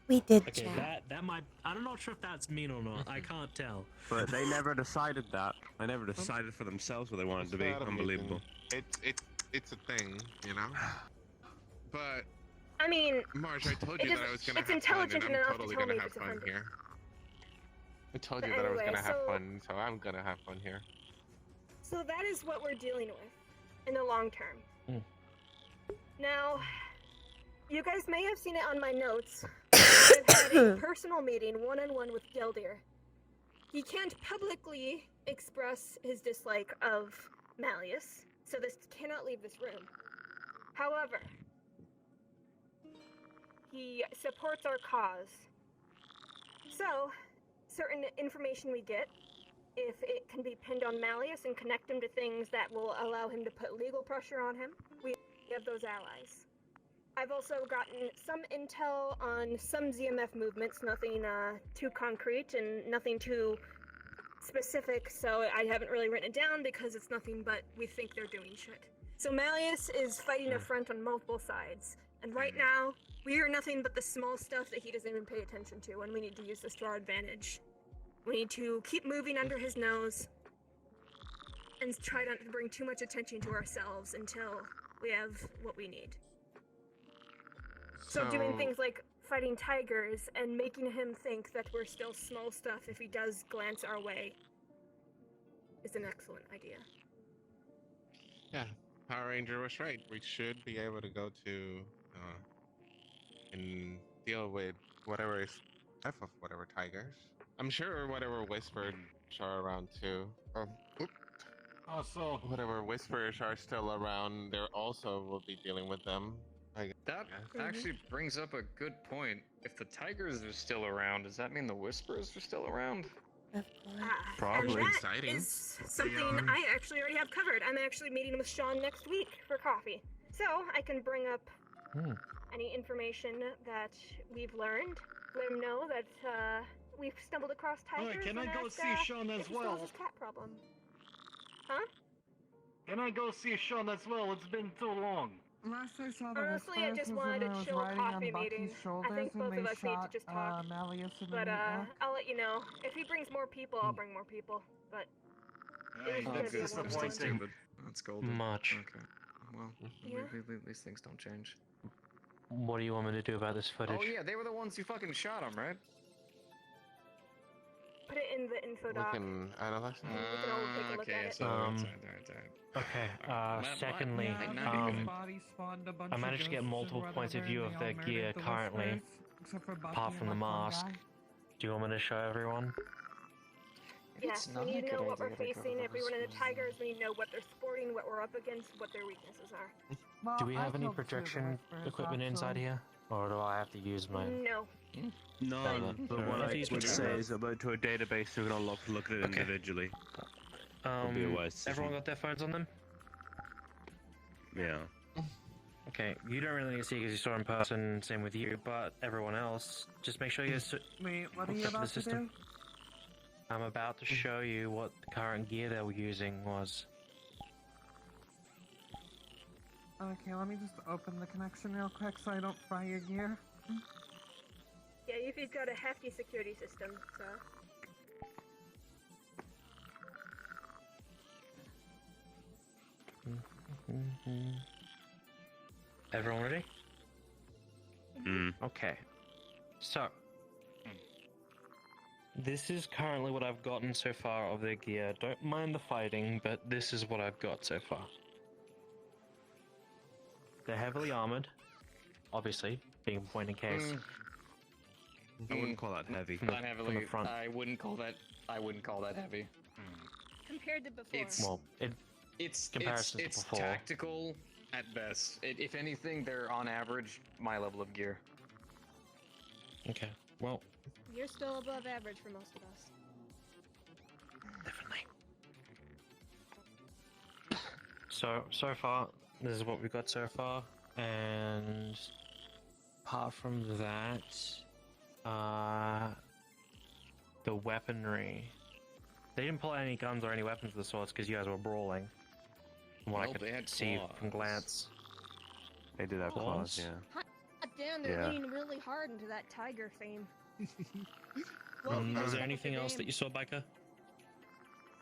We did Okay, check. that might. I'm not sure if that's mean or not. I can't tell. But they never decided that. They never decided for themselves what they wanted to be. not amazing. Unbelievable. It's a thing, you know. But I mean, Marge, I told you that I was gonna it's have fun, intelligent and I'm enough to totally tell me gonna if have it's fun offended. here. I told you But that I was anyway, gonna have so- fun, so I'm gonna have fun here. So that is what we're dealing with in the long term. Now, you guys may have seen it on my notes. I've had a personal meeting one-on-one with Geldir. He can't publicly express his dislike of Malleus, so this cannot leave this room. However, he supports our cause. So, certain information we get, if it can be pinned on Malleus and connect him to things that will allow him to put legal pressure on him, we have those allies. I've also gotten some intel on some ZMF movements, nothing too concrete and nothing too specific, so I haven't really written it down because it's nothing but we think they're doing shit. So Malleus is fighting a front on multiple sides, And right now, we hear nothing but the small stuff that he doesn't even pay attention to, and we need to use this to our advantage. We need to keep moving under his nose and try not to bring too much attention to ourselves until we have what we need. So doing things like fighting tigers and making him think that we're still small stuff if he does glance our way is an excellent idea. Yeah, Power Ranger was right. We should be able to go to and deal with whatever is left of whatever tigers. I'm sure whatever whispers are around too. Also, whatever whispers are still around, there also will be dealing with them. That actually brings up a good point. If the tigers are still around, does that mean the whispers are still around? Probably and that exciting. is something I actually already have covered. I'm actually meeting with Sean next week for coffee. So I can bring up any information that we've learned. Let him know that we've stumbled across tigers. Alright, can I and go ask, see Sean as if he still has well? his cat problem. Huh? Can I go see Sean as well? It's been too long. Last I saw the Honestly, I Whispers just was wanted when a I was chill riding coffee on Bucky's meeting. shoulders I think and both they of us need to shot just talk. Malleus in the But meatloaf. I'll let you know. If he brings more people, I'll bring more people. But it was Oh, gonna that's be a disappointing. one-on-one. Stupid. That's golden. Much. Okay. Well, Yeah. these things don't change. What do you want me to do about this footage? Oh yeah, they were the ones who fucking shot him, right? Put it in the info We doc. can analyze and we can all take a look at it. So Okay, secondly, I managed to get multiple points of view of their gear currently, apart from the mask. Do you want me to show everyone? Yes, we need to know what we're facing. If we run into tigers, we need to know what they're sporting, what we're up against, what their weaknesses are. Do we have any projection equipment inside here? Or do I have to use mine? No. No, but what I would say is upload to a database so we can all look at it individually. Would be a wise decision. Everyone got their phones on them? Yeah. Okay, you don't really need to see because you saw in person, same with you, but everyone else, just make sure you're Wait, what are hooked you up to the about to system. do? I'm about to show you what the current gear they were using was. Okay, let me just open the connection real quick so I don't fry your gear. Yeah, you've got a hefty security system, so. Everyone ready? Mm. Okay. So, this is currently what I've gotten so far of their gear. Don't mind the fighting, but this is what I've got so far. They're heavily armored, obviously, being a point in case. I wouldn't call that heavy. Not heavily. From the front. I wouldn't call that heavy. Compared to before. It's comparison to before. Tactical at best. If anything, they're on average my level of gear. Okay. Well, You're still above average for most of us. definitely. So far, this is what we've got so far, and apart from that, the weaponry. They didn't pull out any guns or any weapons of the sorts because you guys were brawling. From what I Well, could they had see claws. from glance. They did have claws, yeah. God damn, they're Yeah. leaning really hard into that tiger theme. Was there anything else that you saw, Biker?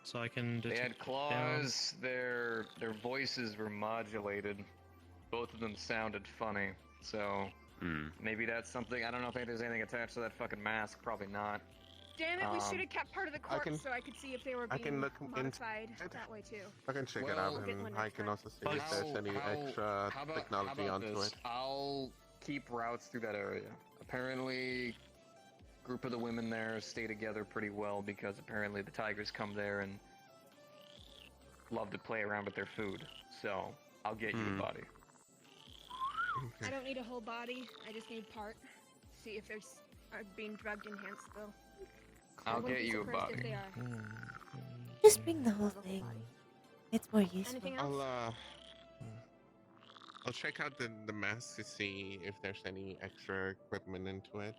So I can They detect had claws. Their voices were modulated. Both of them sounded funny. So maybe that's something. I don't know if there's anything attached to that fucking mask. Probably not. Damn it, we should have kept part of the corpse can- so I could see if they were I being can look modified that way too. I can check it Well, out, and I can also see if there's any extra technology onto this? it. I'll keep routes through that area. Apparently, group of the women there stay together pretty well because apparently the tigers come there and love to play around with their food. So I'll get you a body. I don't need a whole body, I just need part. See if there's being drugged enhanced though. I'll I wouldn't get be you a surprised if body. they are. Just bring the whole thing. It's more useful. Anything else? I'll check out the mask to see if there's any extra equipment into it.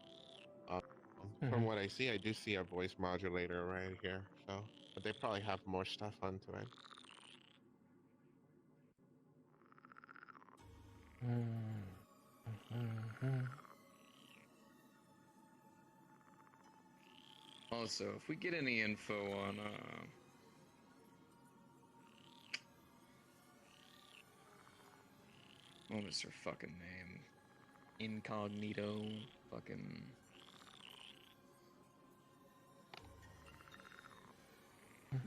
From what I see, I do see a voice modulator right here. So, but they probably have more stuff onto it. Also, if we get any info on, what was her fucking name? Incognito, fucking...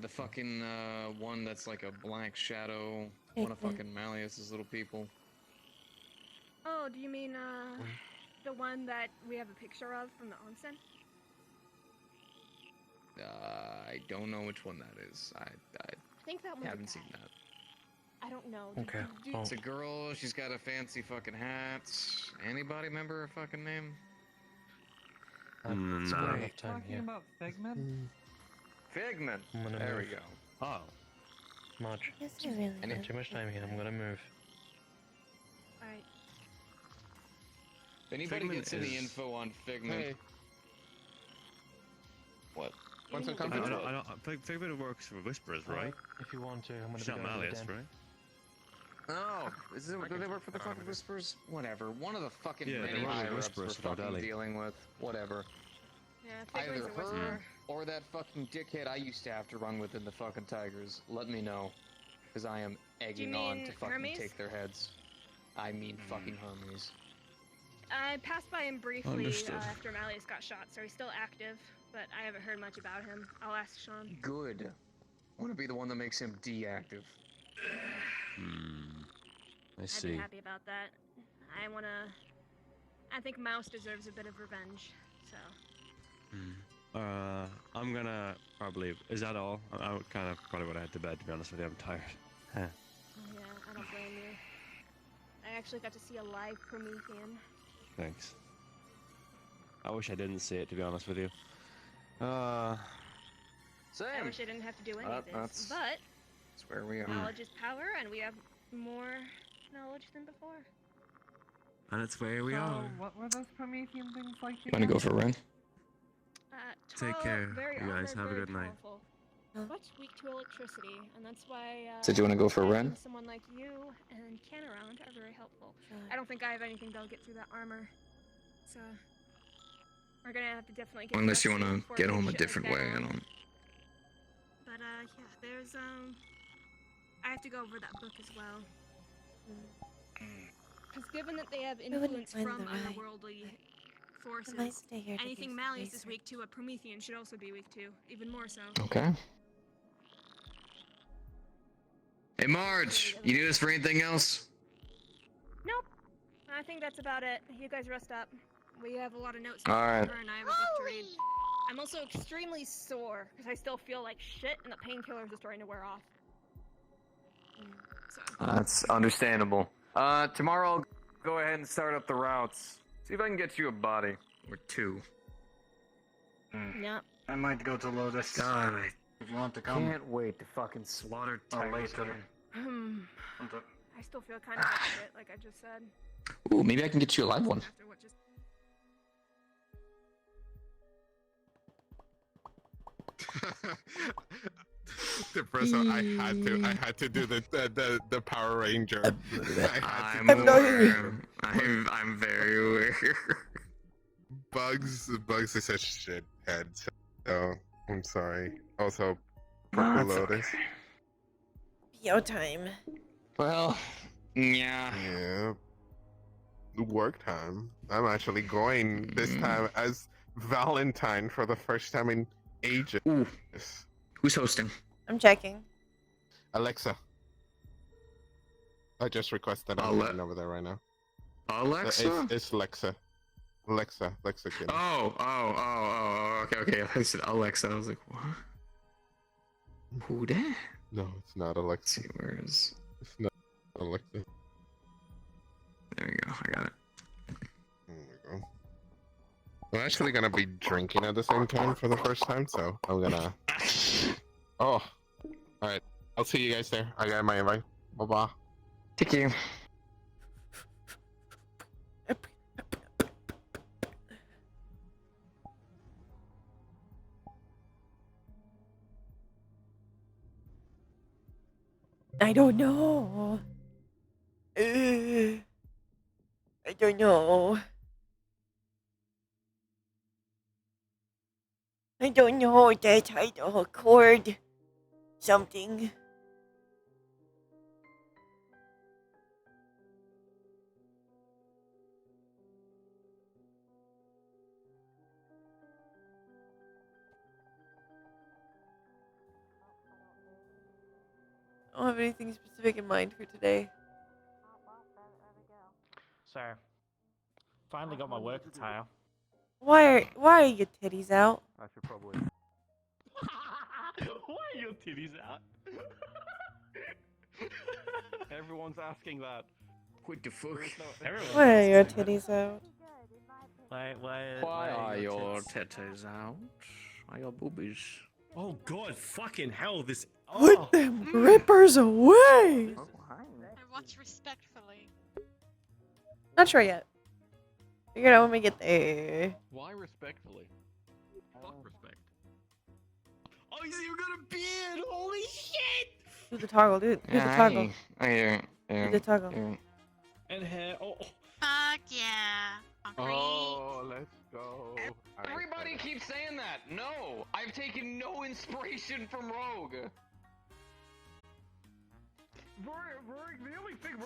The fucking, one that's like a black shadow, one of fucking Malleus's little people. Oh, do you mean, the one that we have a picture of from the onsen? I don't know which one that is. I think that one's a haven't guy. seen that. I don't know. Okay. Do- It's a girl, she's got a fancy fucking hat. Anybody remember her fucking name? It's No. not enough time Talking here. about Figment? Figment! I'm gonna There move. we go. Oh. March. Yes, I really I got too much time here. I'm gonna move. Alright. If anybody Figment gets any is- info on Figment... Hey. What? I don't, Figment works for Whisperers, right? If you want to, I'm gonna It's be not going to the Malleus, den. right? Oh, do they work for the fucking Whispers? Whatever. One of the fucking Yeah, many they work with higher-ups Whisperers we're for fucking Delhi. dealing with. Whatever. Yeah, Either Figment's a her whisperer. or that fucking dickhead I used to have to run with in the fucking Tigers. Let me know. Because I am egging on mean to fucking Hermes? take their heads. I mean fucking Hermes. I passed by him briefly Understood. after Malleus got shot, so he's still active, but I haven't heard much about him. I'll ask Sean. Good. I want to be the one that makes him deactive. I I'd see. be happy about that. I think Mouse deserves a bit of revenge, so. I'm gonna probably. Is that all? I would kind of probably want to head to bed. To be honest with you, I'm tired. Huh. Oh, yeah, I don't blame you. I actually got to see a live Promethean. Thanks. I wish I didn't see it. To be honest with you. I Same. wish I didn't have to do any of this, That's but where we are. knowledge is power, and we have more knowledge than before. And it's where we So, are. what were those Promethean things like? Wanna go again? for a run? Take Tall, care, very you guys. armored, Have a very good night. powerful, but weak to electricity, and that's why. So do you wanna go for a having run? Someone like you and Ken around are very helpful. I don't think I have anything that'll get through that armor, so we're gonna have to definitely get. Unless you want wanna get home a different way, I don't... But yeah, there's I have to go over that book as well. Because given that they have wouldn't influence mind from the ride, otherworldly forces, might stay here to do anything some Malleus is research. weak to, a Promethean should also be weak to, even more so. Okay. Hey Marge, you need us for anything else? Nope. I think that's about it. You guys rest up. We have a lot of notes. All right. Her and I have a book to read. I'm also extremely sore because I still feel like shit, and the painkillers are starting to wear off. So. That's understandable. Tomorrow I'll go ahead and start up the routes. See if I can get you a body. Or two. Yep. I might go to Lotus. God, If you want to come. can't wait to fucking slaughter tigers later. again. I still feel kind of like shit, like I just said. Ooh, maybe I can get you a live one. After what just. Depresso, I had to do the Power Ranger. I'm aware. I'm very aware. Bugs is such a shithead, so I'm sorry. Also, No, Purple it's Lotus. Yo time. Well, yeah. Yeah. Work time. I'm actually going this time as Valentine for the first time in ages. Ooh. Who's hosting? I'm checking. Alexa. I just requested I'm over there right now. Alexa? It's Lexa. Alexa kid. Oh, okay. I said Alexa. I was like, what? Who that? No, it's not Alexa. Let's see, where is... It's not Alexa. There we go, I got it. There we go. I'm actually gonna be drinking at the same time for the first time, so I'm gonna... Oh! Alright, I'll see you guys there. I got my invite. Bye-bye. Take care. I don't know. don't know. I don't know that I don't record something. I don't have anything specific in mind for today. So, finally got my work attire. Why are your titties out? I should probably. Why are your titties out? Everyone's asking that. What the fuck? Why are your titties out? Why Why are your titties out? Why your boobies? Oh god, fucking hell, this. Put them grippers away! I watch respectfully. Not sure yet. Figure it out when we get there. Why respectfully? Fuck respect. Oh, he's even got a beard! Holy shit! Do the toggle, dude. Do the toggle. Do the toggle. And hair. Oh. Fuck yeah. Oh, let's go. Everybody keeps saying that. No, I've taken no inspiration from Rogue. The only thing